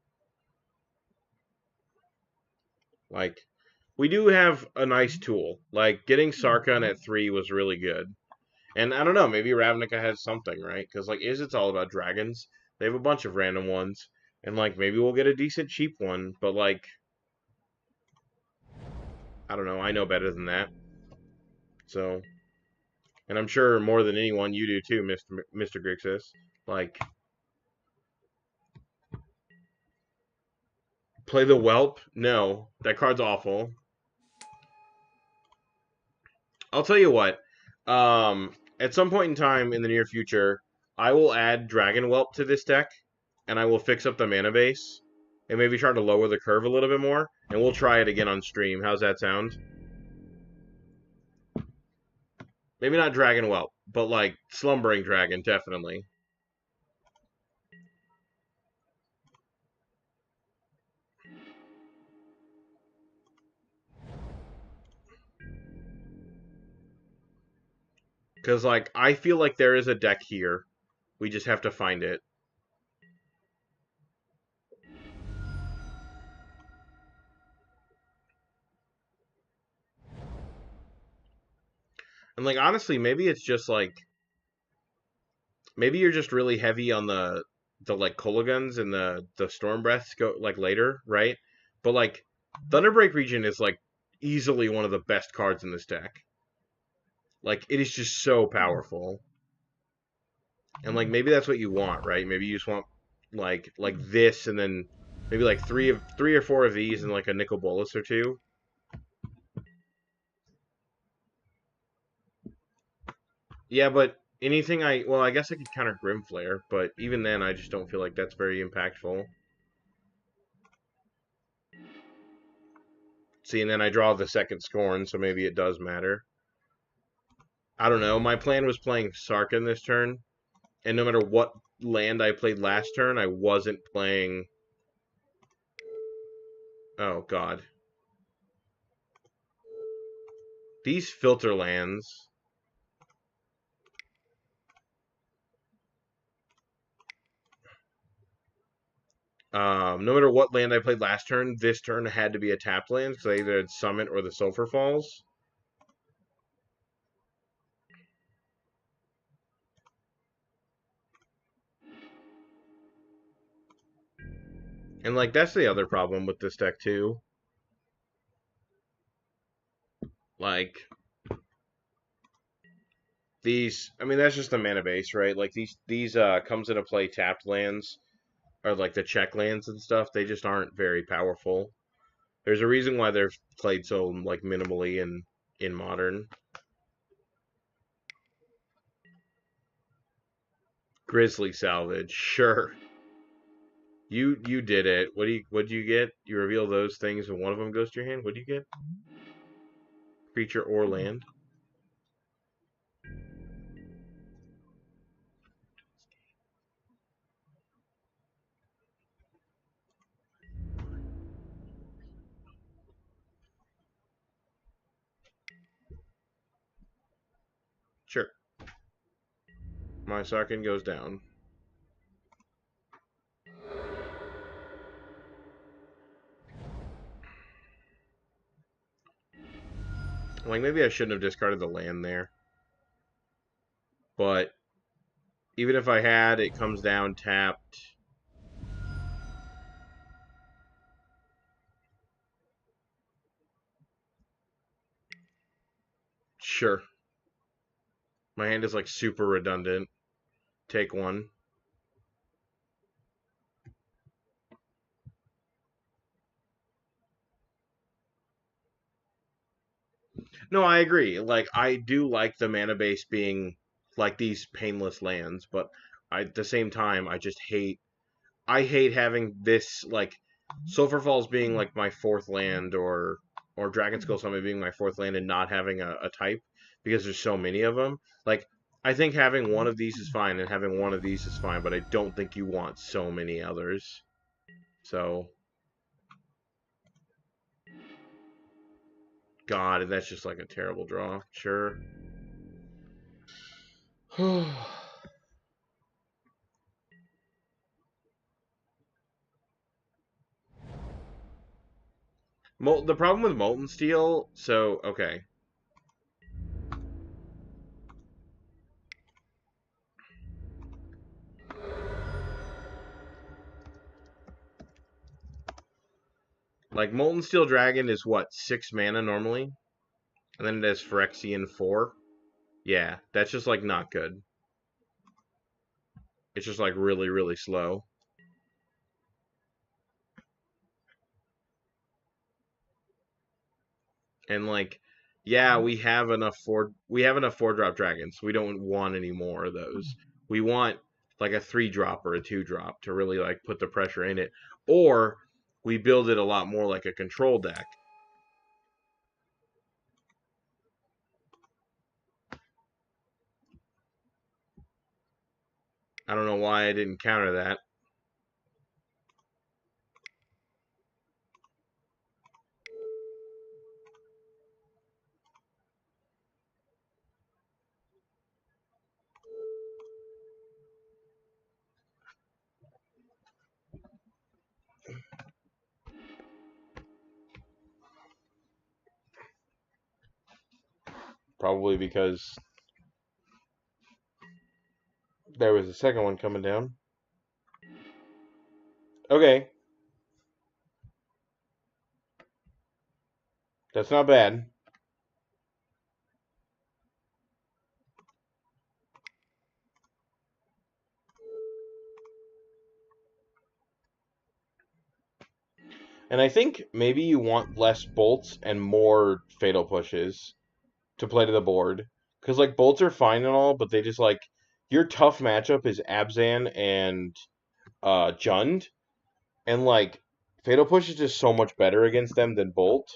Like, we do have a nice tool. Like, getting Sarkhan at 3 was really good. And I don't know, maybe Ravnica has something, right? Because, like, Izzet's all about dragons. They have a bunch of random ones. And, like, maybe we'll get a decent cheap one. But, like, I don't know. I know better than that. So, and I'm sure more than anyone you do too, Mr. Grixis. Like, Play the Whelp? No, that card's awful. I'll tell you what. At some point in time in the near future, I will add Dragon Whelp to this deck, and I will fix up the mana base, and maybe try to lower the curve a little bit more, and we'll try it again on stream. How's that sound? Maybe not Dragon Whelp, but like Slumbering Dragon, definitely. Because, like, I feel like there is a deck here. We just have to find it. And, like, honestly, maybe it's just, like... Maybe you're just really heavy on the like, Kolagons and the Storm Breaths go, like, later, right? But, like, Thunderbreak Region is, like, easily one of the best cards in this deck. Like, it is just so powerful. And, like, maybe that's what you want, right? Maybe you just want, like this, and then maybe, like, three or four of these and, like, a Nicol Bolas or two. Yeah, but anything well, I guess I could counter Grimflare, but even then, I just don't feel like that's very impactful. See, and then I draw the second Scorn, so maybe it does matter. I don't know. My plan was playing Sarkhan this turn, and no matter what land I played last turn, I wasn't playing... Oh, God. These filter lands... no matter what land I played last turn, this turn had to be a tapped land, because I either had Summit or the Sulphur Falls. And, like, that's the other problem with this deck, too. Like... These, I mean, that's just the mana base, right? Like, these comes into play tapped lands, or like the check lands and stuff. They just aren't very powerful. There's a reason why they're played so, like, minimally in Modern. Grizzly Salvage, sure. You did it. What'd you get? You reveal those things and one of them goes to your hand. What do you get? Creature or land. Sure. My Sarkhan goes down. Like, maybe I shouldn't have discarded the land there. But even if I had, it comes down tapped. Sure. My hand is, like, super redundant. Take one. No, I agree. Like, I do like the mana base being like these painless lands, but at the same time, I hate having this, like, Sulphur Falls being like my fourth land, or Dragonskull Summit being my fourth land, and not having a type because there's so many of them. Like, I think having one of these is fine, and having one of these is fine, but I don't think you want so many others. So, God, and that's just like a terrible draw. Sure. The problem with Molten Steel, so, okay. Like, Molten Steel Dragon is what, 6 mana normally? And then it has Phyrexian 4? Yeah, that's just, like, not good. It's just, like, really, really slow. And like, yeah, we have enough 4-drop dragons. We don't want any more of those. We want like a 3-drop or a 2-drop to really like put the pressure in it. Or we build it a lot more like a control deck. I don't know why I didn't counter that. Probably because there was a second one coming down. Okay. That's not bad. And I think maybe you want less bolts and more fatal pushes to play to the board. Because, like, bolts are fine and all, but they just, like, your tough matchup is Abzan and Jund. And, like, fatal push is just so much better against them than bolt.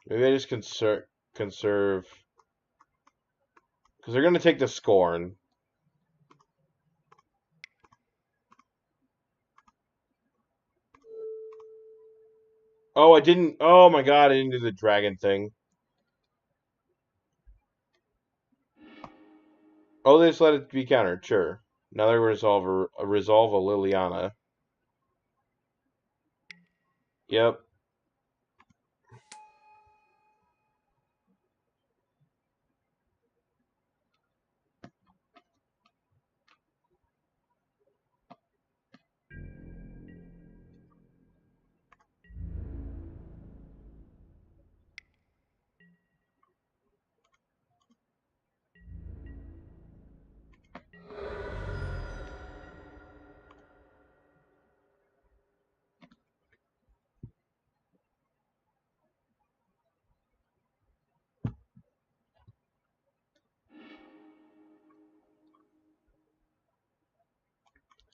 Maybe I just conserve. Because they're going to take the Scorn. Oh, I didn't. Oh my god, I didn't do the dragon thing. Oh, they just let it be countered. Sure. Now they resolve a Liliana. Yep.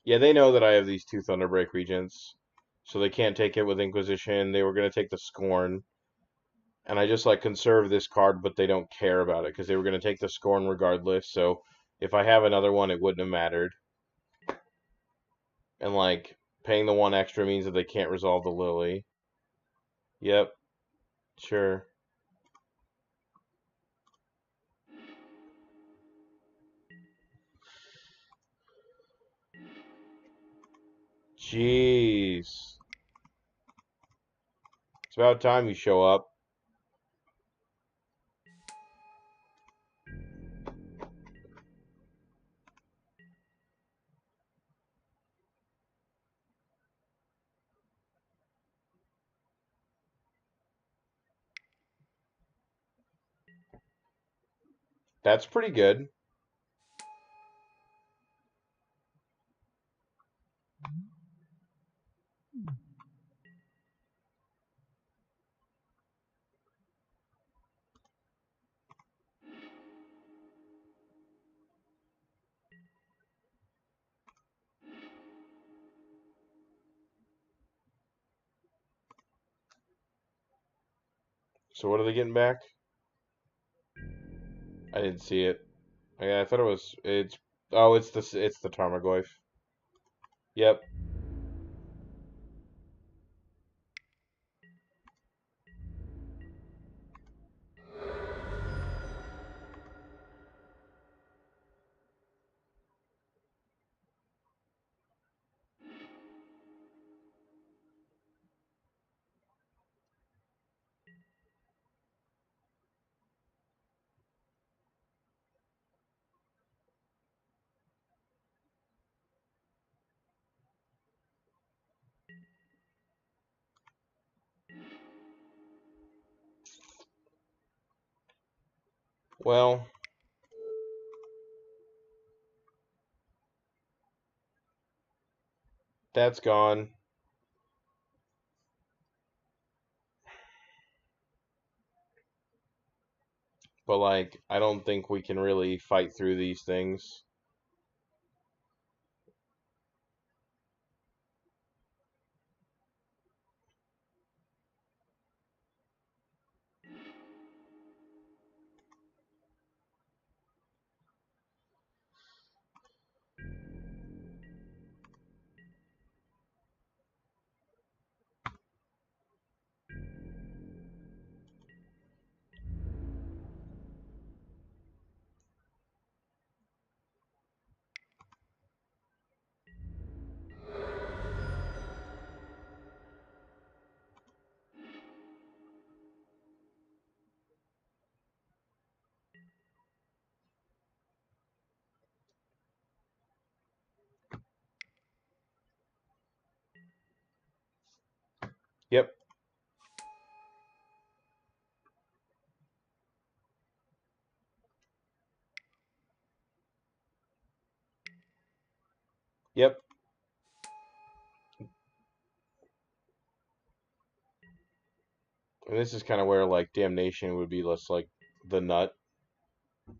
Yeah, they know that I have these 2 Thunderbreak Regents, so they can't take it with Inquisition. They were going to take the Scorn, and I just like conserve this card, but they don't care about it because they were going to take the Scorn regardless. So if I have another one, it wouldn't have mattered. And like paying the 1 extra means that they can't resolve the Lily. Yep, sure. Jeez. It's about time you show up. That's pretty good. So what are they getting back? I didn't see it. Yeah, I thought it was. It's. Oh, it's the Tarmogoyf. Yep. Well, that's gone. But, like, I don't think we can really fight through these things. Yep. Yep. And this is kind of where, like, Damnation would be less, like, the nut.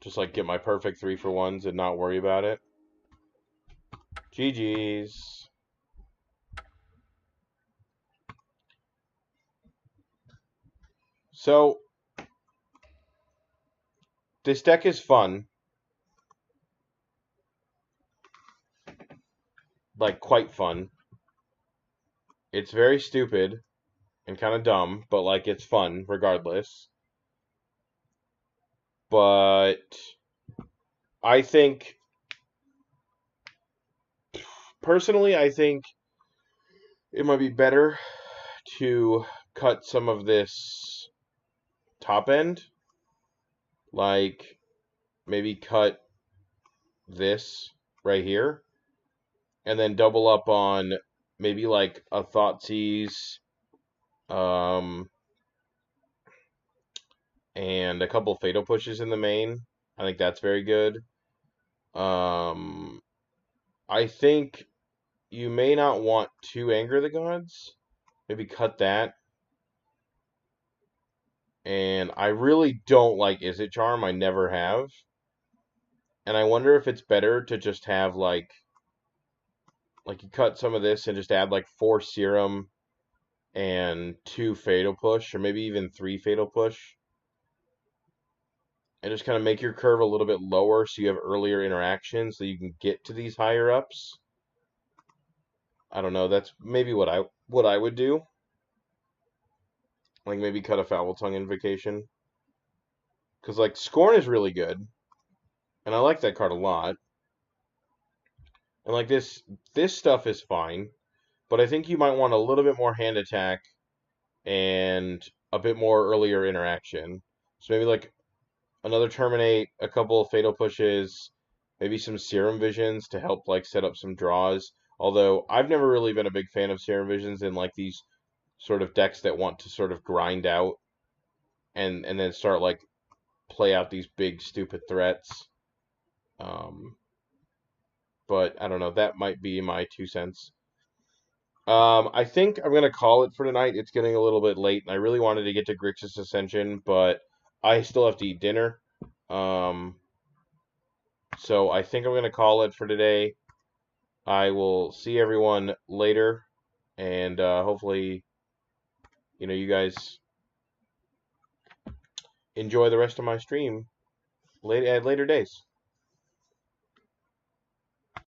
Just, like, get my perfect 3-for-1s and not worry about it. GG's. So, this deck is fun. Like, quite fun. It's very stupid and kind of dumb, but, like, it's fun regardless. But I think, personally, I think it might be better to cut some of this top end. Like, maybe cut this right here. And then double up on maybe like a Thoughtseize, and a couple Fatal Pushes in the main. I think that's very good. I think you may not want to Anger the Gods. Maybe cut that. And I really don't like Izzet Charm. I never have. And I wonder if it's better to just have like you cut some of this and just add like 4 Serum and 2 Fatal Push, or maybe even 3 Fatal Push. And just kind of make your curve a little bit lower so you have earlier interactions so you can get to these higher ups. I don't know, that's maybe what I would do. Like maybe cut a Foul Tongue Invocation. Because like Scorn is really good. And I like that card a lot. And like this stuff is fine. But I think you might want a little bit more hand attack and a bit more earlier interaction. So maybe like another Terminate, a couple of Fatal Pushes, maybe some Serum Visions to help like set up some draws. Although I've never really been a big fan of Serum Visions in like these sort of decks that want to sort of grind out and then start like play out these big stupid threats. But I don't know, that might be my 2 cents. I think I'm gonna call it for tonight. It's getting a little bit late, and I really wanted to get to Grixis Ascension, but I still have to eat dinner. So I think I'm gonna call it for today. I will see everyone later, and hopefully, you guys enjoy the rest of my stream at later days.